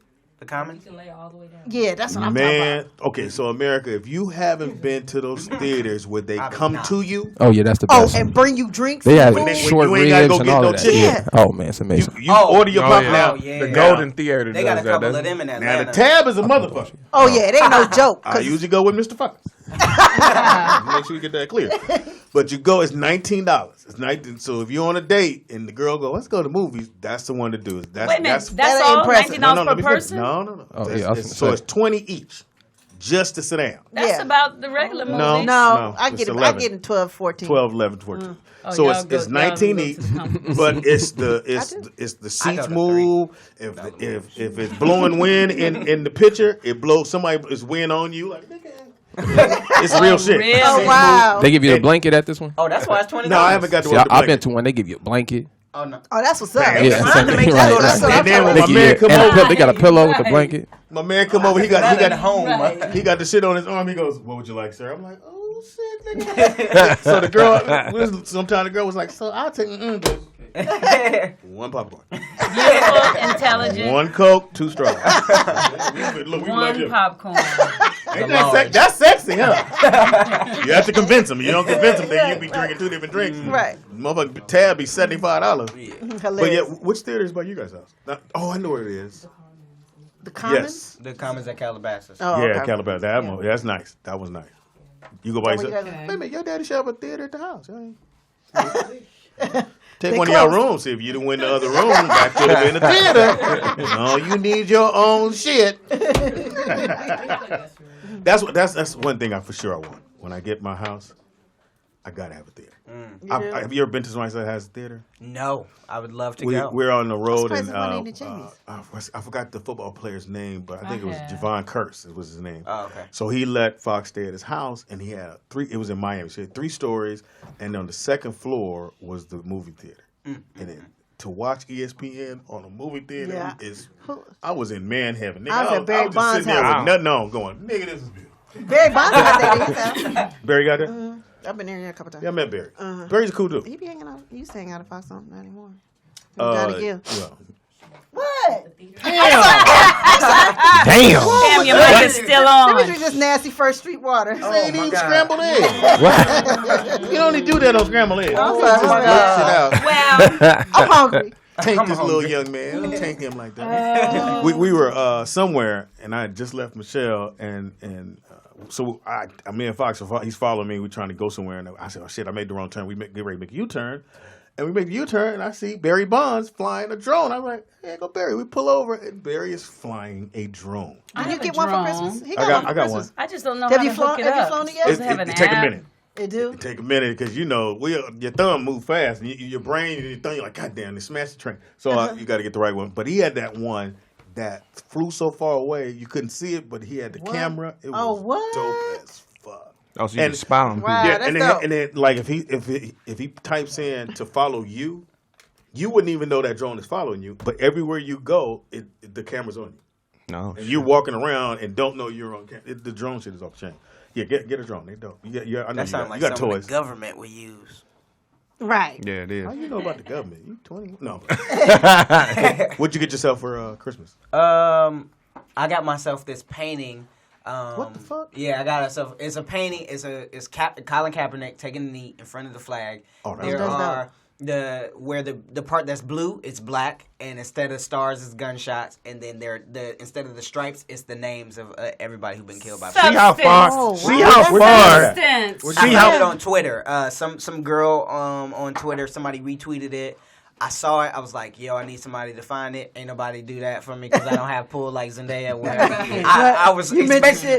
K: The Common?
F: You can lay all the way down.
B: Yeah, that's what I'm talking about.
A: Okay, so America, if you haven't been to those theaters where they come to you.
H: Oh, yeah, that's the best.
B: Oh, and bring you drinks.
H: They have
A: when
H: short
A: you ain't gotta
H: ribs
A: go
H: and
A: get
H: all
A: no
H: that.
A: chicken.
H: Yeah. Oh, man, it's amazing.
A: You order your popcorn now.
L: The Golden Theater
K: They got
L: does
K: a couple
L: that.
K: of them in Atlanta.
A: Now, the tab is a motherfucker.
B: Oh, yeah, it ain't no joke.
A: I usually go with Mr. Fuckers. Make sure we get that clear. But you go, it's $19. It's 19. So if you're on a date and the girl go, let's go to the movies, that's the one to do.
C: Wait a minute, that's all
B: impressive.
C: $19 per person?
A: No.
H: Oh, yeah,
A: So it's 20 each just to sit down.
C: That's about the regular movie.
B: No, I
A: it's
B: get
A: 11.
B: I get in 12, 14.
A: 12, 11, 14.
C: Oh,
A: So
C: y'all
A: it's 19 each, but it's the seats move. If it's blowing wind in the picture, it blows. Somebody is wind on you. Like, it's real shit.
C: Really?
B: Oh, wow.
H: They give you a blanket at this one?
K: Oh, that's why it's $20.
A: No, I haven't got to
H: See,
A: work the
H: I've been
A: blanket.
H: to one. They give you a blanket.
K: Oh, no.
B: Oh, that's what's up.
H: Yeah,
B: Trying to make
H: right,
B: that
H: right.
B: go.
A: And then when
H: They
A: my
H: give
A: man
H: you
A: come over,
H: they got a pillow with a blanket.
A: my man come over, he got
K: home.
C: Right.
A: he got the shit on his arm. He goes, "What would you like, sir?" I'm like, "Oh shit, nigga." So the girl, sometimes the girl was like, "So I'll take one popcorn,
C: Beautiful, intelligent.
A: one Coke, 2 straws." Look, we like
C: One
A: him.
C: popcorn.
A: Ain't that's sexy, huh? You have to convince them. You don't convince them, then you be drinking 2 different drinks.
B: Right.
A: Motherfucking tab be $75. But
B: Hilarious.
A: yeah, which theater is by you guys' house? I know where it is.
B: The Commons?
A: Yes.
K: The Commons at Calabasas.
B: Oh,
A: Yeah,
B: okay.
A: Calabasas. That's nice. That was nice. You go by
B: So
A: yourself.
B: what you
A: Wait a minute, your daddy should have a theater at the house. Take
B: They
A: one of your
B: close.
A: rooms. See if you done went to the other room. That could have been a theater. No, you need your own shit. That's one thing I for sure I want. When I get my house, I gotta have a theater. Have you ever been to somewhere that has a theater?
K: No, I would love to go.
A: We're on the road and
B: I
A: I forgot the football player's name, but I think it was Javon Curse. It was his name.
K: Oh, okay.
A: So he let Fox stay at his house, and he had 3. It was in Miami. So he had 3 stories, and on the second floor was the movie theater. And then to watch ESPN on a movie theater is. I was in man heaven. Nigga,
B: I was at Barry
A: I was just
B: Bonds'
A: sitting there
B: house.
A: with nothing on, going, "Nigga, this is beautiful."
B: Barry Bonds got that at his house.
A: Barry got there.
B: I've been there a couple times.
A: Yeah, I met Barry. Barry's a cool dude.
B: He be hanging out. He used to hang out at Fox on, not anymore. Johnny Gill.
A: Yeah.
B: What?
C: Damn, your mic is still
B: Let me
C: on.
B: drink this nasty First Street water.
A: This ain't even scrambled eggs. You only do that on scrambled eggs.
B: I'm sorry.
A: Just work shit out.
C: Well,
B: I'm hungry.
A: Tank this little young man. Don't tank him like that. We were somewhere, and I had just left Michelle, and so me and Fox, he's following me. We're trying to go somewhere, and I said, "Oh shit, I made the wrong turn. Get ready to make a U-turn." And we make the U-turn, and I see Barry Bonds flying a drone. I'm like, "Hey, go Barry." We pull over, and Barry is flying a drone.
B: Did you get one for Christmas?
A: I got one.
C: I just don't know how to hook it up.
B: Have you flown it yet?
C: Does it have an
A: It take a
C: app?
A: minute.
B: It do?
A: It take a minute because your thumb move fast, and your brain and your thumb, you're like, God damn, they smashed the train. So you got to get the right one. But he had that one that flew so far away you couldn't see it, but he had the camera. It was dope as fuck.
L: Oh, so you can spy on people.
B: Wow,
A: Yeah,
B: that's
A: and then like if he types in to follow you, you wouldn't even know that drone is following you. But everywhere you go, the camera's on you.
L: No,
A: and you're walking around and don't know you're on camera. The drone shit is off the chain. Yeah, get a drone. They dope. I know
K: that sounds like
A: you got
K: something
A: toys.
K: the government would use.
B: Right.
L: Yeah, it is.
A: How you know about the government? You 21? No. What'd you get yourself for Christmas?
K: I got myself this painting.
A: What the fuck?
K: Yeah, I got myself. It's a painting. It's Colin Kaepernick taking the knee in front of the flag.
A: Oh,
K: there are the part that's blue, it's black, and instead of stars, it's gunshots, and then instead of the stripes, it's the names of everybody who's been killed by.
L: See how far?
B: Oh,
L: See
B: wow.
L: how far?
K: I found it on Twitter. Some girl on Twitter, somebody retweeted it. I saw it. I was like, yo, I need somebody to find it. Ain't nobody do that for me because I don't have pull like Zendaya or whatever. I was expecting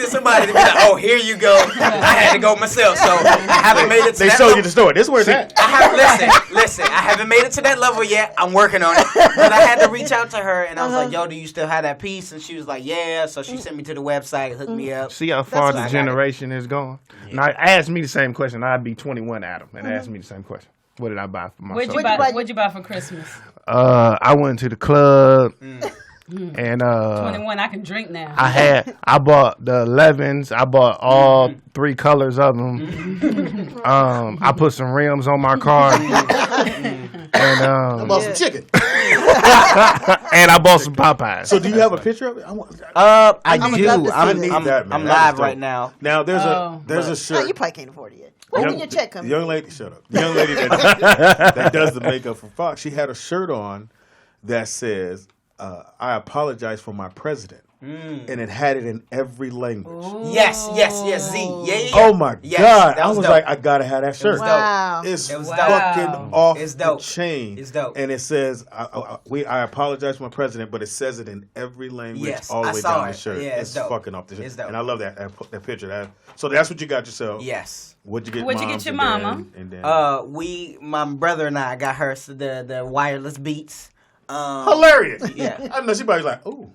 K: somebody to be like, oh, here you go. I had to go myself, so I haven't made it to
A: They
K: that
A: showed
K: level.
A: you the story. This is where it's at.
K: Listen, I haven't made it to that level yet. I'm working on it. But I had to reach out to her, and I was like, yo, do you still have that piece? And she was like, yeah. So she sent me to the website, hooked me up.
L: See how far the generation is going? Now, ask me the same question. I'd be 21, Adam, and ask me the same question. What did I buy for myself?
C: What'd you buy for Christmas?
L: I went to the club and
C: 21. I can drink now.
L: I bought the 11s. I bought all 3 colors of them. I put some rims on my car. And
A: I bought some chicken.
L: And I bought some Popeyes.
A: So do you have a picture of it?
K: I do. I'm live right now.
A: Now there's a shirt.
B: Oh, you probably can't afford it yet. When your check comes.
A: Young lady, shut up. The young lady that does the makeup for Fox, she had a shirt on that says, I apologize for my president. And it had it in every language.
K: Ooh. Yes, Z. Yeah.
A: Oh my God. I was
K: dope.
A: like, I gotta have that shirt.
B: Wow.
A: It's
K: It was
A: fucking off
K: It's dope.
A: the chain.
K: It's dope.
A: And it says, I apologize for my president, but it says it in every language all the way down the shirt.
K: Yeah,
A: it's
K: dope.
A: fucking off the shirt.
K: It's dope.
A: And I love that picture. So that's what you got yourself.
K: Yes.
A: What'd you get
C: What'd you get your mama?
A: And then,
K: my brother and I got her the wireless Beats.
A: Hilarious.
K: Yeah.
A: I know she probably like, ooh.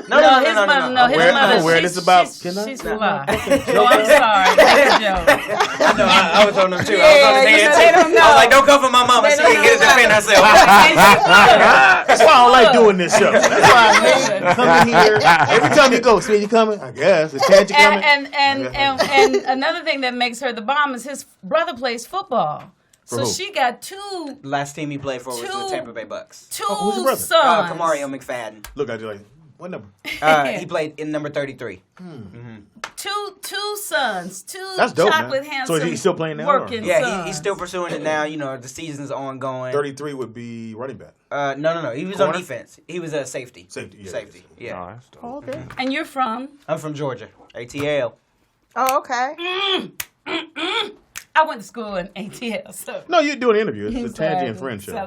C: No, his mother.
A: Where this about?
C: She's fly. Oh, I'm sorry. That's a joke.
K: I know. I was on them too.
C: Yeah,
K: I was like, don't come for my mama. She ain't get to defend herself.
A: That's why I don't like doing this show. That's why I hate coming here. Every time you go, see you coming? I guess. Is Tangy coming?
C: And another thing that makes her the bomb is his brother plays football. So she got two.
K: Last team he played for was the Tampa Bay Bucks.
A: Who's your brother?
C: Sons.
K: Kamario McFadden.
A: Look at you like, what number?
K: He played in number 33.
C: Two sons.
A: That's dope,
C: chocolate
A: man.
C: handsome.
A: So he's still playing now?
C: Working
K: Yeah, he's still pursuing it now. You know, the season's ongoing.
A: 33 would be running back.
K: No. He was on defense. He was a safety.
A: Safety.
K: Yeah.
A: Oh, okay.
C: And you're from?
K: I'm from Georgia. ATL.
B: Oh, okay.
C: I went to school in ATL. So.
A: No, you're doing an interview. It's the Tangy and Friend show. Try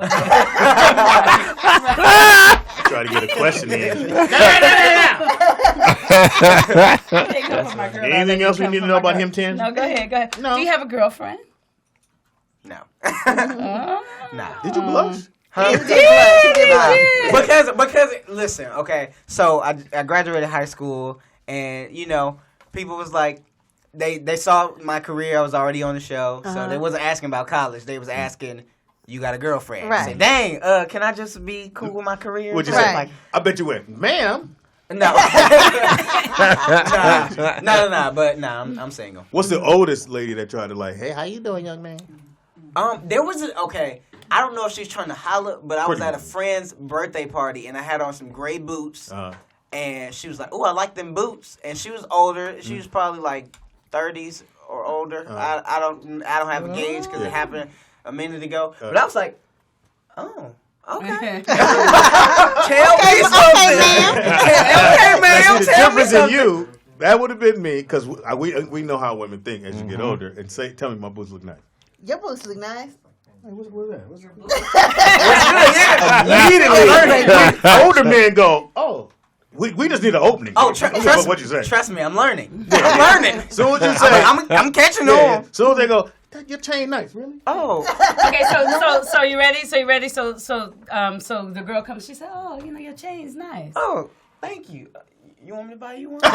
A: to get a question in. Anything else we need to know about him, Tangy?
C: No, go ahead. No. Do you have a girlfriend?
K: No. Nah.
A: Did you blush?
K: Huh? Because listen, okay. So I graduated high school, and you know, people was like, they saw my career. I was already on the show, so they wasn't asking about college. They was asking, "You got a girlfriend?"
B: Right.
K: I said, "Dang, can I just be cool with my career?"
A: What'd you
B: Right.
A: say? Like, I bet you went, ma'am.
K: No. No. But I'm single.
A: What's the oldest lady that tried to like, hey, how you doing, young man?
K: There was I don't know if she's trying to holler, but I was at a friend's birthday party and I had on some gray boots, and she was like, "Oh, I like them boots," and she was older. She was probably like 30s or older. I don't have a gauge because it happened a minute ago. But I was like, oh, Okay.
B: Tell
K: me something. Okay,
A: See,
K: ma'am.
A: the difference in you, that would have been me, because we know how women think as you get older. And tell me my boobs look nice.
B: Your boobs look nice.
A: Hey, what's that? Immediately, older men go, oh. We just need an opening.
K: Oh, trust
A: what you say.
K: Trust me, I'm learning. I'm learning.
A: Soon as you say,
K: I'm catching on.
A: Soon as they go, your chain nice, really?
K: Oh.
C: Okay, so you ready? So the girl comes. She said, "Oh, your chain's nice."
K: Oh, thank you. You want me to buy you one?
A: There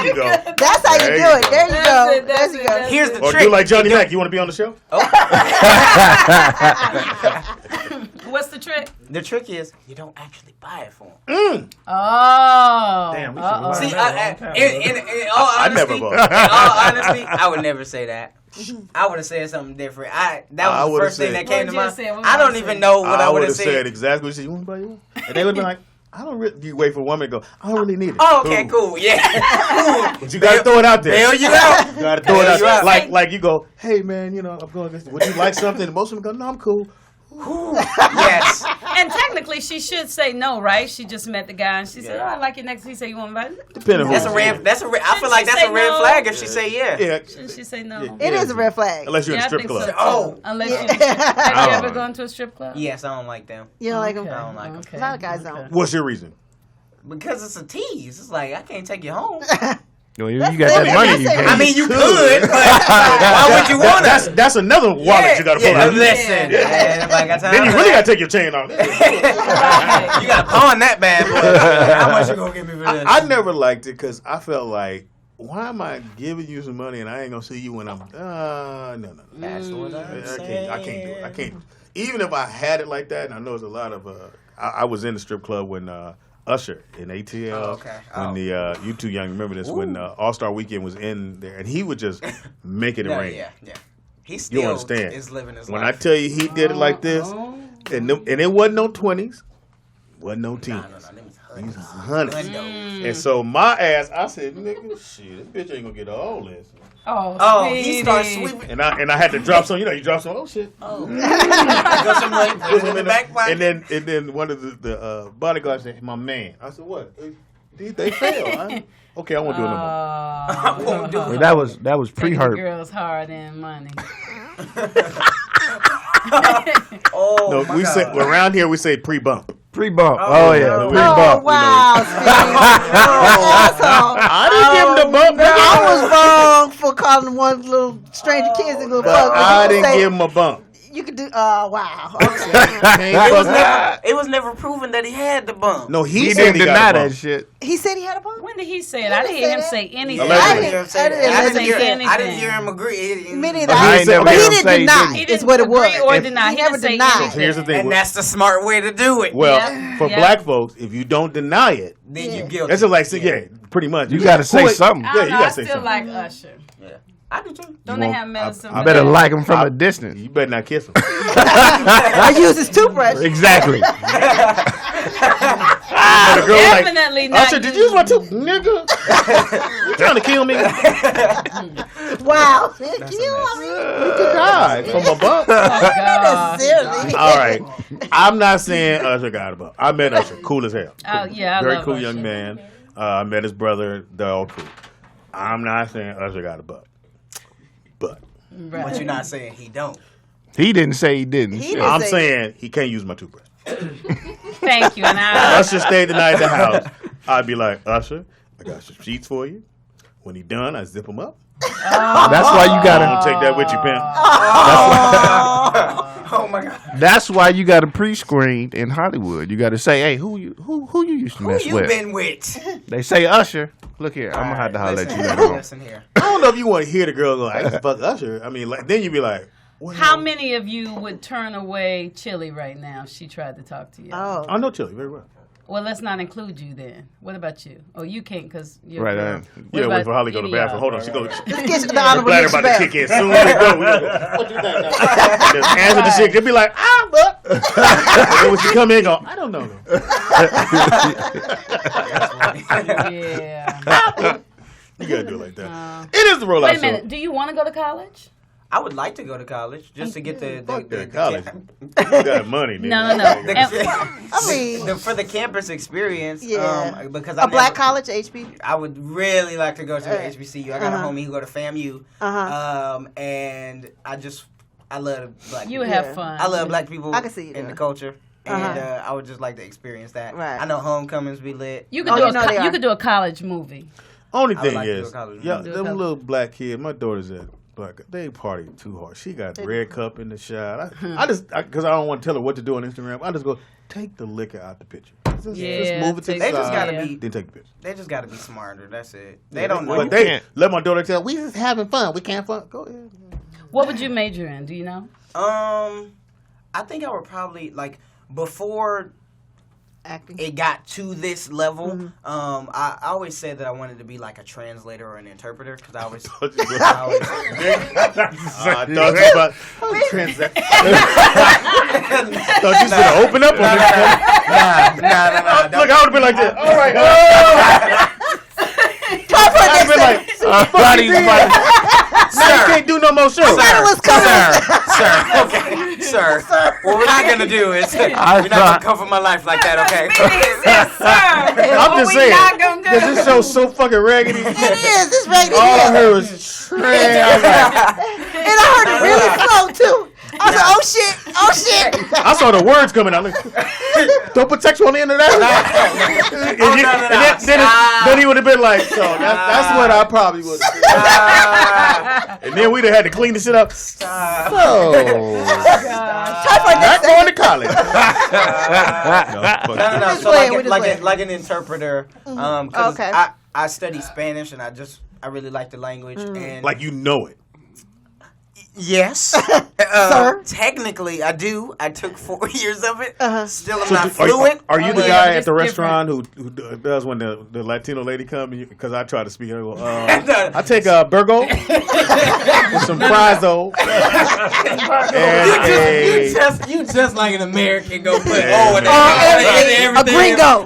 A: you go.
B: That's how you do it. There you go.
C: That's it.
K: Here's the
A: or
K: trick.
A: do like Johnny Mac. You want to be on the show?
C: What's the trick?
K: The trick is you don't actually buy it for them.
C: Oh.
A: Damn.
K: See, in all honesty, I would never say that. I would have said something different. That was the first thing that came to mind. I don't even know what I would have said.
A: said exactly what you said. You want to buy you one? And they would be like, I don't really. You wait for a woman to go, I don't really need it.
K: Oh, okay, cool. Yeah.
A: But you got to throw it out there.
K: Bail you out.
A: You got to throw it out there. Like you go, hey, man, I'm going to would you like something? And most of them go, no, I'm cool.
K: Yes.
C: And technically, she should say no, right? She just met the guy and she said, "Oh, I like it next." He said, "You want to buy it?"
A: Depending on
K: That's a red. I feel like that's a red flag if she say yeah.
C: Shouldn't she say no?
A: Yeah.
B: It is a red flag.
A: Unless you're in a strip club.
C: So.
K: Oh.
C: Unless you have you ever gone to a strip club?
K: Yes, I don't like them.
B: You don't like them?
K: I don't like them.
C: Okay.
B: A lot of guys don't.
A: What's your reason?
K: Because it's a tease. It's like I can't take you home.
H: You got that money. You can.
K: I mean, you could, but why would you want to?
A: That's another wallet you got to pull out.
K: Listen,
A: then you really got to take your chain off.
K: You got to pawn that bad boy. How much you gonna give me for this?
A: I never liked it because I felt like, why am I giving you some money and I ain't gonna see you when I'm no.
K: That's what
A: I can't do it. I can't. Even if I had it like that, and I know there's a lot of. I was in the strip club when. Usher in ATL. When the you two young remember this when All-Star Weekend was in there and he would just make it rain.
K: Yeah. He still
A: you understand.
K: is living his
A: when
K: life.
A: I tell you he did it like this, and it wasn't no 20s, wasn't no teens. He was 100s. And so my ass, I said, nigga, shit, this bitch ain't gonna get all this.
C: Oh,
K: he starts sweeping.
A: And I had to drop some. You drop some. Oh shit.
K: Oh. Got some money, put it in the back pocket.
A: And then one of the bodyguards said, "My man." I said, "What? They fail." Okay, I won't do it no more.
K: I won't do it.
H: That was pre-hurt.
C: Girls hard in money.
A: No, we say around here we say pre-bump.
H: Pre-bump. Oh yeah, pre-bump.
B: Oh wow, asshole!
A: I didn't give him the bump.
B: I was wrong for calling one little stranger kids a little
A: But
B: fuck.
A: I didn't give him a bump.
B: You could do. Oh wow.
K: It was never proven that he had the bump.
A: No, he
H: didn't
A: got
H: deny
A: a bump.
H: that shit.
B: He said he had a bump.
C: When did he say it? I didn't hear him say anything.
K: I didn't hear him agree.
B: Me neither.
A: But
B: he didn't deny. Is what it was.
C: Agree or deny.
B: He never
C: didn't say
B: denied.
C: anything.
A: Here's the thing.
K: And that's the smart way to do it.
A: Well, for black folks, if you don't deny it,
K: then you guilty.
A: that's just like pretty much.
H: You got to say something.
A: Yeah, you got to say
C: I still
A: something.
C: like Usher.
K: Yeah. I do too.
C: Don't they have medicine?
H: I better like him from a distance.
A: You better not kiss him.
B: I use his toothbrush.
H: Exactly.
C: Definitely not.
A: Usher, did you use my tooth, nigga? You trying to kill me?
B: Wow. Can you want me?
A: You could die from a bump.
B: Seriously.
A: All right. I'm not saying Usher got a bump. I met Usher. Cool as hell.
C: Oh, yeah, I
A: Very
C: love
A: cool
C: Usher.
A: young man. I met his brother. They're all cool. I'm not saying Usher got a bump. But
K: But you're not saying he don't.
H: He didn't say he didn't.
A: I'm saying he can't use my toothbrush.
C: Thank you. And
A: Usher stayed the night at the house. I'd be like, Usher, I got some sheets for you. When he done, I zip them up.
H: That's why you gotta
A: Don't take that with you, pimp.
K: Oh my God.
H: That's why you got to pre-screen in Hollywood. You got to say, "Hey, who you used to
K: Who
H: mess
K: you
H: with?"
K: been with?
H: They say Usher. Look here, I'm gonna have to holler at you later on.
K: Listen here.
A: I don't know if you want to hear the girl go, I used to fuck Usher. I mean, like, then you'd be like, well,
C: how many of you would turn away Chili right now if she tried to talk to you?
B: Oh.
A: I know Chili very well.
C: Well, let's not include you then. What about you? Oh, you can't because you're
H: Right,
C: a girl.
A: Yeah,
C: What
A: wait for
C: about
A: Holly to go to the
C: any
A: bathroom.
C: of
A: Hold on, she goes.
B: Let's get the
A: The
B: honorable
A: bladder about to
B: mention
A: kick in. Soon as we go, what you think now? Just answer the shit. They'll be like, but. And then when she come in, go, I don't know.
C: Yeah.
A: You gotta do it like that. It is the rollout
C: Wait a
A: show.
C: minute. Do you want to go to college?
K: I would like to go to college just to get the
A: college. You got money, nigga.
C: No.
B: I mean,
K: for the campus experience.
B: Yeah.
K: Because
B: a black college, HB.
K: I would really like to go to HBCU. I got a homie who go to FAMU. And I love black people.
C: You have fun.
K: I love black people
B: I can see you
K: in the culture. And I would just like to experience that.
B: Right.
K: I know homecomings be lit.
C: You could do a college movie.
A: Only thing is, them little black kids, my daughter's at black, they party too hard. She got red cup in the shot. Because I don't want to tell her what to do on Instagram. I just go, take the liquor out the picture. Just move it to the side.
K: They just gotta be.
A: Then take the picture.
K: They just gotta be smarter. That's it. They don't know.
A: But they let my daughter tell, we just having fun. We can't fun. Go ahead.
C: What would you major in? Do you know?
K: I think I would probably before
B: acting.
K: It got to this level. I always said that I wanted to be like a translator or an interpreter because I always. I
A: thought you about transaction. Thought you should have opened up on this. Nah. Look, I would have been like this. All right. I've been like, sir, you can't do no more shows.
K: Sir. What we're not gonna do is we're not gonna cover my life like that, okay?
A: I'm just saying, because this show's so fucking raggedy.
B: It is. It's raggedy.
A: All I heard was trash.
B: And I heard it really slow too. I was like, oh shit.
A: I saw the words coming out. Like, don't put text on the end of that. Then he would have been like, so that's what I probably would have done. And then we'd have had to clean the shit up. So, not going to college.
K: No. So like an interpreter. Because I study Spanish and I really like the language. And
A: like you know it.
K: Yes. Sir? Technically, I do. I took 4 years of it. Still, I'm not fluent.
A: Are you the guy at the restaurant who does when the Latino lady comes? Because I try to speak. I go, I take a burgo with some fries, though.
K: You just like an American go put
B: a gringo.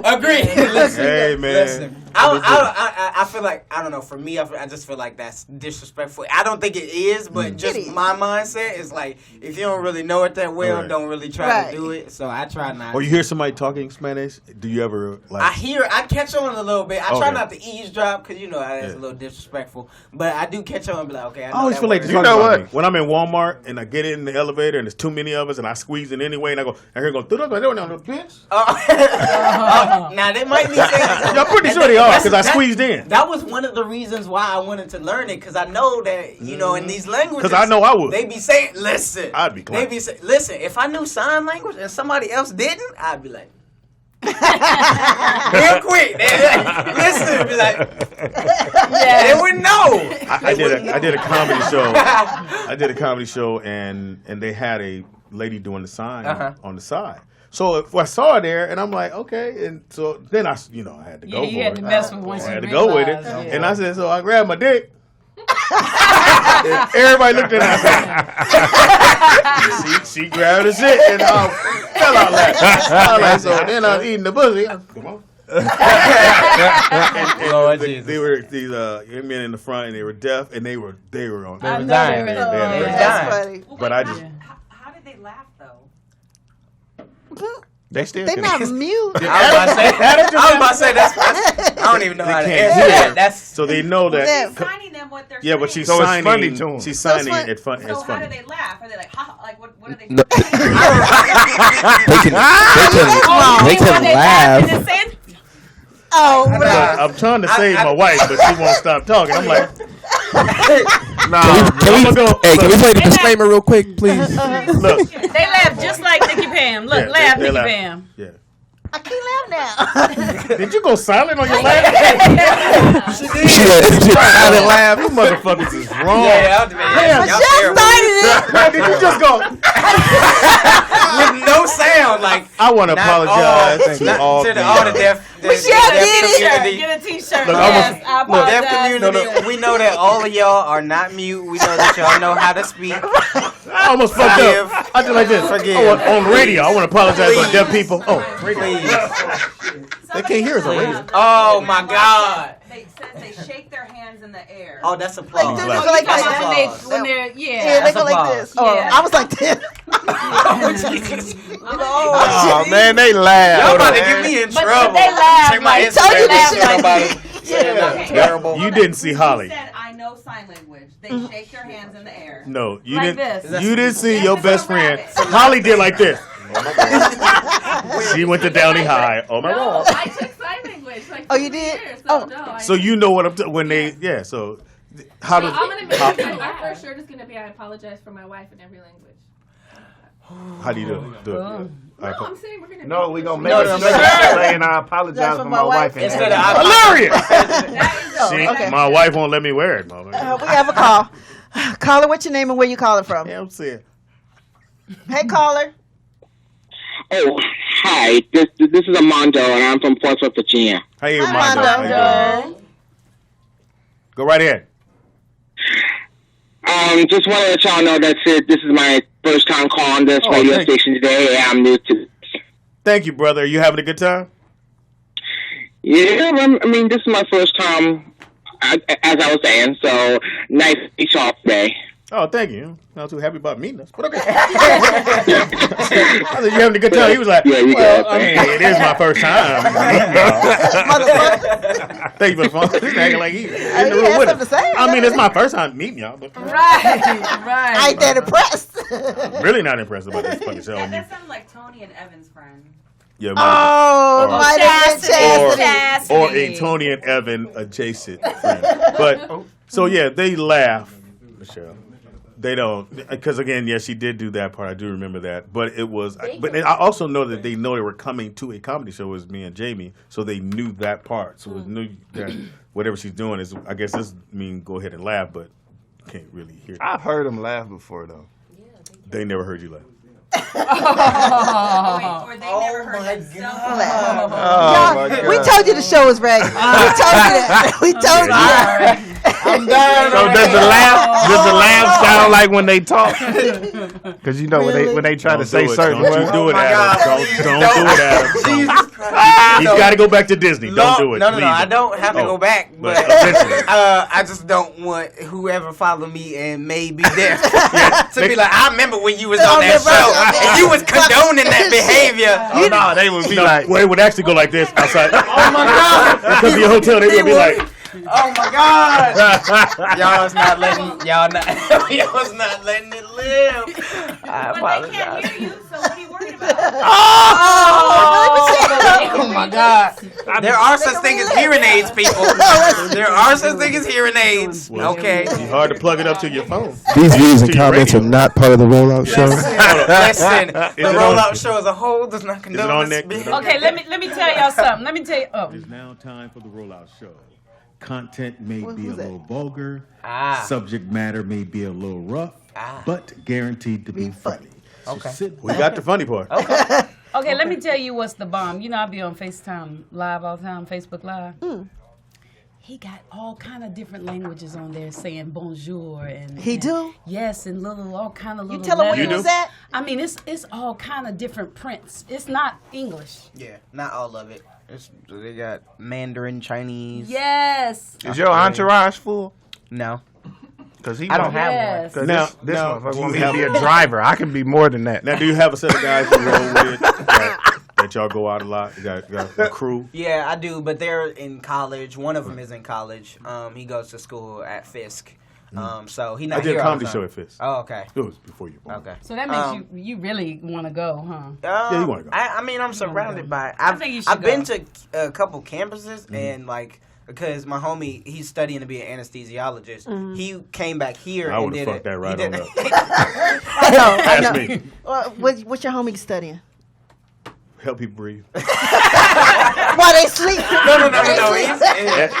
A: Hey, man.
K: Listen. I feel like, I don't know, for me, I just feel like that's disrespectful. I don't think it is, but just my mindset is like, if you don't really know it that well, don't really try to do it. So I try not.
A: Or you hear somebody talking Spanish, do you ever like?
K: I catch on a little bit. I try not to eavesdrop because that's a little disrespectful. But I do catch on and be like, okay, I always
A: feel like you know what? When I'm in Walmart and I get in the elevator and there's too many of us and I squeeze in anyway and I hear go, bitch.
K: Now they might be saying.
A: I'm pretty sure they are because I squeezed in.
K: That was one of the reasons why I wanted to learn it because I know that in these languages.
A: Because I know I would.
K: They be saying, listen.
A: I'd be glad.
K: They be saying, listen. If I knew sign language and somebody else didn't, I'd be like. Real quick. Listen, be like. They wouldn't know.
A: I did a comedy show. I did a comedy show and they had a lady doing the sign on the side. So if I saw her there, and I'm like, okay, and so then I had to go for it.
C: You had to mess with once you
A: had to go with it,
C: yeah.
A: And I said, so I grabbed my dick. And everybody looked at her. She grabbed the shit and fell out laughing. So then I was eating the pussy. Come on. They were these young men in the front, and they were deaf, and they were on.
C: They were dying.
B: That's funny.
A: But I just.
G: How did they laugh though?
A: They still.
B: They're not mute.
K: I was about to say that's. I don't even know how to answer that.
A: So they know that.
G: Signing them what they're
A: but she's
L: so
A: signing.
L: It's funny to them.
A: She's signing it fun.
G: So how do they laugh? Are they like, ha? Like what are they?
H: No. They can laugh.
A: I'm trying to save my wife, but she won't stop talking. I'm like,
H: can we play the disclaimer real quick, please?
A: Look,
C: they laugh just like Nikki Pam. Look, laugh, Nikki Pam.
A: Yeah.
B: I can't laugh now.
A: Did you go silent on your laugh? She silent laugh. You motherfuckers is wrong.
B: Michelle started it.
A: Man, did you just go
K: with no sound? Like
A: I want to apologize to all
K: the deaf.
B: Michelle did it.
C: Get a T-shirt.
K: Yes, I apologize. Deaf community. We know that all of y'all are not mute. We know that y'all know how to speak.
A: I almost fucked up. I did like this. On radio, I want to apologize to deaf people. Oh, please. They can't hear us on radio.
K: Oh my God.
G: They shake their hand
M: hands in the air.
K: Oh, that's applause.
B: Like,
A: Applause.
B: like
C: when they're
B: yeah, they go like this. Oh,
K: Yeah.
B: I was like this.
L: Oh, man, they laugh.
K: Y'all about to get me in trouble.
C: But they laugh.
K: Check my
C: Like,
K: Instagram.
A: Yeah. You didn't see Holly.
M: She said, I know sign language. They shake their hands in the air.
A: No, you
C: Like
A: didn't.
C: this.
A: You didn't see your
M: That's
A: best
M: a
A: friend.
M: rabbit.
A: Holly did like this. She went to Downey High. Oh my
G: No,
A: God.
G: I took sign language. Like,
B: Oh, you
G: for
B: did?
G: years,
B: Oh.
G: no,
A: So you know what I'm when they So how
G: So
A: does
G: I'm gonna make my first shirt is gonna be I apologize for my wife in every language.
A: how do you do it?
G: No, I'm saying we're gonna.
L: No, we gonna make
K: No,
L: a
K: no,
L: shirt
K: no.
L: saying I apologize for my wife.
K: Instead of
A: Hilarious.
B: Oh,
A: See,
B: okay.
A: my wife won't let me wear it, motherfucker.
B: We have a call. Caller, what's your name and where you calling from?
A: Yeah, I'm saying.
B: Hey, caller.
N: Oh, hi. This is Armando, and I'm from Portsmouth, Virginia.
A: Hey,
B: Hi,
A: Armando.
B: Armando.
A: Go right ahead.
N: Just want to let y'all know that this is my first time calling this radio
A: thank you.
N: station today, and I'm new to this.
A: Thank you, brother. Are you having a good time?
N: Yeah, I mean, this is my first time, as I was saying, so nice to meet y'all today.
A: Oh, thank you. Not too happy about meeting us, but okay. I said, you having a good time? He was like,
N: Yeah, you
A: well,
N: got
A: I
N: it.
A: mean, it is my first time. Thank you for the phone. He's acting like he's in the
B: he
A: room
B: had
A: with
B: something
A: us.
B: to say.
A: I mean, it's my first time meeting y'all, but
B: I ain't that impressed.
A: really not impressed about this fucking show.
M: That sounds like Tony and Evan's friend.
A: Yeah,
B: Oh, it might have been Chastity.
A: or a Tony and Evan adjacent friend. But so yeah, they laugh, Michelle. They don't, because again, yes, she did do that part. I do remember that, but it was. But I also know that they know they were coming to a comedy show. It was me and Jamie, so they knew that part. So it knew that whatever she's doing is. I guess this mean go ahead and laugh, but you can't really hear.
L: I've heard them laugh before though.
A: They never heard you laugh.
M: Or they never heard themselves.
L: Oh, my
B: We
L: God.
B: told you the show was ragged. We told you that. We told you that.
K: I'm done.
L: So does the laugh sound like when they talk? Because you know when they try to say certain
A: Don't you
L: words.
A: do it,
K: my
A: Adam.
K: God,
A: Don't
K: please
A: do it, Adam.
K: Jesus Christ.
A: He's got to go back to Disney. Don't do it.
K: No,
A: Please.
K: I don't have to go back, but
A: eventually.
K: I just don't want whoever followed me and may be there to be like, I remember when you was on that show and you was condoning that behavior.
L: Oh no, they would be like,
A: well, it would actually go like this outside.
K: Oh my God!
A: Because of your hotel, they would be like,
K: Oh my God! Y'all's not letting y'all's not letting it live. I
M: But they can't
K: apologize.
M: hear you, so what are you worried about?
K: Oh my God! There are such things as hearing aids, people. There are such things as hearing aids.
A: well,
K: Okay.
A: it's hard to plug it up to your phone.
H: These views and
A: To your
H: comments are
A: radio.
H: not part of the rollout show.
K: Listen, the
A: it on-
K: rollout show as a whole does not
A: it
K: condone
A: on
K: this
A: Nick?
K: behavior.
C: Okay, let me tell y'all something. Let me tell you. Oh,
A: It's now time for the rollout show. Content may be a
B: who's that?
A: little vulgar.
K: Ah.
A: Subject matter may be a little rough, but guaranteed to be funny. So
K: Okay.
A: we got the funny part.
C: okay. Let me tell you what's the bomb. You know, I be on FaceTime Live all the time, Facebook Live. He got all kind of different languages on there saying bonjour and
B: He do?
C: Yes, and all kind of little.
B: tell him where
A: you
C: letters.
A: was
B: at?
C: I mean, it's all kind of different prints. It's not English.
K: Yeah, not all of it. They got Mandarin, Chinese.
C: Yes.
L: is your entourage full?
K: No,
L: Because
K: I don't have one.
C: Yes.
L: Because
A: Now-
L: this
A: now,
L: motherfucker
A: do
L: want
A: you
L: me to be
A: have-
L: a driver. I can be more than that.
A: Now, do you have a set of guys you roll with that y'all go out a lot? You got a crew?
K: Yeah, I do, but they're in college. One of them is in college. He goes to school at Fisk. So he not
A: I did
K: here
A: a
K: all
A: comedy
K: the
A: show
K: time.
A: at Fisk.
K: Oh, okay.
A: It was before you.
K: Okay.
C: So that makes you really want to go, huh?
A: Yeah, you wanna go.
K: I mean, I'm surrounded by.
C: think you should
K: I've been
C: go.
K: to a couple campuses and like because my homie he's studying to be an anesthesiologist. He came back here
A: I
K: and
A: would've
K: did
A: fucked
K: it.
A: that right
K: he
A: on
K: did
A: up.
B: I know. I
A: That's
B: know.
A: me.
B: What's your homie studying?
A: Help people breathe.
B: Why they sleep?
K: No.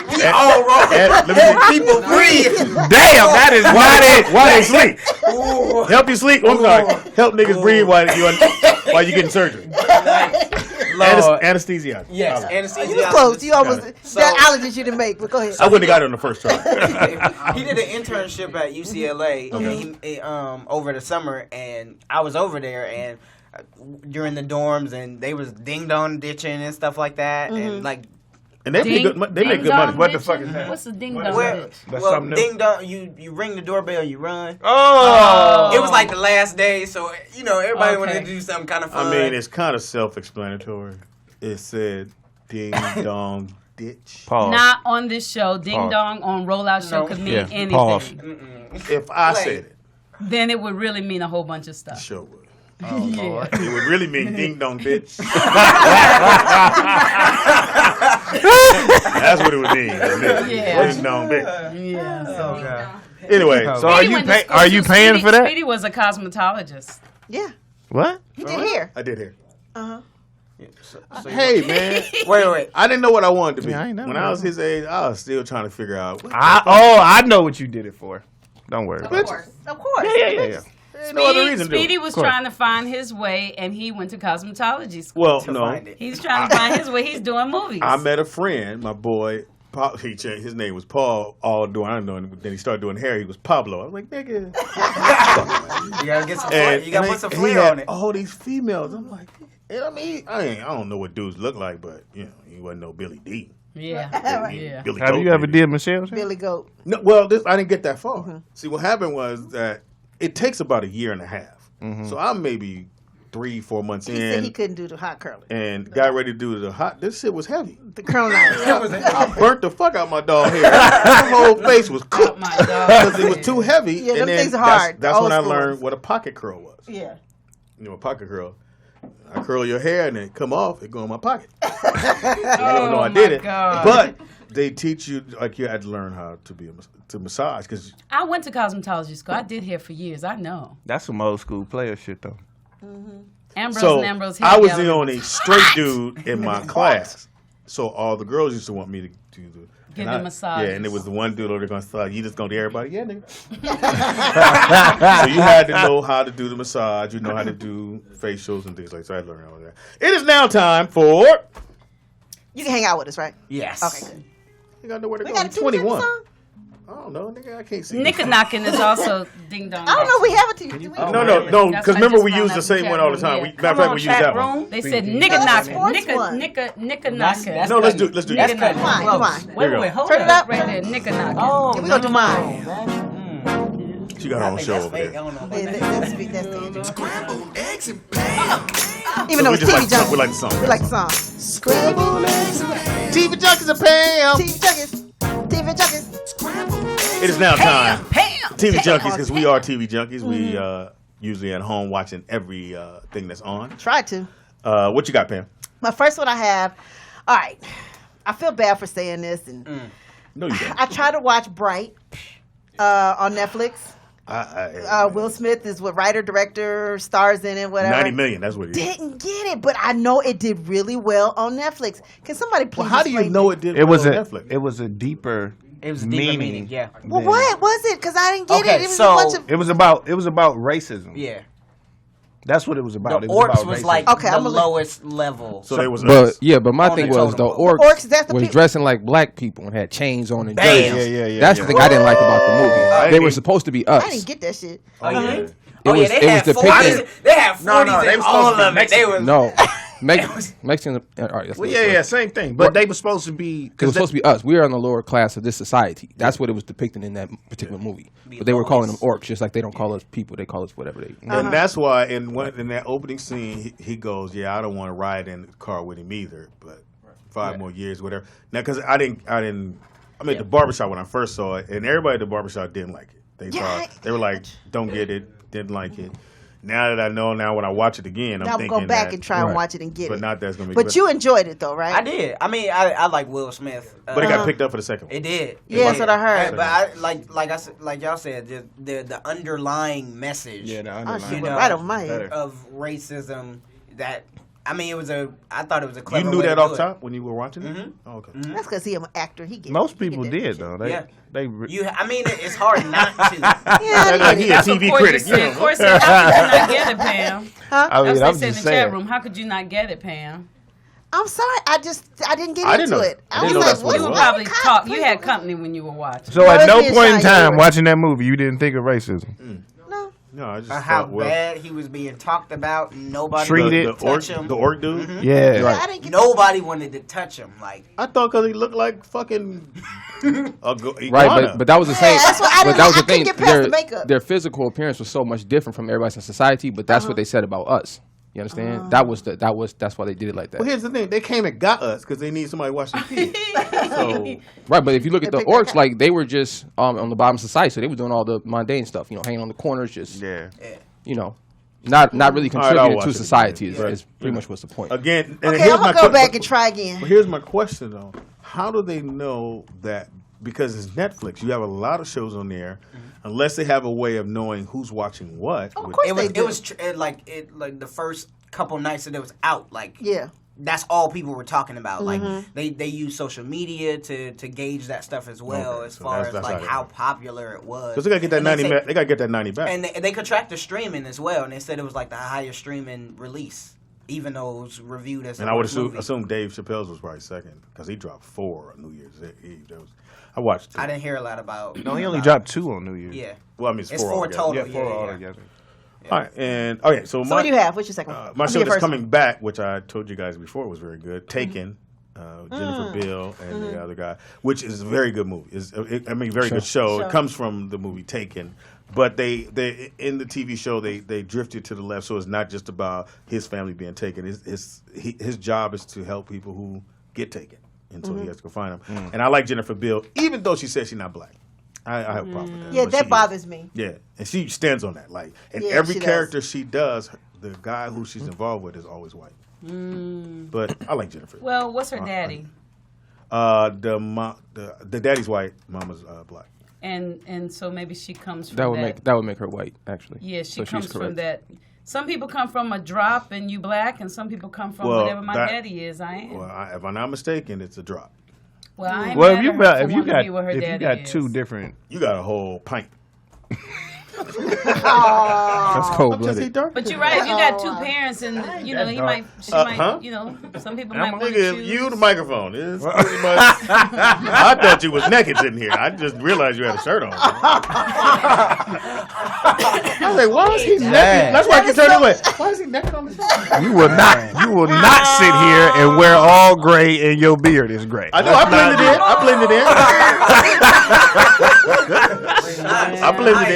K: He's all wrong.
A: Let me see.
K: People breathe.
L: Damn, that is
A: Why they sleep? Help you sleep. Oh, I'm sorry. Help niggas breathe while you getting surgery.
K: Lord.
A: Anesthesia.
K: Yes,
A: All right.
K: anesthesiologist.
B: You was close. You almost
K: So-
B: that allergies you didn't make. But go ahead.
A: I wouldn't have got it on the first try.
K: He did an internship at UCLA over the summer, and I was over there and during the dorms, and they was ding dong ditching and stuff like that, and like
A: And they make good money.
D: What the fuck is that?
C: What's the ding dong
K: Well,
C: bitch?
K: ding dong, you ring the doorbell, you run.
D: Oh,
K: It was like the last day, so everybody wanted to do something kind of fun.
A: I mean, it's kind of self-explanatory. It said ding dong ditch.
H: Pause.
C: Not on this show. Ding
H: Pause.
C: dong on Rollout Show could mean anything.
H: Pause.
A: If I said it,
C: Then it would really mean a whole bunch of stuff.
A: sure would.
D: oh Lord.
A: It would really mean ding dong bitch. That's what it would mean.
C: Yeah.
A: Ding dong bitch.
C: Yeah.
D: Oh God.
A: Anyway,
D: So are you paying for that?
C: Speedy was a cosmetologist.
B: Yeah,
D: What?
B: he did hair.
A: I did hear.
K: So
A: Hey man,
K: wait.
A: I didn't know what I wanted to be.
D: Yeah, I ain't never
A: When I was his age, I was still trying to figure out.
D: I know what you did it for. Don't worry.
M: Of course.
B: Of course.
D: Yeah.
A: Ain't no other reason to do it.
C: Speedy was trying to find his way, and he went to cosmetology school.
A: Well,
K: To
A: no.
K: find it.
C: He's trying to find his way. He's doing movies.
A: I met a friend, my boy. He changed his name was Paul. I don't know. And then he started doing hair. He was Pablo. I was like, nigga.
K: You gotta get some. You gotta put some
A: he
K: flair
A: had
K: on it.
A: all these females. I'm like, and I mean, I don't know what dudes look like, but he wasn't no Billy D.
C: Yeah. Yeah.
A: Billy
D: Have
A: Goat,
D: you ever
A: maybe.
D: did Michelle?
B: Billy Goat.
A: No, well, I didn't get that far. See, what happened was that it takes about a year and a half. So I'm maybe 3-4 months
B: He
A: in.
B: said he couldn't do the hot curling.
A: And got ready to do the hot. This shit was heavy.
B: The curl knife.
A: I burnt the fuck out my dog hair. My whole face was cooked because it was too heavy.
B: Yeah, them
A: and then
B: things are hard.
A: That's
B: The
A: when I
B: old school
A: learned
B: ones.
A: what a pocket curl was.
B: Yeah.
A: A pocket curl. I curl your hair and then come off. It go in my pocket. I don't know I did it, but they teach you like you had to learn how to massage because
C: I went to cosmetology school. I did hair for years. I know.
D: That's some old school player shit though.
C: Ambrose
A: so
C: and Ambrose hair
A: I was the
C: gallery.
A: only straight dude in my class. So all the girls used to want me to do the
C: Give
A: and
C: them massages.
A: Yeah, and it was the one dude over there going to say, you just going to everybody? Yeah, nigga. So you had to know how to do the massage. You know how to do facials and things like that. So I learned all that. It is now time for...
B: You can hang out with us, right?
K: Yes.
B: Okay, good.
A: You got to know where to
B: We
A: go.
B: got
A: I'm
B: a TV
A: 21.
B: song?
A: I don't know, nigga. I can't see.
C: Knickknacking is also ding dong.
B: I don't know. We have a TV.
A: No, because remember we use the same one all the time. Matter of fact, we use that one.
C: They said
B: That's
C: knickknacking.
B: one.
C: Knickknacking.
A: No, let's do that.
B: Do mine.
C: Wait, hold
B: Turn it
C: up.
B: up.
C: Right there, knickknacking.
K: Oh,
B: Here we go to mine.
A: She got her own show over there.
B: That's the
O: Scrambled eggs and Pam.
B: Even though it's TV Junkies.
A: We like the song.
B: We like the song.
O: Scrambled eggs and Pam.
A: TV Junkies and Pam.
B: TV Junkies. TV Junkies.
A: It is now time.
C: Pam.
A: TV Junkies, because we are TV Junkies. We usually at home watching every thing that's on.
B: Try to.
A: What you got, Pam?
B: My first one I have. All right. I feel bad for saying this, and
A: No, you don't.
B: I try to watch Bright on Netflix. Will Smith is what writer, director, stars in it, whatever.
A: 90 million, that's what it is.
B: Didn't get it, but I know it did really well on Netflix. Can somebody please?
A: Well, how do you
B: explain
A: know it did
D: It
A: well
D: was
A: on
D: a
A: Netflix?
D: it was a deeper
K: It was a deeper meaning. Yeah.
B: Well, what was it? Because I didn't get
K: Okay,
B: it. It was
K: so-
B: a bunch of.
D: It was about racism.
K: Yeah.
D: That's what it was about.
K: The
D: It was
K: orcs
D: about
K: was
D: racism.
K: like
B: Okay,
K: the
B: I'm gonna-
K: lowest level.
A: So they was
H: But my
K: On
H: thing
K: the
H: was the
K: totem
H: orcs,
K: pole.
B: Orcs, that's the
H: was
B: people-
H: dressing like black people and had chains on and
K: Bam.
H: jerseys.
D: Yeah.
H: That's the thing I didn't like about the movie. They were supposed to be us.
B: I didn't get that shit.
K: Oh yeah.
H: It
K: Oh yeah,
H: was-
K: they
H: it was
K: had
H: depicted-
K: 40s. They had 40s
D: No, they
K: in
D: was
K: all
D: supposed to
K: of
D: be
K: it. They was
H: No, Mexicans. All right, that's
D: Well,
H: what it was.
D: yeah, same thing. But they were supposed to be.
H: It was supposed to be us. We are in the lower class of this society. That's what it was depicting in that particular movie. But they were calling them orcs, just like they don't call us people. They call us whatever they.
A: And that's why in that opening scene, he goes, "Yeah, I don't want to ride in the car with him either, but 5 more years, whatever." Now, because I mean, at the barbershop when I first saw it, and everybody at the barbershop didn't like it. They were like, "Don't get it," didn't like it. Now that I know, when I watch it again,
B: Now
A: I'm
B: I'm
A: thinking
B: go back
A: that,
B: and try and watch it and get
A: but
B: it.
A: not that's gonna be.
B: But you enjoyed it though, right?
K: I did. I mean, I like Will Smith.
A: But it got picked up for the second one.
K: It did.
B: Yeah, that's what I heard.
K: But I like y'all said, the underlying message.
D: Yeah, the
B: Oh,
D: underlying.
B: shit, right on my head.
K: Of racism. That I mean, I thought it was a clever.
A: You knew
K: way
A: that
K: to
A: off
K: do it.
A: top when you were watching it.
K: Mhm.
A: Oh, okay.
B: That's because he's an actor. He gets
D: Most
B: he
D: people
B: get that
D: did
B: shit.
D: though.
K: Yeah.
B: Mm-hmm.
K: I mean, it's hard not to.
B: Yeah,
A: He a TV critic. You know.
C: Of course, how could you not get it, Pam?
B: Huh?
D: I mean,
C: That's
D: I'm
C: what they said in
D: just
C: the chat
D: saying.
C: room. How could you not get it, Pam?
B: I'm sorry. I didn't get
A: I didn't
B: into
A: know.
B: it.
A: I
B: I
A: didn't
B: was
A: know
B: like,
A: that's what it
C: You
A: was.
C: were
A: Well,
C: probably talk. You had company when you were watching.
D: So
B: No,
D: at
B: it
D: no
B: is
D: point in
B: shy,
D: time
B: yeah.
D: watching that movie, you didn't think of racism.
B: No.
A: No, I just
K: how bad he was being talked about. Nobody
L: Treated.
K: wanted to touch him.
A: The orc dude.
K: Mm-hmm.
L: Yeah,
K: right. Nobody wanted to touch him. Like
A: I thought because he looked like fucking.
H: Right, but that was the same.
B: that's what I
H: but
B: didn't-
H: that was
B: I
H: the thing.
B: couldn't get past the makeup.
H: Their physical appearance was so much different from everybody else in society. But that's what they said about us. You understand? That's why they did it like that.
A: Well, here's the thing: they came and got us because they need somebody to watch their kids. So
H: Right, but if you look at the orcs, like they were just on the bottom of society, so they were doing all the mundane stuff. You know, hanging on the corners, just you know, not really
A: All right, I'll
H: contributing
A: watch
H: to
A: it
H: society.
A: again.
H: Is pretty much what's the point.
A: Again, and
B: Okay,
A: here's
B: I'm
A: my
B: gonna go back and try again.
A: But here's my question though: how do they know that? Because it's Netflix, you have a lot of shows on there. Unless they have a way of knowing who's watching what.
B: Of course they do.
K: It was like the first couple nights that it was out. Like
B: Yeah.
K: that's all people were talking about.
B: Mhm.
K: Like they use social media to gauge that stuff as well, as
A: so
K: far
A: that's
K: as like
A: how
K: how popular it was.
A: Because they gotta get that
K: And they
A: 90.
K: said-
A: They gotta get that 90 back.
K: And they could track the streaming as well, and they said it was like the highest streaming release, even though it was reviewed as.
A: And
K: a
A: I would
K: movie.
A: assume Dave Chappelle's was probably second because he dropped 4 on New Year's Eve. I watched 2.
K: I didn't hear a lot about.
L: No, he only
K: about-
L: dropped 2 on New Year's.
K: Yeah.
A: Well, I mean, it's 4
K: 4
A: altogether.
K: total.
L: Yeah, 4
K: yeah.
L: altogether.
A: All right, and okay, so
B: So what do you have? What's your second one?
A: my
B: What's
A: show
B: your
A: that's
B: first
A: coming
B: one?
A: back, which I told you guys before was very good. Taken, Jennifer Beal and the other guy, which is a very good movie. Very good show. It comes from the movie Taken, but they in the TV show they drifted to the left, so it's not just about his family being taken. His job is to help people who get taken until he has to go find them. And I like Jennifer Beal, even though she says she's not black. I have a problem with that.
B: Yeah,
A: but
B: that
A: she
B: bothers
A: is.
B: me.
A: Yeah, and she stands on that. Like, and
B: Yeah,
A: every
B: she does.
A: character she does, the guy who she's involved with is always white. But I like Jennifer.
C: Well, what's her daddy?
A: The daddy's white, mama's black.
C: And so maybe she comes from
H: That would make her white, actually.
C: Yeah, she
H: So she's
C: comes from
H: correct.
C: that. Some people come from a drop and you black, and some people come from
A: Well,
C: whatever my
A: that-
C: daddy is. I am.
A: Well, if I'm not mistaken, it's a drop.
C: Well, I ain't
L: Well,
C: mad
L: if you
C: at her
L: got
C: for
L: if you
C: wanting to
L: got
C: be what her
L: if you
C: daddy
L: got
C: is.
L: 2 different,
A: You got a whole pint.
H: That's cold blooded.
C: But you're right. If you got 2 parents, and he might, she might, some people might
A: I'm
C: want
A: looking
C: to
A: at
C: choose.
A: you, the microphone. It's pretty much. I thought you was naked sitting here. I just realized you had a shirt on. I was like, why is he naked? That's why I keep turning away. Why is he naked on the show?
L: you will not sit here and wear all gray and your beard is gray.
A: I know. I blended in. I blended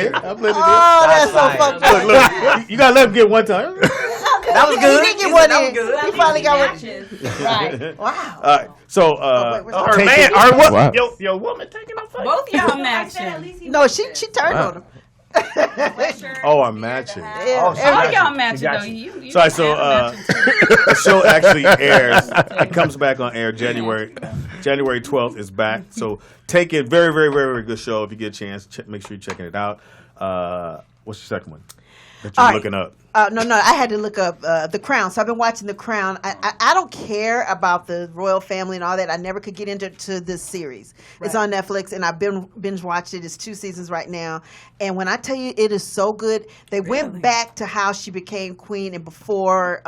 A: in.
B: Oh, that's so fucked up.
A: Look, you gotta let him get one time.
K: That was good.
B: He did get one
K: That was
B: in.
K: good.
B: He finally got one. Right. Wow.
A: All right. So,
L: Her
A: Taken-
L: man, or what? Your woman taking a fight.
C: Both y'all matching.
B: No, she turned on him.
A: Oh, I'm matching.
B: Yeah.
C: All y'all matching though. You
A: So the show actually airs. It comes back on air January 12th is back. So take it. Very, very, very, very good show. If you get a chance, make sure you're checking it out. What's your second one that you're looking up?
B: No, I had to look up The Crown. So I've been watching The Crown. I don't care about the royal family and all that. I never could get into this series. Right. It's on Netflix, and I've binge watched it. It's 2 seasons right now. And when I tell you it is so good, they went back to how she became queen and before,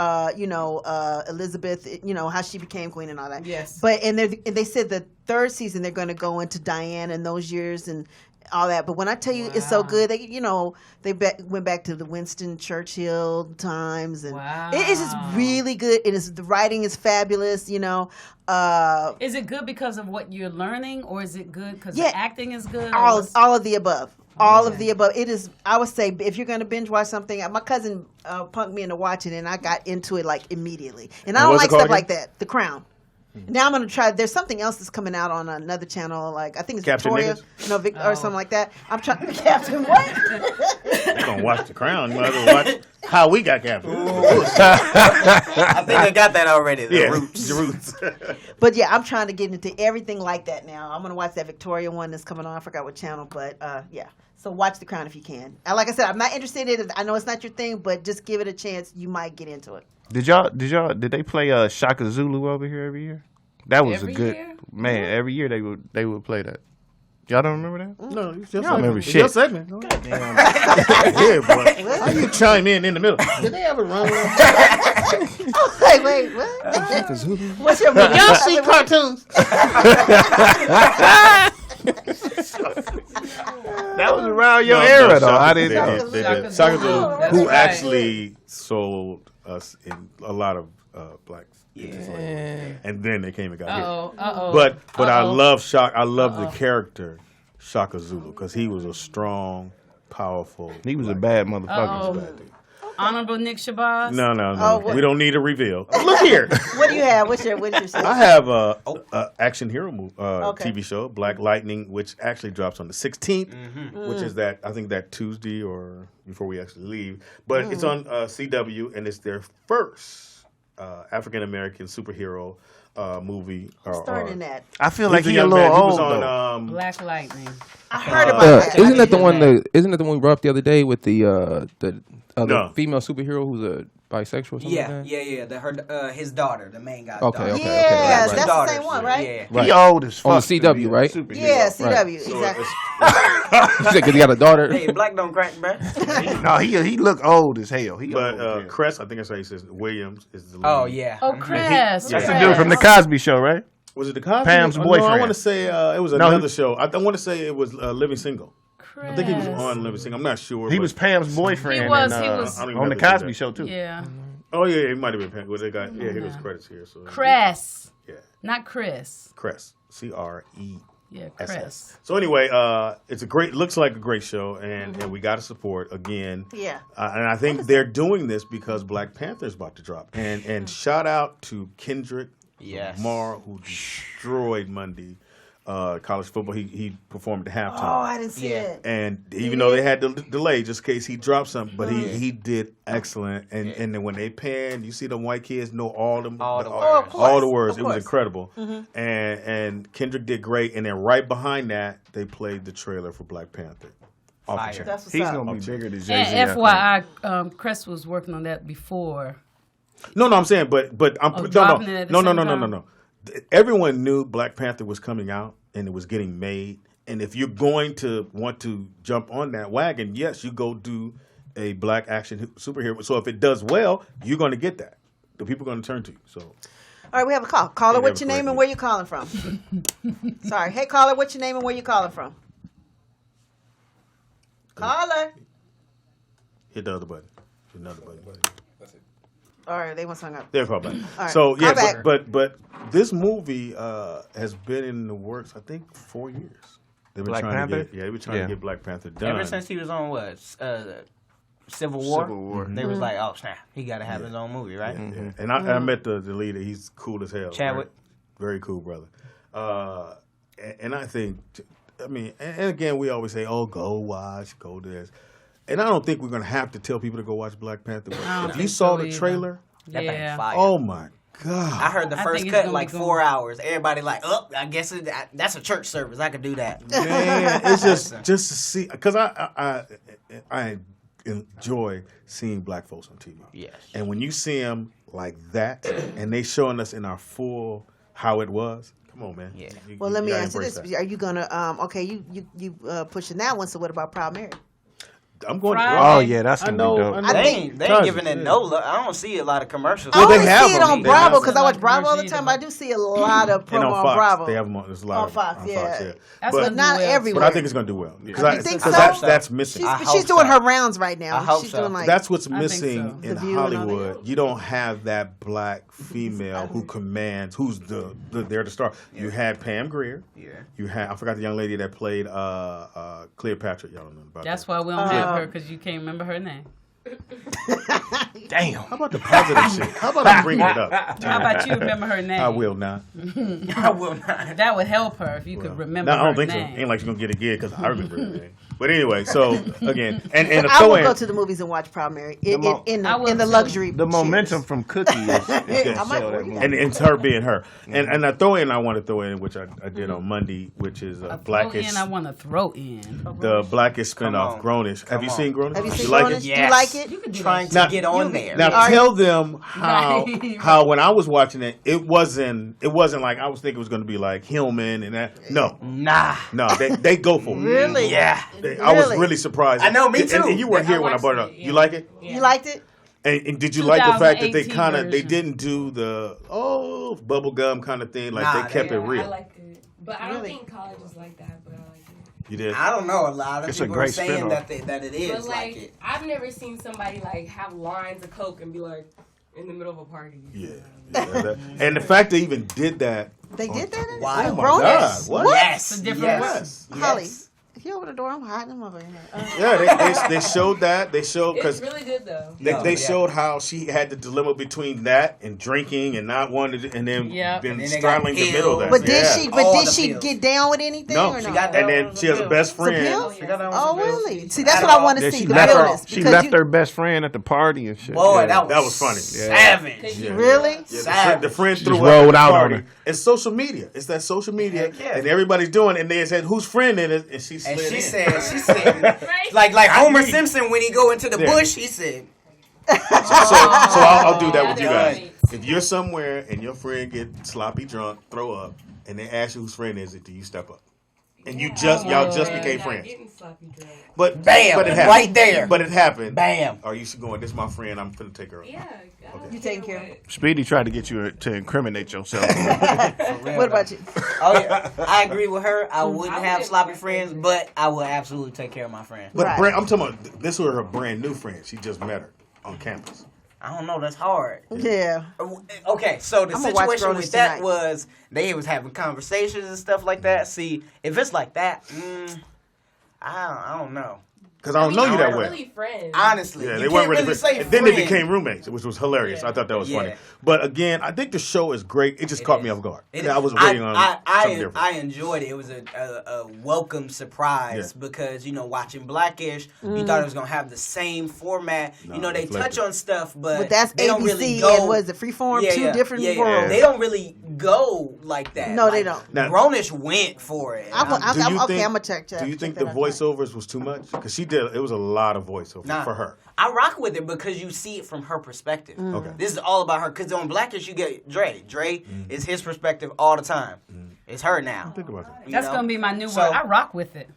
B: Elizabeth, how she became queen and all that.
C: Yes.
B: But and they said the 3rd season they're going to go into Diana and those years and all that. But when I tell you it's so good, they went back to the Winston Churchill times, and it is just really good. The writing is fabulous.
C: Is it good because of what you're learning, or is it good because the acting is good?
B: All of the above. All of the above. It is. I would say if you're going to binge watch something, my cousin punked me into watching it, and I got into it like immediately. And I don't like stuff like that. The Crown. Now I'm gonna try. There's something else that's coming out on another channel. Like I think it's
A: Captain
B: Victoria, or something like that. I'm trying. Captain what?
A: You're gonna watch The Crown. You might as well watch How We Got Captain.
K: I think I got that already. The roots.
B: But yeah, I'm trying to get into everything like that now. I'm gonna watch that Victoria one that's coming on. I forgot what channel, but yeah. So watch The Crown if you can. Like I said, I'm not interested in it. I know it's not your thing, but just give it a chance. You might get into it.
L: Did they play Shaka Zulu over here every year? That was
C: Every
L: a good
C: year?
L: man. Every year they would play that. Y'all don't remember that?
A: No, it's your
L: Y'all remember
A: segment.
L: shit.
A: It's your segment. Yeah, boy. How you chime in the middle? Did they ever run with
B: Wait, what? What's your movie?
A: Y'all see cartoons?
L: That was around your
A: No,
L: era, though.
A: Shaka-
L: I didn't
A: they
L: know.
A: did.
C: Shaka
A: Shaka
C: Zulu.
A: Zulu,
C: That's
A: who
C: right.
A: actually sold us in a lot of blacks. And then they came and got here. But I love Shaka. I love the character Shaka Zulu because he was a strong, powerful.
L: He was a bad motherfucker.
C: Honorable Nick Shabazz.
A: No. We don't need a reveal. Look here.
B: What do you have? What's your
A: I have a action hero TV show, Black Lightning, which actually drops on the 16th, which is I think that Tuesday or before we actually leave. But it's on CW, and it's their first African American superhero movie.
B: Starting that.
L: I feel like he's a
A: young
L: little
A: man. He
L: old.
A: was on,
C: Black Lightning.
B: I heard about that.
H: Isn't that the one? Isn't that the one we brought up the other day with the
A: No.
H: female superhero who's a bisexual? Or something like that?
K: His daughter, the main guy's
H: Okay,
K: daughter.
H: okay,
B: Yes,
H: okay.
B: that's the
K: Daughters,
B: same one, right?
K: Yeah.
H: Right.
L: He old as fuck.
H: On the CW, right?
B: Yeah, CW,
A: So
B: exactly.
H: You said 'cause he got a daughter.
K: Hey, black don't crack, bro.
L: No, he look old as hell.
A: But Cress, I think that's how he says Williams is the lead.
K: Oh, yeah.
C: Oh, Chris.
L: That's the dude from the Cosby Show, right?
A: Was it the Cosby?
L: Pam's
A: No,
L: boyfriend.
A: I want to say it was
L: No,
A: another show. I want to say it was Living Single. I think he was on Living Single. I'm not sure.
L: He
A: but-
L: was Pam's boyfriend.
C: He was.
A: I don't even
L: on the
A: know if they did
L: Cosby
A: that.
L: Show too.
C: Yeah.
A: Oh yeah, it might have been Pam. Well, they got here was credits here. So
C: Cress.
A: Yeah.
C: Not Chris.
A: Cress. CRE.
C: Yeah,
A: SS.
C: Chris.
A: So anyway, it's looks like a great show, and we got to support again.
B: Yeah.
A: And I think they're doing this because Black Panther's about to drop. And shout out to Kendrick Lamar, who destroyed Monday college football. He performed at halftime.
B: Oh, I didn't see it.
A: And even though they had to delay just in case he dropped something, but he did excellent. And then when they panned, you see them white kids know all the words.
B: Of
A: It was
B: course.
A: incredible. And Kendrick did great. And then right behind that, they played the trailer for Black Panther. Off the chain.
B: That's what's
L: He's
B: up.
L: gonna be bigger than Jay-Z.
C: And FYI, Chris was working on that before.
A: No, I'm saying, but I'm
C: dropping it at the same time?
A: no. Everyone knew Black Panther was coming out and it was getting made. And if you're going to want to jump on that wagon, yes, you go do a black action superhero. So if it does well, you're going to get that. The people are going to turn to you. So
B: All right, we have a call. Caller,
A: Yeah,
B: what's
A: we
B: your
A: have a
B: name and
A: correct
B: where you calling from? Sorry. Hey, caller, what's your name and where you calling from? Caller.
A: hit the other button. Hit another button.
B: All right, they want to hung up.
A: They're called back.
B: All right,
A: So
B: call back.
A: but this movie has been in the works, I think, for 4 years. They've been
L: Black
A: trying
L: Panther?
A: to get, they've been trying to get Black Panther done.
K: Ever since he was on Civil War?
L: Civil War.
K: They was like, oh, snap, he got to have his own movie, right?
A: Yeah. And I met the leader. He's cool as hell.
K: Chadwick?
A: Very cool brother. And I think, I mean, and again, we always say, oh, go watch, go this. And I don't think we're going to have to tell people to go watch Black Panther. If you saw the trailer,
K: that thing fire.
A: oh my God.
K: I heard the first
C: think it's
K: cut
C: gonna
K: like
C: be
K: 4 hours. Everybody like, oh, I guess that's a church service. I could do that.
A: Man, it's just to see, because I enjoy seeing black folks on TV.
K: Yes.
A: And when you see them like that, and they showing us in our full how it was, come on, man.
K: Yeah.
B: Well, let me
A: gotta
B: answer
A: embrace
B: this.
A: that.
B: Are you gonna? Okay, you pushing that one. So what about Proud Mary?
A: I'm going.
C: Friday.
L: Oh yeah, that's
A: I
L: gonna
A: know.
L: be dope.
A: I know.
K: They ain't
A: Cousins,
K: giving it
A: yeah.
K: no love. I don't see a lot of commercials.
B: I
A: Well, they
B: only
A: have
B: see it
A: them.
B: on
A: They
B: Bravo
A: have
B: because I watch Bravo all the time. I do see a lot of
A: And
B: promo
A: on
B: on
A: Fox,
B: Bravo.
A: they have them on. There's a lot
B: On
A: of
B: Fox,
A: on
B: yeah.
A: Fox, yeah.
C: That's
A: But,
C: what
B: not
C: well,
B: everywhere.
A: but I think it's going to do well.
B: You think so?
A: That's missing.
K: I
B: She's
K: hope
B: doing
K: so.
B: her rounds right now.
K: I hope
B: She's
K: so.
B: doing like
A: That's what's
C: I think
A: missing
C: so.
A: in
B: The View and all that.
A: Hollywood. You don't have that black female who commands, who's they're the star. You had Pam Grier.
K: Yeah.
A: You had, I forgot the young lady that played Cleopatra. Y'all don't know about
C: That's
A: that.
C: why we don't have her, because you can't remember her name.
A: Damn. How about the positive shit? How about I bring it up?
C: How about you remember her name?
A: I will not.
K: I will not.
C: That would help her if you could remember
A: No, I don't
C: her
A: think so.
C: name.
A: Ain't like she's going to get a gig because I remember her name. But anyway, so again, and the
B: I will
A: throw-in.
B: go to the movies and watch Proud Mary in
C: I will
B: the
C: too.
B: luxury.
L: The momentum
B: shares.
L: from Cookie is
B: I
L: gonna
B: might
L: sell that
B: work
L: movie.
A: And it's her being her. And I throw in, I want to throw in, which I did on Monday, which is Blackish.
C: I want to throw in.
A: The Blackish spinoff,
K: on.
A: Grownish. Have you
K: on.
A: seen Grownish?
B: Have you seen
A: like
B: Grownish?
A: it?
B: Do you like it?
C: You can do
K: Trying
C: that.
K: to get on there.
A: Now tell them how
C: Right.
A: how when I was watching it, it wasn't like I was thinking it was going to be like Hillman and that. No,
K: Nah.
A: they go for it.
B: Really?
K: Yeah.
A: I was
B: Really?
A: really surprised.
K: I know, me too.
A: And you weren't here when I brought it up. You like it?
B: You liked it?
A: And did you like the fact that they
C: 2018
A: they
C: version.
A: didn't do the bubblegum kind of thing? Like
K: Nah,
A: they kept it
F: I
A: real.
F: liked it. But I don't
B: Really?
F: think college is like that, but I like it.
A: You did?
K: I don't know. A lot of
L: It's a
K: people are
L: great
K: saying
L: spin-off.
K: that it is
F: But
K: like it.
F: I've never seen somebody like have lines of coke and be like in the middle of a party.
A: Yeah. And the fact they even did that.
B: They did that?
K: Why?
A: Oh my God! What?
K: Yes.
C: It's a different
K: Yes.
B: Holly, if you open the door, I'm hiding them over here.
A: Yeah, they showed that. They showed
F: It's
A: because
F: really good though.
A: they showed how she had the dilemma between that and drinking and not wanting to, and then been
K: And then they
A: straddling
K: got
A: the middle of that.
B: But did
A: Yeah.
B: she? But
K: All
B: did
K: the
B: she
K: pills.
B: get down with anything?
A: No,
B: or
A: she
B: no?
K: got that.
A: And then she has a best friend.
B: pills?
K: She got that
B: Oh,
K: on some pills.
B: really? See, that's what I want to
L: Yeah,
B: see.
L: she
B: The
L: left
B: illness.
L: her. She
B: because
L: left
B: you-
L: her best friend at the party and shit.
K: Boy,
L: Yeah.
A: That was funny.
K: savage.
A: Yeah.
B: Really?
A: Yeah, the friend
L: She
A: threw
L: just
A: up at
L: rolled
A: the
L: out on
A: party.
L: her.
A: It's social media. It's that social media,
K: Heck yeah.
A: and everybody's doing. And they said, "Whose friend is it?" And she slid
K: And she
A: in.
K: said, like Homer Simpson when he go into the bush, he said.
A: So I'll do that with you
F: Yeah,
A: guys. If you're somewhere and your friend get sloppy drunk, throw up, and they ask you whose friend is it, do you step up? And y'all just became friends. But
K: Bam,
A: but it happened.
K: right there.
A: But it happened.
K: Bam.
A: Are you going? This is my friend. I'm finna take her up.
F: Yeah.
B: You taking care of it.
L: Speedy tried to get you to incriminate yourself.
B: What about you?
K: Oh yeah, I agree with her. I wouldn't have sloppy friends, but I will absolutely take care of my friend.
A: But I'm talking about this was her brand new friend. She just met her on campus.
K: I don't know. That's hard.
B: Yeah.
K: Okay, so the
B: I'ma watch
K: situation
B: Brothers
K: with that
B: tonight.
K: was they was having conversations and stuff like that. See, if it's like that, I don't know.
A: Because I don't know you that well.
F: Really friends.
K: Honestly,
A: Yeah,
K: you
A: they
K: can't
A: weren't really
K: really
A: friends.
K: say
A: And then they
K: friend.
A: became roommates, which was hilarious.
F: Yeah.
A: I thought that was funny.
K: Yeah.
A: But again, I think the show is great. It just caught me off guard.
K: It-
A: I was waiting on something different.
K: I enjoyed it. It was a welcome surprise because, watching Blackish, you thought it was going to have the same format.
A: No,
K: They
A: flipped
K: touch
A: it.
K: on stuff,
B: But that's
K: they don't
B: ABC
K: really go.
B: and was it Freeform? Two different worlds.
K: They don't really go like that.
B: No, they don't.
A: Now-
K: Grownish went for it.
B: I'm
A: Do you
B: okay.
A: think-
B: I'm gonna check.
A: Do you think
B: check
A: the
B: that out.
A: voiceovers was too much? Because she did. It was a lot of voiceover
K: Nah.
A: for her.
K: I rock with it because you see it from her perspective.
A: Okay.
K: This is all about her. Because on Blackish, you get Dre. Dre is his perspective all the time. It's her now.
A: Think about that.
C: That's gonna be my new
K: So-
C: word. I rock with it.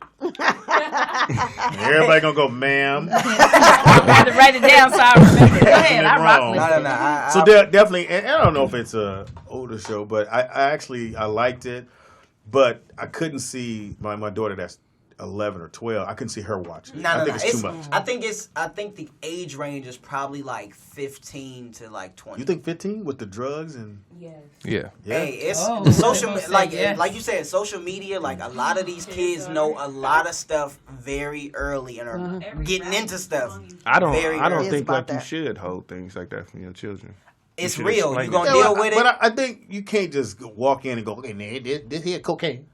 A: Everybody gonna go, ma'am.
C: I had to write it down so I remember. Go ahead, I rock
A: wrong.
C: with
K: No,
C: it.
K: no, no.
A: So definitely, and I don't know if it's a older show, but I liked it, but I couldn't see my daughter that's 11 or 12. I couldn't see her watching it. I think it's too much.
K: I think the age range is probably like 15 to like 20.
A: You think 15 with the drugs and
F: Yes.
H: Yeah.
K: Hey, it's
C: Oh,
K: the social
C: I was gonna
K: like
C: say yes.
K: like you said, social media. Like a lot of these kids know a lot of stuff very early and are getting into stuff.
L: I don't
K: very early.
L: think
B: about
L: like you
B: that.
L: should hold things like that from your children.
K: It's
L: should
K: real.
L: explain
K: You gonna
L: it.
K: deal with it?
A: But I think you can't just walk in and go, okay, man, this here cocaine.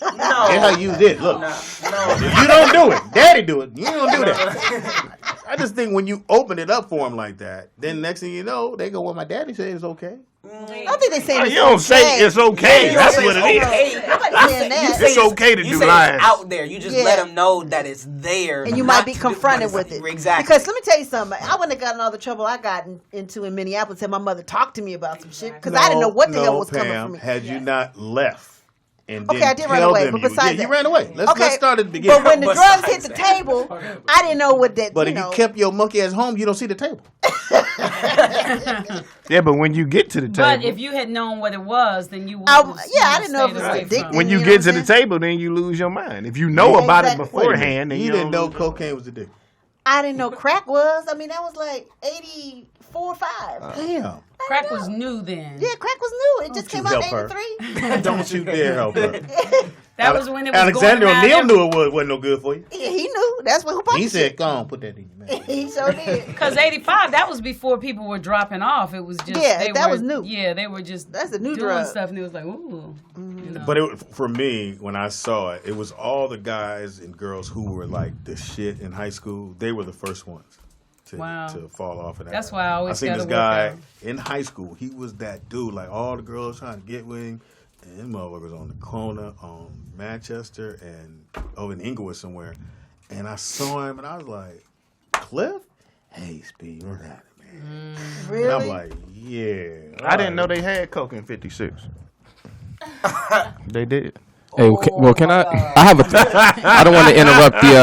K: No,
A: That's how you did. Look,
K: no.
A: if you don't do it, daddy do it. You don't do that. I just think when you open it up for them like that, then next thing you know, they go, well, my daddy said it's okay.
B: I don't think they saying it's
L: You don't say
B: okay.
L: it's okay.
K: You
L: That's
K: say
L: what
K: it's
L: it is.
K: okay.
B: Nobody saying that.
K: say
L: It's okay to
K: you
L: do
K: say
L: lines.
K: It's out there. You just
B: Yeah.
K: let them know that it's there,
B: And you might
K: not
B: be
K: to do-
B: confronted with it.
K: Exactly.
B: Because let me tell you something. I wouldn't have gotten all the trouble I got into in Minneapolis had my mother talked to me about some shit. Because I didn't know what the hell was coming
A: Pam,
B: from me.
A: had you not left and then
B: Okay, I did run
A: tell
B: away,
A: them
B: but
A: you,
B: besides
A: you
B: that-
A: ran away. Let's start at the beginning.
B: But when the
K: Besides
B: drugs hit the
K: that.
B: table, I didn't know what that,
A: But
B: you
A: if
B: know.
A: you kept your monkey ass home, you don't see the table.
L: Yeah, but when you get to the
C: But
L: table,
C: if you had known what it was, then you would.
B: I didn't know if it was addictive.
L: when you
B: know
L: get
B: what
L: to
B: I'm
L: the
B: saying?
L: table, then you lose your mind. If you know
B: Yeah,
L: about
B: exactly.
L: it beforehand, then
A: you
L: you
A: didn't know
L: don't-
A: cocaine was addictive.
B: I didn't know crack was. I mean, that was like 84, 5.
A: Damn.
C: Crack was new then.
B: Yeah, crack was new. It just came out in
A: help her.
B: 83.
A: Don't you dare help her.
C: That was when it was
A: Alexander
C: going around
A: O'Neal
C: every-
A: knew it wasn't no good for you.
B: Yeah, he knew. That's what who
A: He
B: published
A: said,
B: it.
A: go on, put that in your mouth.
B: He sure did.
C: Because 85, that was before people were dropping off. It was just
B: Yeah, that was new.
C: Yeah, they were just
B: That's a new
C: doing
B: drug.
C: stuff, and it was like, ooh. You know.
A: But for me, when I saw it, it was all the guys and girls who were like the shit in high school. They were the first ones to fall off of that.
C: That's why I always
A: seen
C: gotta
A: this
C: work
A: guy
C: out.
A: in high school. He was that dude. Like all the girls trying to get with him. And them motherfuckers on the corner on Manchester and over in Inglewood somewhere. And I saw him and I was like, Cliff? Hey, Speed, what's happening, man?
B: Really?
A: And I'm like, yeah.
L: I didn't know they had coke in '56. They did.
H: Hey, well, can I? I have a. I don't want to interrupt the.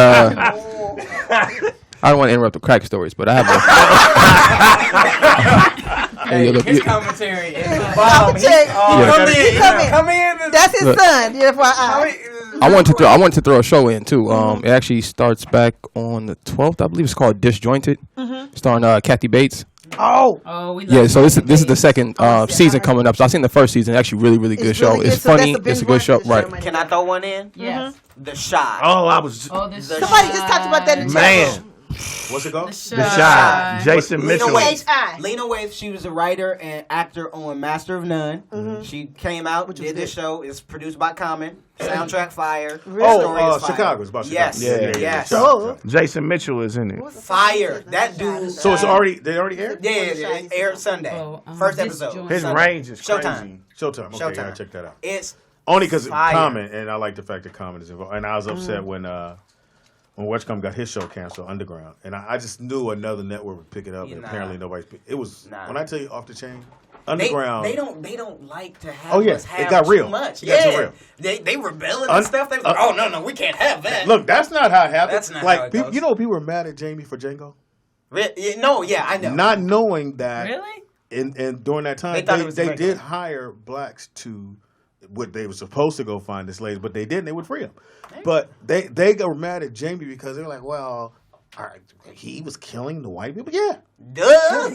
H: I don't want to interrupt the crack stories, but I have a. Hey, look,
K: His commentary is
B: Commentary.
K: Come in.
B: That's his
H: Look.
B: son. FYI.
H: I wanted to throw a show in too. It actually starts back on the 12th, I believe. It's called Disjointed, starring Kathy Bates.
C: We
H: So this is the second season coming up. So I've seen the first season. Actually, really good show.
B: Really
H: it's
B: good. So
H: funny.
B: that's the
H: It's a good show. Right.
K: Can I throw one in?
C: Yes.
K: The Shy.
L: Oh, I was.
B: Somebody just talked about that in the chat
L: Man.
B: room.
A: What's it called?
L: The Shy. Jason Mitchell.
K: Lena Waithe, she was a writer and actor on Master of None. She came out, did this show. It's produced by Kamil. Soundtrack fire. Story is fire.
A: Chicago. It's about Chicago.
K: Yes.
A: Yes.
L: Jason Mitchell is in it.
K: Fire. That dude.
A: So they already aired?
K: Yeah, it aired Sunday. First episode.
L: His range is crazy.
A: Showtime. Okay,
K: Showtime.
A: gotta check that out.
K: It's
A: only because
K: fire.
A: Common, and I like the fact that Common is involved. And I was upset when Whatchcom got his show canceled, Underground, and I just knew another network would pick it up, and apparently nobody's. It was when I tell you off the chain. Underground.
K: They don't like to have us have
A: it got real.
K: too much.
A: It got
K: Yeah.
A: too real.
K: They rebelling and stuff. They was like, oh no, we can't have that.
A: Look, that's not how it happened.
K: That's not
A: like
K: how it goes.
A: you know, people were mad at Jamie for Django.
K: No, yeah, I know.
A: Not knowing that.
C: Really?
A: And during that time, they did hire blacks to what they were supposed to go find the slaves, but they didn't. They would free them. But they were mad at Jamie because they were like, well, all right, he was killing the white people. Yeah,
K: duh.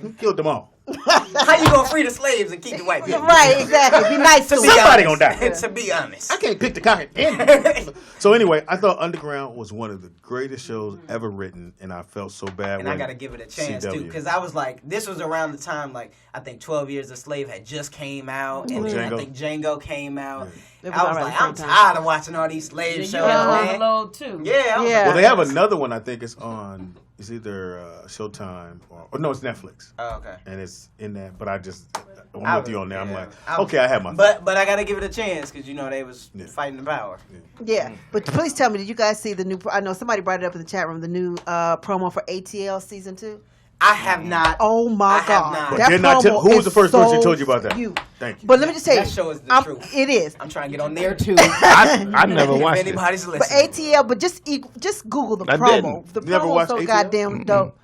A: He killed them all.
K: How you gonna free the slaves and keep the white people?
B: Right, exactly. Be nice to
A: somebody gonna die.
K: To be honest,
A: I can't pick the cotton. So anyway, I thought Underground was one of the greatest shows ever written, and I felt so bad.
K: And I gotta give it a chance too, because I was like, this was around the time like I think 12 Years a Slave had just came out, and then I think Django came out. I was like, I'm tired of watching all these slave shows, man.
C: Overload too.
K: Yeah.
A: Well, they have another one. I think it's on. It's either Showtime or no, it's Netflix.
K: Oh, okay.
A: And it's in that, but I'm with you on there. I'm like,
K: I
A: okay, I have my.
K: But I gotta give it a chance because they was fighting the power.
B: Yeah, but please tell me, did you guys see the new? I know somebody brought it up in the chat room. The new promo for ATL season 2.
K: I have not.
B: Oh my God!
A: That promo who was the first person who told you about that? Thank you.
B: But let me just tell you,
K: that show is the truth.
B: It is.
K: I'm trying to get on there too.
L: I never watched it.
K: Anybody's listening.
B: But ATL, but just Google the promo. The promo so goddamn dope.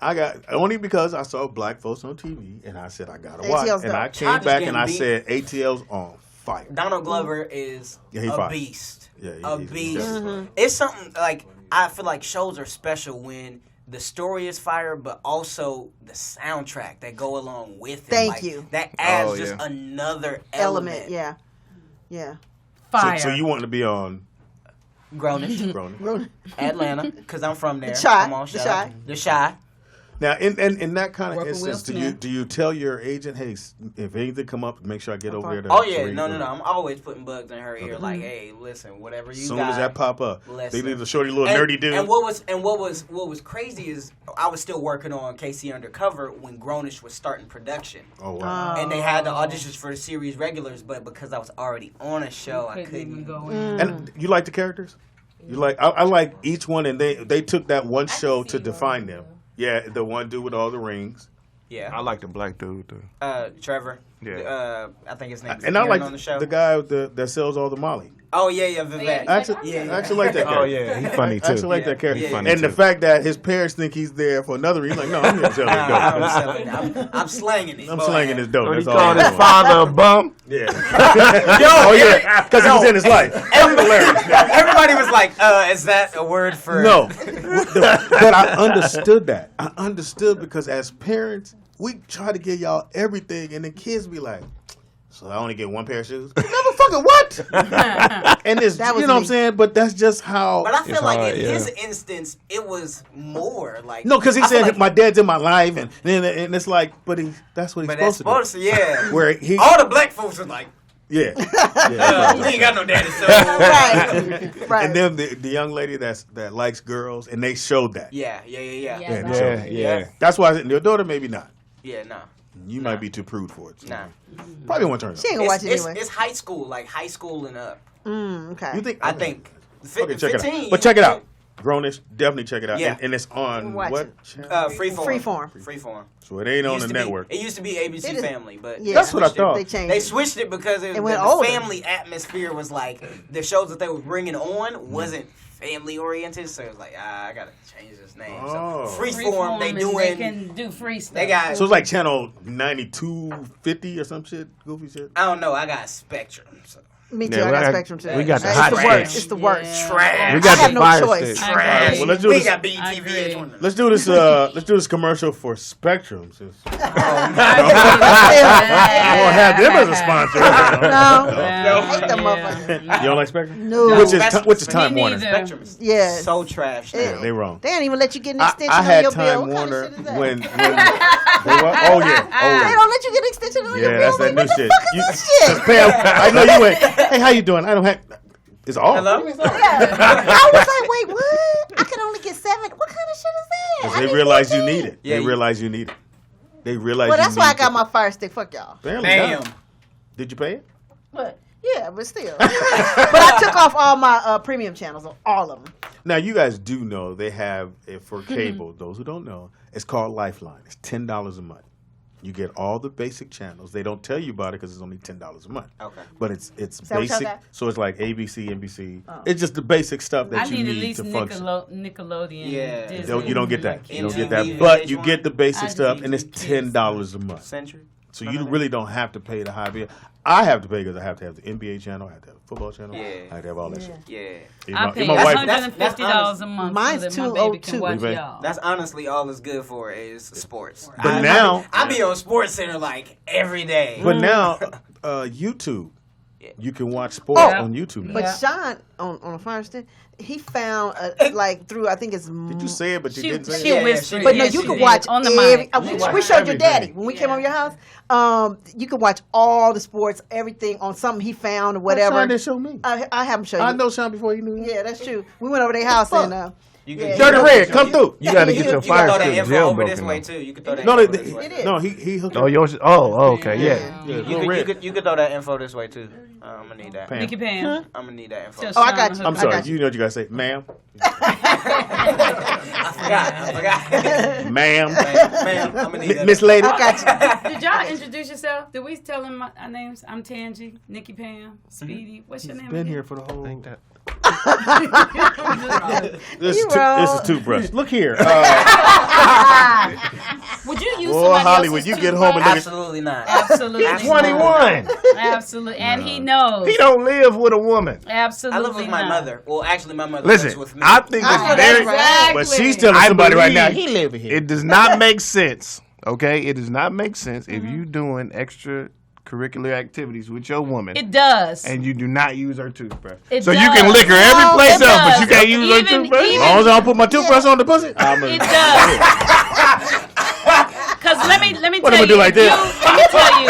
A: I got only because I saw black folks on TV, and I said I gotta watch,
B: ATL's
A: and
B: dope.
A: I came back and I said ATL's on fire.
K: Donald Glover is
A: he
K: a
A: fire.
K: beast.
A: Yeah,
K: a beast. It's something like I feel like shows are special when the story is fire, but also the soundtrack that go along with it.
B: Thank you.
K: That adds just another element.
B: Yeah.
C: Fire.
A: So you want to be on
K: Grownish. Atlanta, because I'm from there.
B: The Shy.
K: Come on,
B: The Shy.
K: The Shy.
A: Now, in that kind of
C: Work with
A: instance,
C: Will
A: do you tell your agent, hey, if anything come up, make sure I get over there?
K: Oh yeah, no. I'm always putting bugs in her ear, like, hey, listen, whatever you got.
A: As soon as that pop up,
K: listen.
A: they need a shorty little nerdy dude.
K: And what was crazy is I was still working on KC Undercover when Grownish was starting production.
A: Oh wow!
K: And they had the auditions for the series regulars, but because I was already on a show, I couldn't go in.
A: And you like the characters? You like? I like each one, and they took that one show to define them. Yeah, the one dude with all the rings.
K: Yeah,
L: I like the black dude too.
K: Trevor.
L: Yeah.
K: I think his name is
A: And I like
K: on the show.
A: the guy that sells all the Molly.
K: Oh yeah, Vivek.
A: I actually like that character.
L: Oh yeah, he's funny too.
A: I actually like that character.
L: He's funny
A: and
L: too.
A: the fact that his parents think he's there for another reason, like, no, I'm here to sell this dope.
K: I'm slanging it.
A: I'm slanging this dope.
L: He
A: That's all
L: called
A: I'm
L: his
A: doing.
L: father a bum.
A: Yeah. Because it was in his life.
K: Everybody was like, is that a word for...
A: No. But I understood that. I understood because as parents, we try to give y'all everything, and the kids be like, so I only get one pair of shoes? Motherfucker, what? And it's, you know what I'm saying? But that's just how...
K: But I feel like in his instance, it was more like...
A: No, because he said, like, my dad's in my life, and it's like, but that's what he's supposed to do.
K: Yeah.
A: Where he...
K: All the black folks are like...
A: Yeah.
K: You ain't got no daddy, so...
B: Right.
A: And then the young lady that likes girls, and they showed that.
K: Yeah.
A: Yeah. That's why your daughter, maybe not.
K: Yeah, no.
A: You might be too prude for it. So
K: Nah.
A: Probably won't turn it.
B: She ain't gonna watch it anyway.
K: It's high school, like high school and up.
B: Okay.
A: You think?
K: I think.
A: Okay, check
K: 15,
A: it out. But check it out. Grownish, definitely check it out.
K: Yeah.
A: And it's on
B: Watch
A: what?
B: it.
A: channel?
K: Freeform.
A: So it ain't on the network.
K: It used to be ABC Family, but
A: That's what I thought.
B: They changed
K: They switched it because the
B: went older.
K: family atmosphere was like the shows that they were bringing on wasn't family oriented, so it's like I gotta change this name.
A: Oh.
K: So Freeform, they
C: can do free stuff.
K: They got
A: so it's like channel 9250 or some shit, goofy shit.
K: I don't know. I got Spectrum. So.
B: Me too. I got Spectrum too.
L: We got the
B: it's
L: hot
B: the worst.
L: sticks.
B: It's the worst.
K: Trash.
L: We got
B: I have
L: the
B: no
L: fire
B: choice.
L: sticks.
A: Right, well, let's do
K: We
A: this.
K: got BETV.
A: Let's do this. Let's do this commercial for Spectrum. Since we'll have them as a sponsor.
B: No. I hate them motherfuckers.
A: You don't like Spectrum?
B: No.
A: Which is Time Warner?
K: Spectrum is
B: Yes.
K: so trash.
A: Yeah, they wrong.
B: They don't even let you get an extension
A: I
B: on
A: had
B: your
A: Time
B: bill. What
A: Warner
B: kind of shit is that?
A: when oh yeah.
B: They don't let you get an extension on your
A: Yeah,
B: bill.
A: that's that
B: Like,
A: new
B: what
A: shit.
B: the fuck is this shit?
A: Pam, I know you went. Hey, how you doing? I don't have. It's off.
K: Hello?
B: I was like, wait, what? I can only get 7. What kind of shit is that?
A: Because
B: I
A: they
B: need
A: realize you
B: 14.
A: need it.
K: Yeah,
A: They realize you need it. They realize.
B: Well,
A: you
B: that's why I
A: need
B: got
A: it.
B: my Fire Stick. Fuck y'all.
A: Apparently
K: Damn.
A: not. Did you pay it?
B: But yeah, but still. But I took off all my premium channels, all of them.
A: Now you guys do know they have it for cable. Those who don't know, it's called Lifeline. It's $10 a month. You get all the basic channels. They don't tell you about it because it's only $10 a month.
K: Okay.
A: But it's
B: that what y'all
A: basic.
B: got?
A: So it's like ABC, NBC. Oh. It's just the basic stuff that
C: I
A: you
C: need at
A: need
C: least
A: to function.
C: Nickelodeon.
K: Yeah.
C: Disney.
A: You don't get that. You don't get that.
K: MTV,
A: But you
K: VH1.
A: get the basic
C: I
A: stuff,
C: do
A: and it's
C: Kids.
A: $10 a month.
K: Century.
A: So you really don't have to pay the high bill. I have to pay because I have to have the NBA channel, I have to have the football channel, I have to have all that shit.
K: Yeah.
C: I pay
A: my wife-
C: $150 a month
B: Mine's
C: so that my baby can watch
A: $202.
C: y'all.
K: That's honestly all it's good for is sports.
A: But now-
K: I be on Sports Center like every day.
A: But now, YouTube, you can watch sports on YouTube now.
B: But Sean on a Fire Stick, he found like through I think it's.
A: Did you say it? But you didn't say
C: She
A: it.
C: whispered.
B: But no,
C: Yes,
B: you
C: she
B: can
C: did.
B: watch
C: on the
B: every.
C: mic.
B: We showed your daddy
A: everything.
B: when we came over your house. You could watch all the sports, everything on something he found or whatever.
A: Sean didn't show me.
B: I have him show you.
A: I know Sean before you knew him.
B: Yeah, that's true. We went over their house and.
K: You
B: Yeah.
A: Dirty Red, come through.
L: You got to get your
K: You can
L: fire
K: throw that
L: stick
K: info over this
L: jailbroken.
K: way too. You can throw that
A: No,
K: info this way.
A: no, he hooked
L: Oh,
A: up.
L: yours. Oh, okay, yeah.
K: You could throw that info this way too. I'm gonna need that.
A: Pam.
C: Nikki Pam.
K: I'm gonna need that info.
C: Tell
B: Oh, I
C: Sean
B: got
C: to
B: you.
C: hook
A: I'm
C: up.
A: sorry.
B: got you.
A: You know what you gotta say, ma'am,
K: I forgot.
A: ma'am,
K: Man, I'm gonna need that.
A: Miss Lady.
B: I got you.
C: Did y'all introduce yourself? Did we tell them our names? I'm Tangi, Nikki Pam, Speedy. What's your name?
A: Been
C: again?
A: here for the whole.
L: that.
A: This
B: You
A: is
B: wrong.
A: toothbrush. Look here.
C: Would you use
A: Boy,
C: somebody
A: Holly, when
C: else's
A: you get
C: toothbrush?
A: home and look at
K: Absolutely not.
C: Absolutely.
K: He's
C: not.
L: 21.
C: Absolutely. And he knows.
L: He don't live with a woman.
C: Absolutely.
K: I live with my
C: not.
K: mother. Well, actually, my mother lives
L: Listen,
K: with me.
L: I think
B: I
L: it's
B: know
L: very.
B: that's right.
A: but she's telling
L: I
A: somebody right now.
L: believe
A: He live here.
L: It does not make sense. Okay, it does not make sense if you doing extracurricular activities with your woman.
C: It does.
L: And you do not use her toothbrush.
C: It
L: so
C: does.
L: you can lick her every
C: No,
L: place
C: it
L: else, but
C: does.
L: you can't use her
C: Even-
L: toothbrush.
A: As long as I don't put my toothbrush on the pussy, I'm
C: It does. Because let me
A: What
C: tell
A: am I
C: you.
A: do like
C: Let me tell you.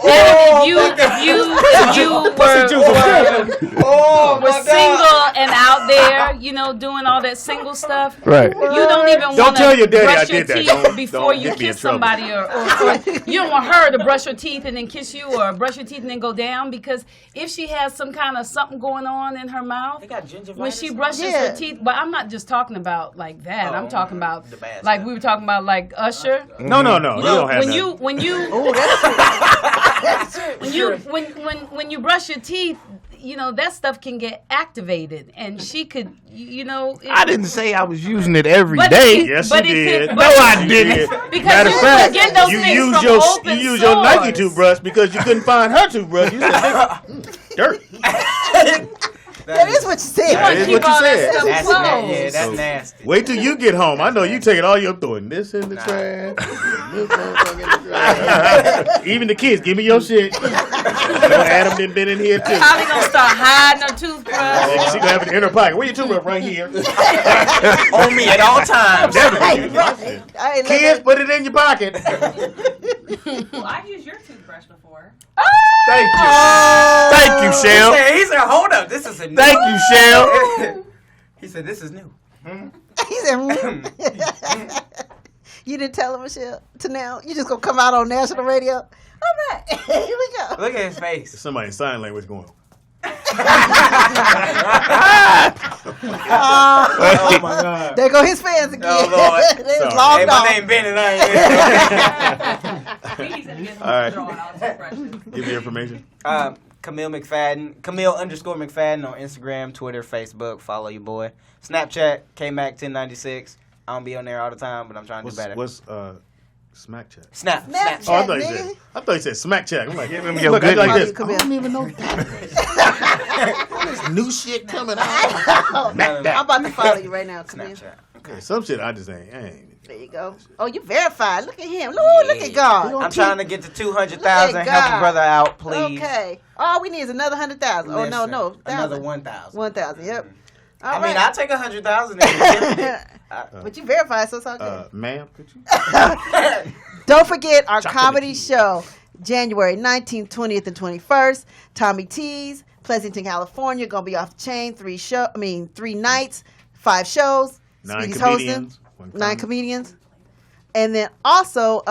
C: If you were single and out there, you know, doing all that single stuff,
L: Right.
C: you don't even
A: Don't
C: want
A: tell
C: to
A: your daddy I
C: brush your
A: did that.
C: teeth
A: Don't-
C: before
A: don't
C: you
A: get me in
C: kiss
A: trouble.
C: somebody, or you don't want her to brush her teeth and then kiss you, or brush your teeth and then go down, because if she has some kind of something going on in her mouth,
K: They got gingivitis.
C: when she brushes
B: Yeah.
C: her teeth, but I'm not just talking about like that. I'm talking about
K: the bad
C: like
K: stuff.
C: we were talking about like Usher.
A: No.
C: You
A: You
C: know,
A: don't have
C: when
A: that.
C: when you brush your teeth, you know that stuff can get activated, and she could, you know.
L: I didn't say I was using it every
C: But
L: day.
C: it-
A: Yes,
C: but
A: you
C: it
A: did.
C: could-
L: No, I
A: You
L: didn't.
A: did.
C: Because
A: Matter
C: you
A: of fact,
C: get those
A: you
C: things
A: use
C: from
A: your
C: open
A: you use your Nike
C: source.
A: toothbrush because you couldn't find her toothbrush. You said, dirt.
B: That is what you said.
A: That is what you said.
K: That's
C: close.
K: yeah, that's nasty.
A: Wait till you get home. I know you taking all your throwing this in the trash. This motherfucker in the trash. Even the kids, give me your shit. Adam been in here too.
C: Holly gonna start hiding her toothbrush.
A: She gonna have it in her pocket. Where your toothbrush? Right here.
K: On me at all times.
A: Kids, put it in your pocket.
M: Well, I've used your toothbrush before.
L: Thank you. Thank you, Shell.
K: He said, hold up, this is a new.
L: Thank you, Shell.
K: He said, this is new.
B: He said, you didn't tell him, Michelle, to now. You just gonna come out on national radio. All right, here we go.
K: Look at his face.
A: Somebody in sign language going.
K: Oh my God.
B: There go his fans again.
K: Oh, Lord.
B: It's
A: Sorry.
B: long
K: Hey, my
B: gone.
K: name Bennett.
A: All right. Give me your information.
K: Kamil McFadden. Kamil_McFadden on Instagram, Twitter, Facebook. Follow your boy. Snapchat, KMac1096. I don't be on there all the time, but I'm trying to do better.
A: What's Smack Chat?
K: Snap.
A: Oh, I thought you said Smack Chat. I'm like,
L: Give him your
A: look,
L: good
A: like
L: name.
A: this. I don't even know this new shit coming out.
B: I'm about to follow you right now, Kamil.
A: Okay, some shit I just ain't.
B: There you go. Oh, you verified. Look at him. Look at God.
K: I'm trying to get to 200,000. Help a brother out, please.
B: Okay. All we need is another 100,000. Oh, no.
K: Another 1,000.
B: 1,000, yep.
K: I mean, I'll take 100,000.
B: But you verified, so it's all good.
A: Ma'am, could you?
B: Don't forget our comedy show, January 19th, 20th, and 21st. Tommy T's, Pleasanton, California. Going to be off the chain. 3 nights, 5 shows.
A: 9
B: Speedy's
A: comedians.
B: hosting. 9 comedians. And then also,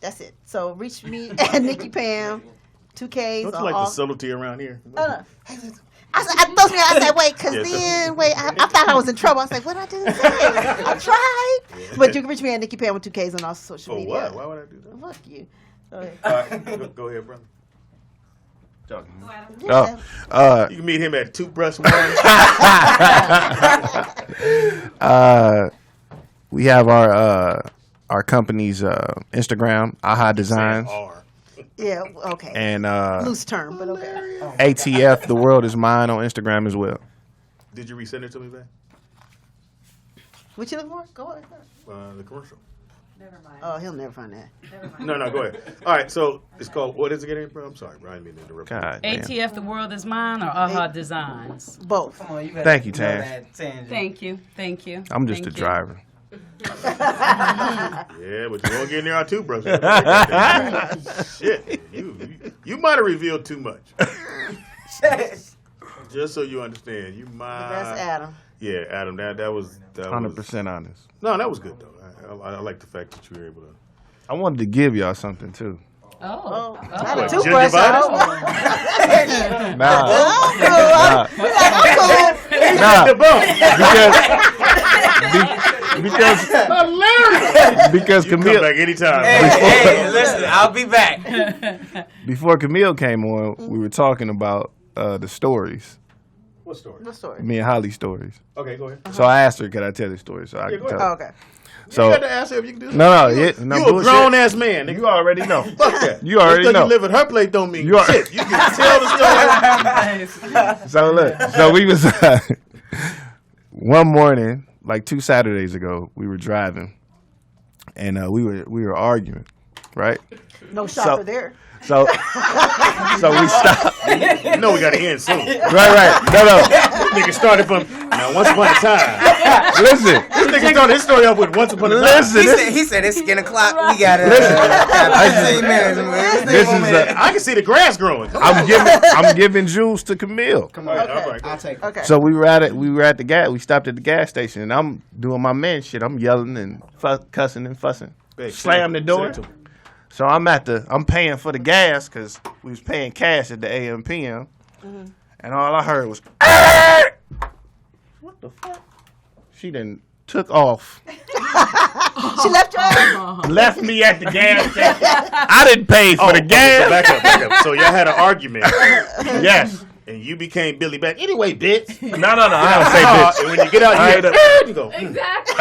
B: that's it. So reach me at Nikki Pam, 2Ks.
A: Don't you like the subtlety around here?
B: I said, wait, because I thought I was in trouble. I was like, what did I just say? I tried.
A: Yeah.
B: But you can reach me at Nikki Pam with 2Ks on all social media.
A: What? Why would I do that?
B: Fuck you.
A: All right, go ahead, brother. You can meet him at Toothbrush 1.
L: We have our company's Instagram, Aha Designs.
B: Yeah, okay.
L: And
B: loose term, but okay.
L: ATF, The World Is Mine on Instagram as well.
A: Did you resend it to me back?
B: What you looking for? Go ahead.
A: The commercial.
B: Never mind. Oh, he'll never find that. Never mind.
A: No, go ahead. All right, so it's called, what is it again, bro? I'm sorry, Brian, me to interrupt.
L: God,
C: ATF, The World Is Mine, or Aha Designs?
B: Both.
K: Come on, you
L: Thank you, Tam.
C: Thank you.
L: I'm just a driver.
A: Yeah, but you won't get near our toothbrush. Shit, you might have revealed too much. Just so you understand, you might.
B: That's Adam.
A: Yeah, Adam. That was
L: 100% honest.
A: No, that was good though. I like the fact that you were able to.
L: I wanted to give y'all something too.
B: Not
A: What,
B: a toothbrush.
L: Because
A: you
L: Kamil
A: come back anytime.
K: Hey, listen, I'll be back.
L: Before Kamil came on, we were talking about the stories.
A: What story?
B: What story?
L: Me and Holly's stories.
A: Okay, go ahead.
L: So I asked her, "Could I tell the story?" So I
A: Yeah,
L: can
A: go
L: tell.
A: ahead.
B: Oh, okay.
L: So
A: you got to ask her if you can do that.
L: no,
A: you a
L: bullshit.
A: grown ass man. Nigga.
L: You already know.
A: Fuck that.
L: You already
A: Just 'cause
L: know.
A: you live at her place don't mean
L: You are-
A: shit. You can tell the story.
L: So look, so we was one morning, like 2 Saturdays ago, we were driving, and we were arguing, right?
B: No shopper there.
L: So we stopped.
A: You know we got to end soon.
L: Right. No.
A: Nigga started from now. Once upon a time.
L: Listen.
A: This nigga started his story up with once upon a time.
L: Listen.
K: He said it's skin o'clock. We got it. 15 minutes.
L: This is
A: I can see the grass growing.
L: I'm giving juice to Kamil.
K: Come on,
A: all right.
K: I'll take it.
B: Okay.
L: So we were at the gas. We stopped at the gas station, and I'm doing my man shit. I'm yelling and cussing and fussing.
A: Hey,
L: Slam the door.
A: send it to me.
L: So I'm paying for the gas because we was paying cash at the AM PM, and all I heard was, what the fuck? She then took off.
B: She left you out?
L: Left me at the gas station. I didn't pay for the gas.
A: So back up. So y'all had an argument.
L: Yes.
A: And you became Billy Back. Anyway, bitch.
L: No. I don't say bitch.
A: And when you get out, you go.
G: Exactly.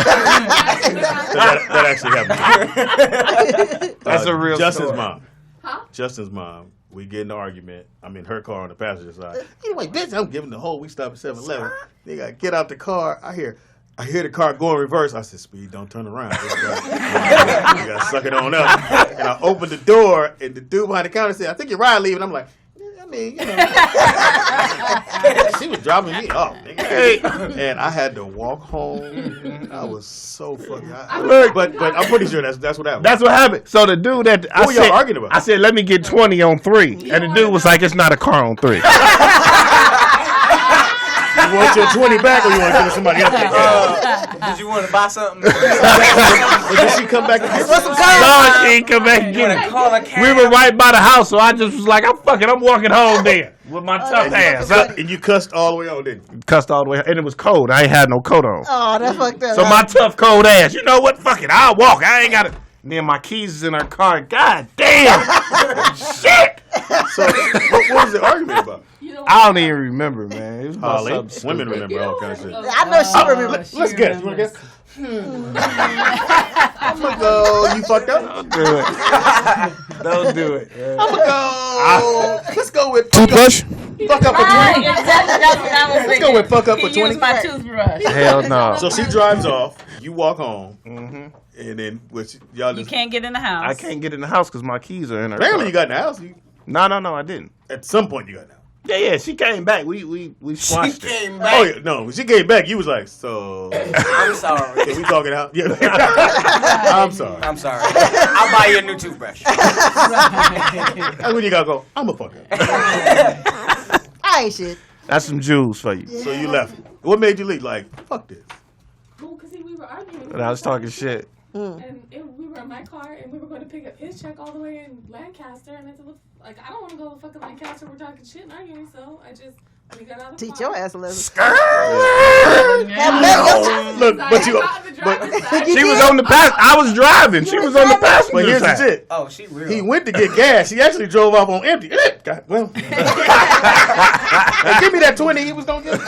A: That actually happened.
L: That's a real
A: Justin's
L: story.
A: mom.
G: Huh?
A: Justin's mom. We get in an argument. I'm in her car on the passenger side. Anyway, bitch, I'm giving the whole. We stop at 7-Eleven. Nigga, I get out the car. I hear the car go in reverse. I said, Speed, don't turn around. You gotta suck it on up. And I opened the door, and the dude behind the counter said, I think your ride leaving. I'm like, I mean, you know. She was dropping me off, nigga. And I had to walk home. I was so fucking but I'm pretty sure that's what happened.
L: That's what happened. So the dude that
A: What were y'all arguing about?
L: I said, let me get 20 on 3. And the dude was like, it's not a car on 3.
A: You want your 20 back or you want to give it to somebody else?
K: Did you want to buy something?
A: Or did she come back and get some?
L: No, she ain't come back and get it. We were right by the house, so I just was like, I'm walking home then with my tough ass.
A: And you cussed all the way on, didn't you?
L: Cussed all the way, and it was cold. I ain't had no coat on.
B: Oh, that fucked up.
L: So my tough, cold ass, you know what? Fuck it, I'll walk. I ain't got to. Then my keys is in her car. God damn! Shit!
A: So what was the argument about?
L: I don't even remember, man. It was about something stupid.
A: Women remember all kinds of shit.
B: I know she remembers.
A: Let's guess. You want to guess? I'm gonna go. You fucked up.
L: Don't do it.
A: I'm gonna go. Let's go with
H: Toothbrush.
A: Fuck up for 20.
C: Let's
A: go with fuck up for 20.
C: Use my toothbrush.
L: Hell no.
A: So she drives off. You walk home, and then y'all
C: You
A: just.
C: can't get in the house.
L: I can't get in the house because my keys are in her
A: Apparently,
L: car.
A: you got in the house.
L: No, I didn't.
A: At some point, you got in the house.
L: Yeah, she came back. We squashed it.
K: Came back.
A: Oh yeah, no, when she came back, you was like, so.
K: I'm sorry.
A: Can we talking out? Yeah. I'm sorry.
K: I'm sorry. I'll buy you a new toothbrush.
A: That's when you gotta go. I'm a fucker.
B: I ain't shit.
L: That's some Jews for you.
A: So you left. What made you leave? Like, fuck this.
G: Well, because we were arguing.
L: And I was talking shit.
G: And we were in my car, and we were going to pick up his check all the way in Lancaster. And I said, look, like, I don't want to go to fucking Lancaster. We're talking shit and arguing. So we got out of the
B: Teach
G: car.
B: your ass a lesson.
A: Look, but
G: she
L: was on the pass. I was driving. She was on the passenger
A: But here's the
L: side.
A: shit.
K: Oh, she real.
A: He went to get gas. He actually drove off on empty. God, well. Hey, give me that 20 he was gonna get.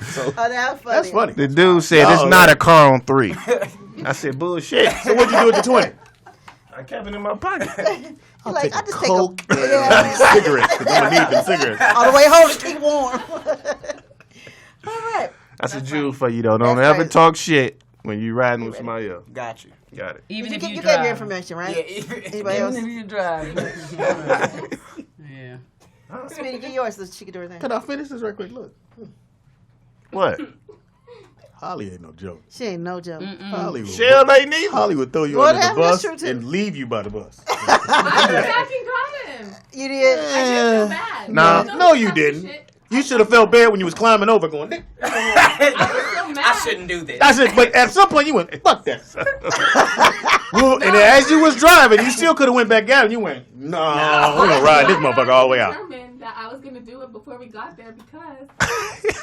A: So, that's funny.
L: The dude said it's not a car on 3. I said bullshit.
A: So what'd you do with the 20?
L: I kept it in my pocket.
A: I'll
B: Like,
A: take
B: I
A: a
B: just
A: Coke
B: take a
A: and cigarettes. Because I'm gonna need them cigarettes.
B: all the way home to keep warm. All right.
L: That's a Jew for you though. Don't
B: That's
L: ever
B: crazy.
L: talk shit when you riding with somebody else.
K: Got you.
L: Got it.
C: Even if
B: you
C: you
B: gave
C: drive.
B: your information, right?
K: Yeah,
B: Anybody else?
C: Even if you drive. Yeah.
B: Speedy, get yours so she can do her thing.
A: Can I finish this right quick? Look.
L: What?
A: Holly ain't no joke.
B: She ain't no joke.
A: Hollywood.
L: Shell ain't neither.
A: Holly would throw you
B: Well,
A: under the
B: that's
A: bus
B: true, too.
A: and leave you by the bus.
G: I was back in Common.
B: You did?
G: I didn't feel bad.
L: Nah.
A: No, you didn't. You should have felt bad when you was climbing over going, Nick.
G: I was so mad.
K: I shouldn't do this.
A: I said, but at some point you went, fuck that. Well, and then as you was driving, you still could have went back out and you went, no, we're going to ride this motherfucker all the way out.
G: Determined that I was going to do it before we got there because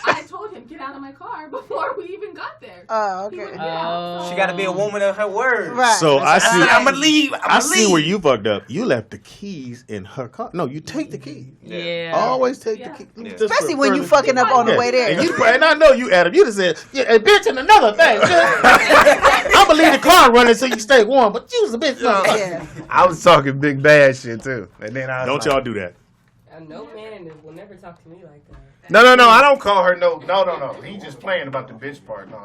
G: I told him, get out of my car before we even got there.
B: Oh,
G: He
B: okay.
G: wouldn't get out,
K: She got to be a woman of her word.
B: Right.
A: So I see.
K: I'm going to leave.
A: I see where you fucked up. You left the keys in her car. No, you take the keys.
C: Yeah.
A: Always take the keys. Just
B: Especially
A: for
B: when you
A: further-
B: fucking up on the
A: Yeah.
B: way there.
A: And I know you, Adam. You just said, yeah, and bitch, and another thing. I'm going to leave the car running so you stay warm, but you was a bitch.
B: Yeah.
L: I was talking big bad shit too. And then I was
A: Don't
L: like,
A: y'all do that.
F: No man will never talk to me like that.
L: No, I don't call her no. He just playing about the bitch part. No.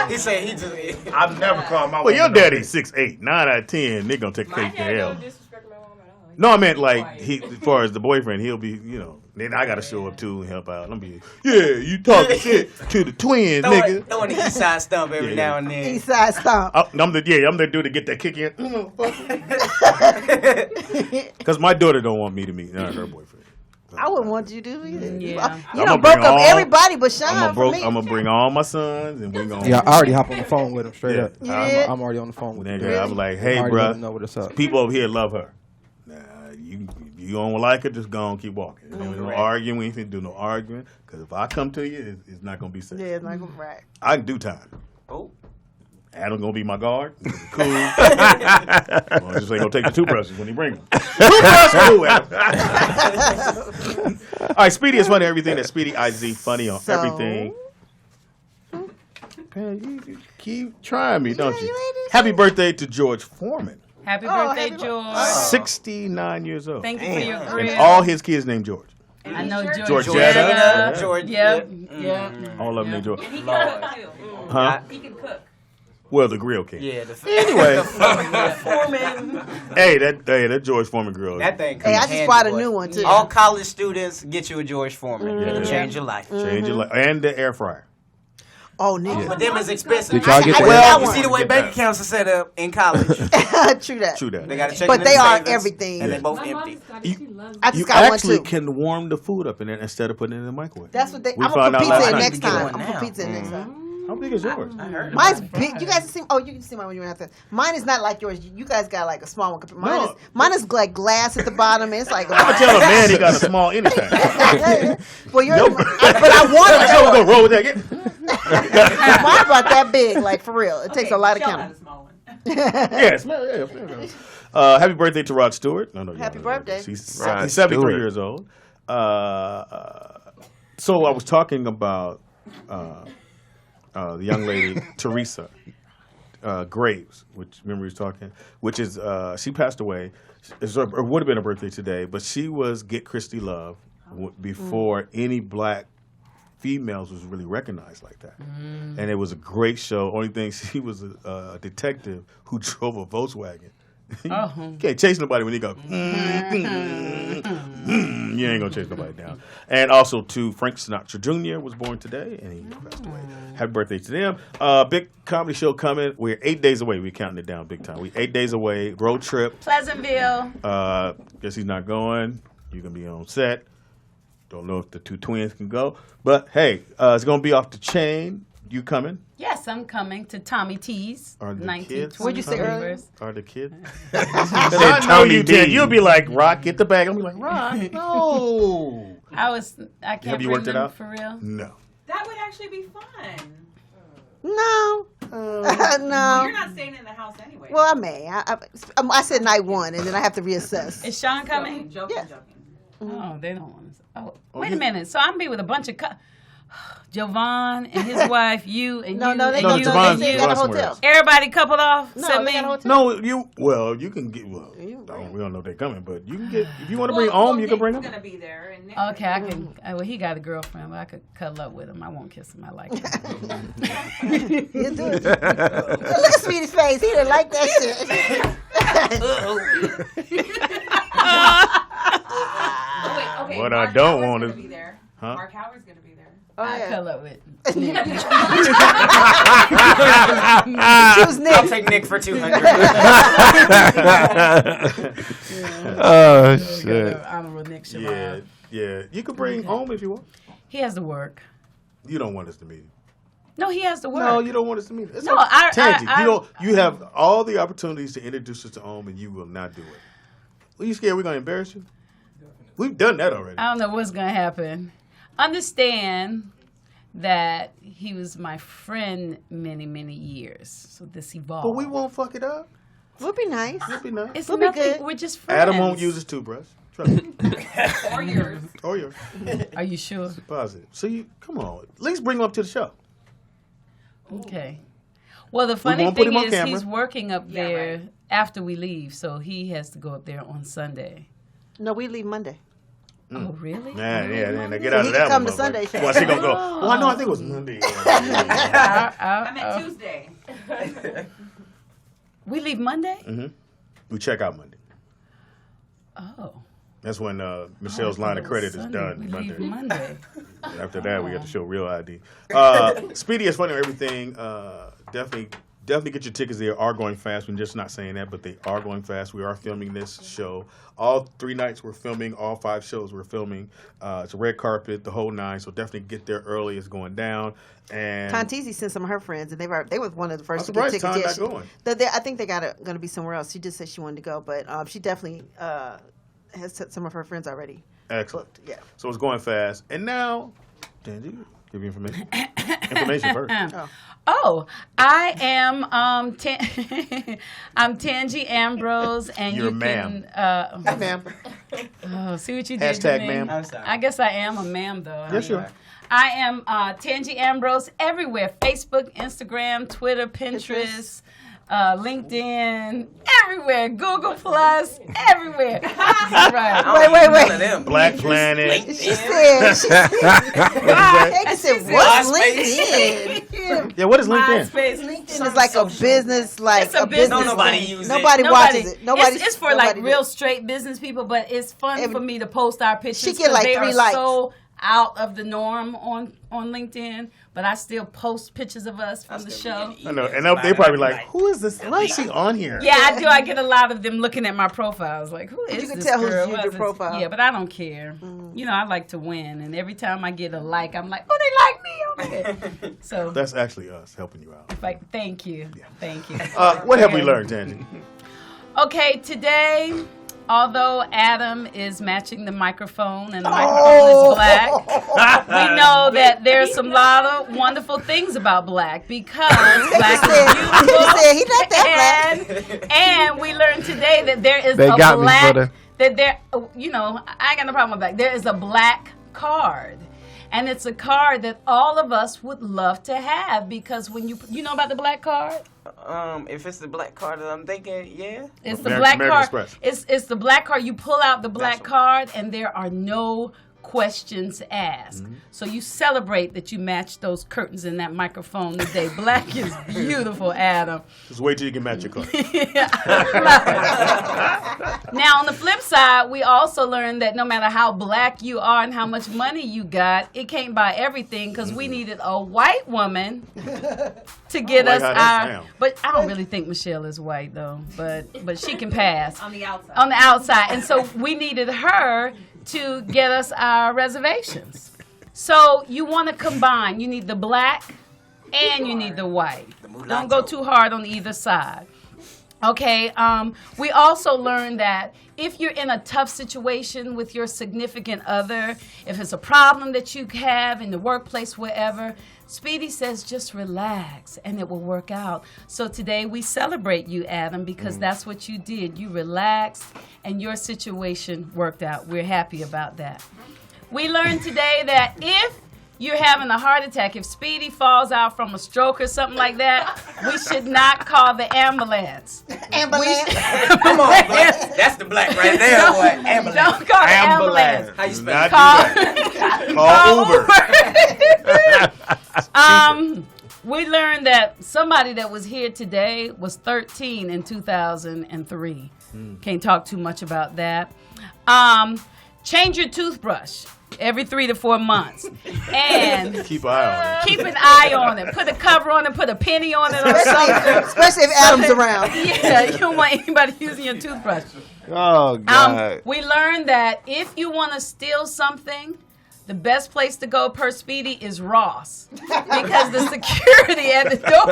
K: He said he just.
L: I've never called my
A: Well,
L: woman
A: your
L: no
A: daddy's
L: bitch.
A: 6'8". 9 out of 10, they going to take the
F: My
A: cake to
F: dad
A: hell.
F: don't disrespect my mom at all.
A: No, I meant like, as far as the boyfriend, he'll be, then I got to show up too and help out. I'm be, you talking shit to the twins, nigga.
K: Throwing the east side stump every
A: Yeah.
K: now and then.
B: East side stomp.
A: I'm the dude to get that kick in. Because my daughter don't want me to meet her boyfriend.
B: I wouldn't want you to either.
C: Yeah.
B: You
A: I'ma
B: done broke
A: bring
B: up
A: all-
B: everybody but Sean
A: I'm
B: for me.
A: gonna bring all my sons and we're gonna.
H: Yeah, I already hop on the phone with him straight up.
B: You did?
H: I'm already on the phone with him.
A: Nigga, I was like, hey,
H: I already let him
A: bruh,
H: know what's up.
A: people over here love her. Nah, you don't like her, just go and keep walking. No arguing, we ain't finna do no arguing. Because if I come to you, it's not gonna be safe.
B: Yeah, it's not gonna right.
A: I can do time.
K: Oh.
A: Adam gonna be my guard. Cool. Well, just ain't gonna take the toothbrushes when he bring them. Toothbrush, cool, Adam. All right, Speedy is funny. Everything that Speedy IZ funny on everything. Man, you keep trying me, don't you? Happy birthday to George Foreman.
C: Happy birthday, George.
A: 69 years old.
C: Thank you for your
A: And
C: grill.
A: all his kids named George.
C: I know
A: Georgetta.
K: George.
C: Yep.
A: All of them named George.
M: And he can cook too.
A: Huh?
M: He can cook.
A: Well, the grill king.
K: Yeah.
A: Anyway.
K: Foreman.
A: Hey, that George Foreman grill.
K: That thing.
B: Hey, I just bought a new one too.
K: All college students, get you a George Foreman.
A: Yeah.
K: It'll change your life.
A: Change your life. And the air fryer.
B: Oh, nigga.
K: But them is expensive.
H: Did y'all get that?
K: Well, you see the way bank accounts are set up in college.
B: True that.
A: True that.
K: They got to check
B: But
K: in
B: they
K: the
B: are
K: savings,
B: everything.
K: and they both
G: My
K: empty.
G: mom's got it. She loves
B: I
G: it.
B: just
A: You
B: got one
A: actually
B: too.
A: can warm the food up in there instead of putting it in the microwave.
B: That's what they.
A: We
B: I'm gonna
A: found
B: put
A: out
B: pizza
A: last
B: in
A: night.
B: next
K: You can get
B: time.
K: one
B: I'm gonna
K: now.
B: put pizza in next time.
A: How big is yours?
B: Mine's big. You guys see? Oh, you can see mine when you have to. Mine is not like yours. You guys got like a small one. Mine is like glass at the bottom. It's like.
A: I'm gonna tell a man he got a small anything.
B: Well, you're. But I wanted
A: I'm
B: yours.
A: gonna roll with that.
B: Mine about that big, like for real. It takes a lot of
M: Show
B: counting.
M: the small one.
A: Yes. Happy birthday to Rod Stewart. No,
B: Happy birthday.
A: He's 73 years old. So I was talking about the young lady, Teresa Graves, which remember we was talking, which is, she passed away. It would have been her birthday today, but she was Get Christy Love before any black females was really recognized like that. And it was a great show. Only thing, she was a detective who drove a Volkswagen. You can't chase nobody when you go, you ain't gonna chase nobody down. And also to Frank Sinatra Jr. was born today, and he passed away. Happy birthday to them. Big comedy show coming. We're 8 days away. We're counting it down big time. We're 8 days away. Road trip.
C: Pleasantville.
A: Guess he's not going. You're gonna be on set. Don't know if the two twins can go, but hey, it's gonna be off the chain. You coming?
C: Yes, I'm coming to Tommy T's.
A: Are the
C: 19th,
A: kids?
B: What'd you say earlier?
A: Are the kids? I know you did. You'll be like, Rock, get the bag. I'll be like, Rock, no.
C: I can't
A: Have you
C: bring
A: worked it
C: them
A: out?
C: for real.
A: No.
M: That would actually be fun.
B: No. No.
M: You're not staying in the house anyway.
B: Well, I may. I said night one, and then I have to reassess.
C: Is Sean coming?
M: Joking.
C: Oh, they don't want to. Oh, wait a minute. So I'm be with a bunch of Jovan and his wife, you and you.
B: No, they
C: and you,
B: got
C: and you.
B: a hotel.
C: Everybody coupled off.
B: No,
C: except
B: they
C: me.
B: got a hotel.
A: No, you can get, we don't know if they're coming, but you can get, if you want to bring Om, you can bring them.
M: Nick's gonna be there. And Nick
C: Okay, I can. Well, he got a girlfriend, but I could cuddle up with him. I won't kiss him. I like him.
B: You do it. Look at Sweetie's face. He didn't like that shit.
M: Okay,
A: What
M: Mark
A: I don't
M: Howard's
A: want
M: gonna
A: is,
M: be there.
A: huh?
M: Mark Howard's gonna be there.
C: I cuddle up with.
K: I'll take Nick for 200.
L: Oh shit!
C: Honorable Nick Shabazz.
A: Yeah. You can bring Om if you want.
C: He has to work.
A: You don't want us to meet him.
C: No, he has to work.
A: No, you don't want us to meet him. It's
C: No,
A: like, Tangy,
C: I-
A: you have all the opportunities to introduce us to Om, and you will not do it. Are you scared we're going to embarrass you? We've done that already.
C: I don't know what's going to happen. Understand that he was my friend many, many years. So this evolved.
A: But we won't fuck it up.
B: We'll be nice.
A: We'll be nice.
C: It's
B: We'll be
C: nothing.
B: good.
C: We're just friends.
A: Adam won't use his toothbrush. Trust me.
M: Or yours.
A: Or yours.
C: Are you sure?
A: Positive. So you, come on. At least bring him up to the show.
C: Okay. Well, the funny
A: won't put
C: thing
A: him on
C: is
A: camera.
C: he's working up there after we leave, so he has to go up there on Sunday.
B: No, we leave Monday.
C: Oh, really?
A: Yeah. Get
B: So
A: out
B: he
A: of
B: can
A: that
B: come
A: one.
B: to Sunday show.
A: Well, she going to go, well, I know, I think it was Monday.
M: I meant Tuesday.
C: We leave Monday?
A: Mm-hmm. We check out Monday.
C: Oh.
A: That's when Michelle's line of credit is
C: Sunday.
A: done.
C: We leave Monday.
A: After that, we got to show real ID. Speedy is funny on everything. Definitely get your tickets. They are going fast. We're just not saying that, but they are going fast. We are filming this show. All 3 nights we're filming. All 5 shows we're filming. It's a red carpet, the whole 9. So definitely get there early. It's going down. And
B: Conteezy sent some of her friends, and they were one of the first
A: I'm
B: to get
A: surprised
B: tickets.
A: Tom not going.
B: I think they going to be somewhere else. She just said she wanted to go, but she definitely has some of her friends already.
A: Excellent.
B: Booked. Yeah.
A: So it's going fast. And now, Dandy, give you information. Information first.
C: Oh, I am I'm Tangi Ambrose, and
A: You're
C: you
A: a ma'am.
C: can.
B: Hi, ma'am.
C: Oh, see what you did
A: Hashtag
C: to me?
A: ma'am.
K: I'm sorry.
C: I guess I am a ma'am, though.
A: Yes, you are.
C: I am Tangi Ambrose everywhere: Facebook, Instagram, Twitter, Pinterest. LinkedIn, everywhere. Google Plus, everywhere. Right.
B: Wait.
A: Black Planet.
B: She said, Hank said, what's LinkedIn?
A: Yeah, what is LinkedIn?
C: MySpace.
B: LinkedIn is like a business,
C: It's a business.
K: Nobody
B: thing.
K: uses
B: Nobody watches it.
C: It's for like
B: nobody
C: real
B: does.
C: straight business people, but it's fun for me to post our pictures.
B: She get like
C: 'cause they
B: 3
C: are
B: likes.
C: so out of the norm on LinkedIn, but I still post pictures of us from the show.
A: I know, and they probably like, who is this? Why is she on here?
C: Yeah, I do. I get a lot of them looking at my profiles, like, who is
B: You can
C: this
B: tell who's
C: girl?
B: viewed
C: Who
B: your
C: is this?
B: profile.
C: Yeah, but I don't care. You know, I like to win, and every time I get a like, I'm like, oh, they like me. Okay. So
A: That's actually us helping you out.
C: like, thank you, thank you.
A: What have we learned, Tangy?
C: Okay, today although Adam is matching the microphone and the microphone is black, we know that there's some lot of wonderful things about black because black is beautiful.
B: He said he's not that
C: black. And we learned today that there is
L: They
C: a
L: got me,
C: black,
L: brother.
C: that there, you know, I ain't got no problem with black. There is a black card. And it's a card that all of us would love to have because when you know about the black card?
K: If it's the black card that I'm thinking, yeah.
C: It's the black card. It's the black card. You pull out the black card and there are no questions asked.
A: Mm-hmm.
C: So you celebrate that you match those curtains in that microphone today. Black is beautiful, Adam.
A: Just wait till you can match your clothes.
C: Now, on the flip side, we also learned that no matter how black you are and how much money you got, it can't buy everything because we needed a white woman to get us our. But I don't really think Michelle is white though. But she can pass
M: On the outside.
C: on the outside, and so we needed her to get us our reservations. So you want to combine. You need the black and you need the white. Don't go too hard on either side. Okay, we also learned that if you're in a tough situation with your significant other, if it's a problem that you have in the workplace, wherever, Speedy says just relax and it will work out. So today we celebrate you, Adam, because that's what you did. You relaxed and your situation worked out. We're happy about that. We learned today that if you're having a heart attack, if Speedy falls out from a stroke or something like that, we should not call the ambulance.
B: Ambulance?
K: Come on, black. That's the black right there, boy. Ambulance.
C: Don't call the ambulance.
K: How you
A: Do
K: spell
A: not
K: it?
A: Call Uber.
C: We learned that somebody that was here today was 13 in 2003. Can't talk too much about that. Change your toothbrush every 3 to 4 months. And
A: keep an eye on it.
C: Keep an eye on it. Put a cover on it, put a penny on it or something.
B: Especially if Adam's around.
C: Yeah, you don't want anybody using your toothbrush.
L: Oh, God.
C: We learned that if you want to steal something, the best place to go per Speedy is Ross. Because the security at the door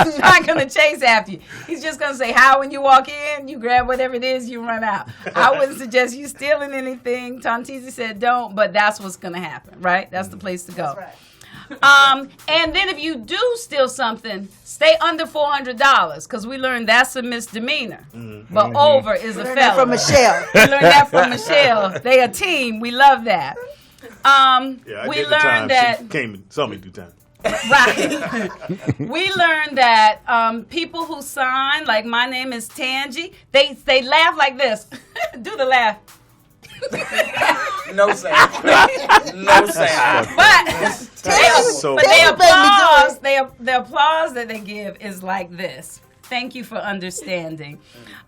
C: is not going to chase after you. He's just going to say hi when you walk in, you grab whatever it is, you run out. I wouldn't suggest you stealing anything. Tontizi said don't, but that's what's going to happen, right? That's the place to go.
B: That's
C: right. And then if you do steal something, stay under $400 because we learned that's a misdemeanor. But over is a felony.
B: From Michelle.
C: We learned that from Michelle. They a team. We love that. We learned that
A: she came and saw me do time.
C: Right. We learned that people who sign, like my name is Tangi, they laugh like this. Do the laugh.
K: No sound. No sound.
C: But they applause. The applause that they give is like this. Thank you for understanding.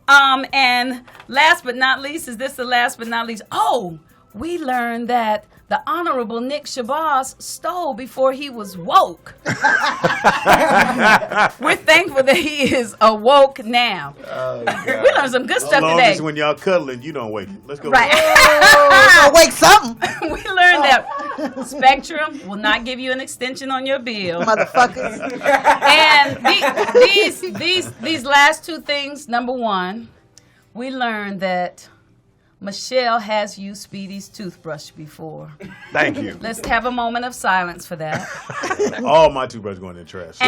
C: And last but not least, is this the last but not least? Oh, we learned that the Honorable Nick Shabazz stole before he was woke. We're thankful that he is awoke now.
A: Oh,
C: we learned some good stuff
A: today. As long as when y'all cuddling, you don't wake him. Let's go.
C: Right.
B: Wake something.
C: We learned that Spectrum will not give you an extension on your bill.
B: Motherfuckers.
C: And these last two things, number one, we learned that Michelle has used Speedy's toothbrush before.
A: Thank you.
C: Let's have a moment of silence for that.
A: All my toothbrushes going in the trash.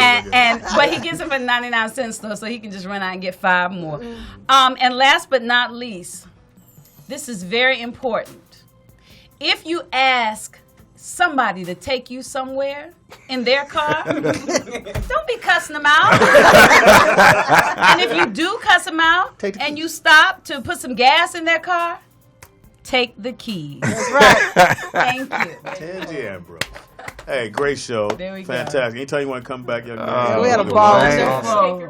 C: But he gives him a 99 cent store, so he can just run out and get 5 more. And last but not least, this is very important. If you ask somebody to take you somewhere in their car, don't be cussing them out. And if you do cuss them out and you stop to put some gas in their car, take the keys.
B: That's right.
C: Thank you.
A: Yeah, bro. Hey, great show.
C: There we go.
A: Fantastic. Anytime you want to come back, young man.
B: We had a ball.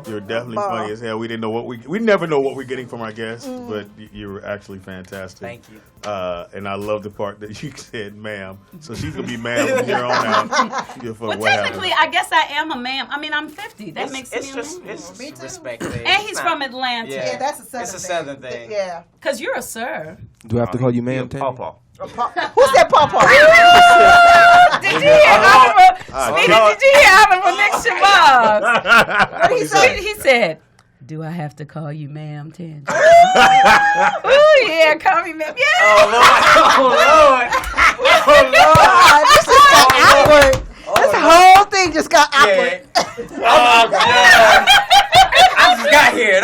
A: You're definitely funny as hell. We didn't know we never know what we're getting from our guests, but you were actually fantastic.
K: Thank you.
A: And I love the part that you said, ma'am. So she's gonna be ma'am from here on out.
C: Well, technically, I guess I am a ma'am. I mean, I'm 50. That makes me a
K: just it's respect thing.
C: And he's from Atlanta.
B: Yeah, that's a southern
K: It's a southern thing.
B: Yeah.
C: Because you're a sir.
H: Do I have to call you ma'am, Tammy?
L: Pawpaw.
B: Who's that pawpaw?
C: Did you hear Honorable? Did you hear Honorable Nick Shabazz?
B: What did he say?
C: He said, Do I have to call you ma'am, Tangy? Oh yeah, call me ma'am. Yeah.
K: Oh Lord.
B: This just got awkward. This whole thing just got awkward.
K: Yeah. Oh God. I just got here and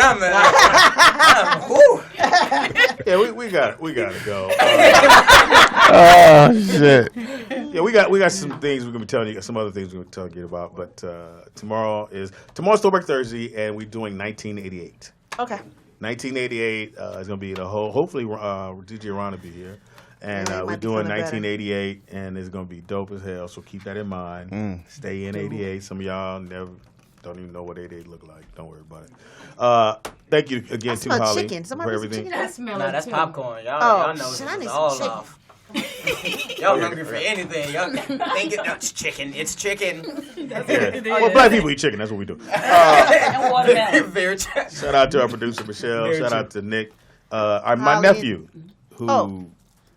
A: Yeah, we gotta go.
L: Oh shit.
A: Yeah, we got some things we're gonna be telling you, some other things we're gonna tell you about. But tomorrow's Throwback Thursday, and we're doing 1988.
B: Okay.
A: 1988 is gonna be the whole. Hopefully, DJ Ron will be here, and we're doing 1988, and it's gonna be dope as hell. So keep that in mind. Stay in 88. Some of y'all don't even know what 88 look like. Don't worry about it. Thank you again to Holly
B: chicken.
A: for everything.
C: I smell
K: Nah,
C: it
K: that's
C: too.
K: popcorn. Y'all know
B: shit, I
K: this
B: need
K: is
B: some
K: all
B: chicken.
K: off. Y'all hungry for anything. Y'all think it's chicken. It's chicken.
A: Well, black people eat chicken. That's what we do.
C: And watermelon.
K: Very true.
A: Shout out to our producer Michelle.
K: Very
A: Shout
K: true.
A: out to Nick. My
B: Holly.
A: nephew who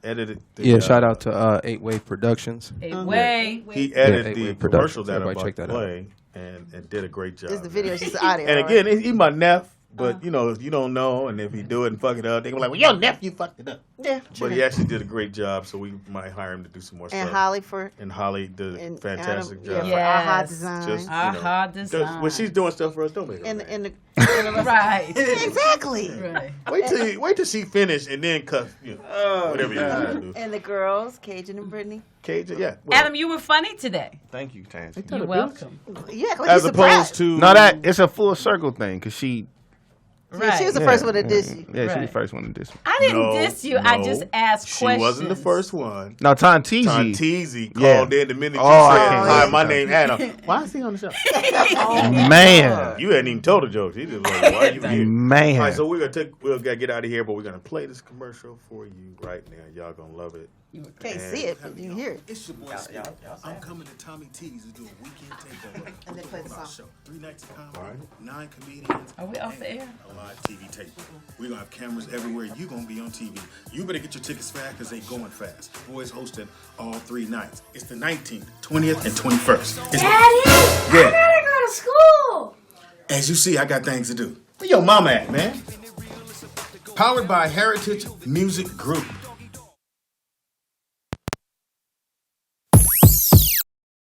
A: edited.
H: Shout out to 8-Way Productions.
C: 8-Way.
A: He edited
H: 8-Way
A: the commercial
H: Productions.
A: that I'm
H: Everybody
A: about
H: check
A: to
H: that
A: play and did a great job.
B: It's the video, it's just the audio.
A: And
B: right?
A: again, he's my nephew, but you know, you don't know, and if he do it and fuck it up, they gonna be like, "Well, your nephew fucked it up."
B: Yeah,
A: But he actually did a great job, so we might hire him to do some more
B: and
A: stuff.
B: Holly
A: did a
B: and
A: fantastic
B: Adam,
A: job.
B: Yeah, for AHA Design.
A: Just, you know,
C: AHA Design.
A: when she's doing stuff for us, don't make her
B: in
A: mad.
B: the
C: Right.
B: exactly.
C: Right.
A: Wait till she finish and then cut. You know, whatever you gotta do.
B: And the girls, Kajun and Brittany.
A: Cajun, yeah. Well,
C: Adam, you were funny today.
L: Thank you, Tansy.
C: You're welcome.
B: Yeah, like
A: as
B: you
A: opposed to
L: No, that it's a full circle thing because she.
B: Yeah, she was the first one to diss you.
L: Yeah, she
C: Right.
L: was the first one to diss me.
C: I didn't
A: No,
C: diss you. I
A: no.
C: just asked
A: She
C: questions.
A: wasn't the first one.
L: No, Tanteezy.
A: Tanteezy
L: Yeah.
A: called in the minute you
L: Oh, I
A: said,
L: can't
A: "Hi,
L: wait.
A: my name Adam." Why is he on the show?
L: Man.
A: You hadn't even told the joke. He just like, "Why are you here?"
L: Man.
A: All right, so we're gonna get out of here, but we're gonna play this commercial for you right now. Y'all gonna love it.
B: Can't see it, but you can hear it.
P: It's your boy Skip. I'm coming to Tommy T's to do a weekend takeover.
B: And then play the song.
P: Show. 3 nights of comedy, 9 comedians.
C: Are we off the air?
P: A live TV tape. We're gonna have cameras everywhere. You're gonna be on TV. You better get your tickets fast because they going fast. Boys hosting all 3 nights. It's the 19th, 20th, and 21st. It's
O: Daddy,
P: Yeah.
O: I gotta go to school.
P: As you see, I got things to do. Where your mama at, man? Powered by Heritage Music Group.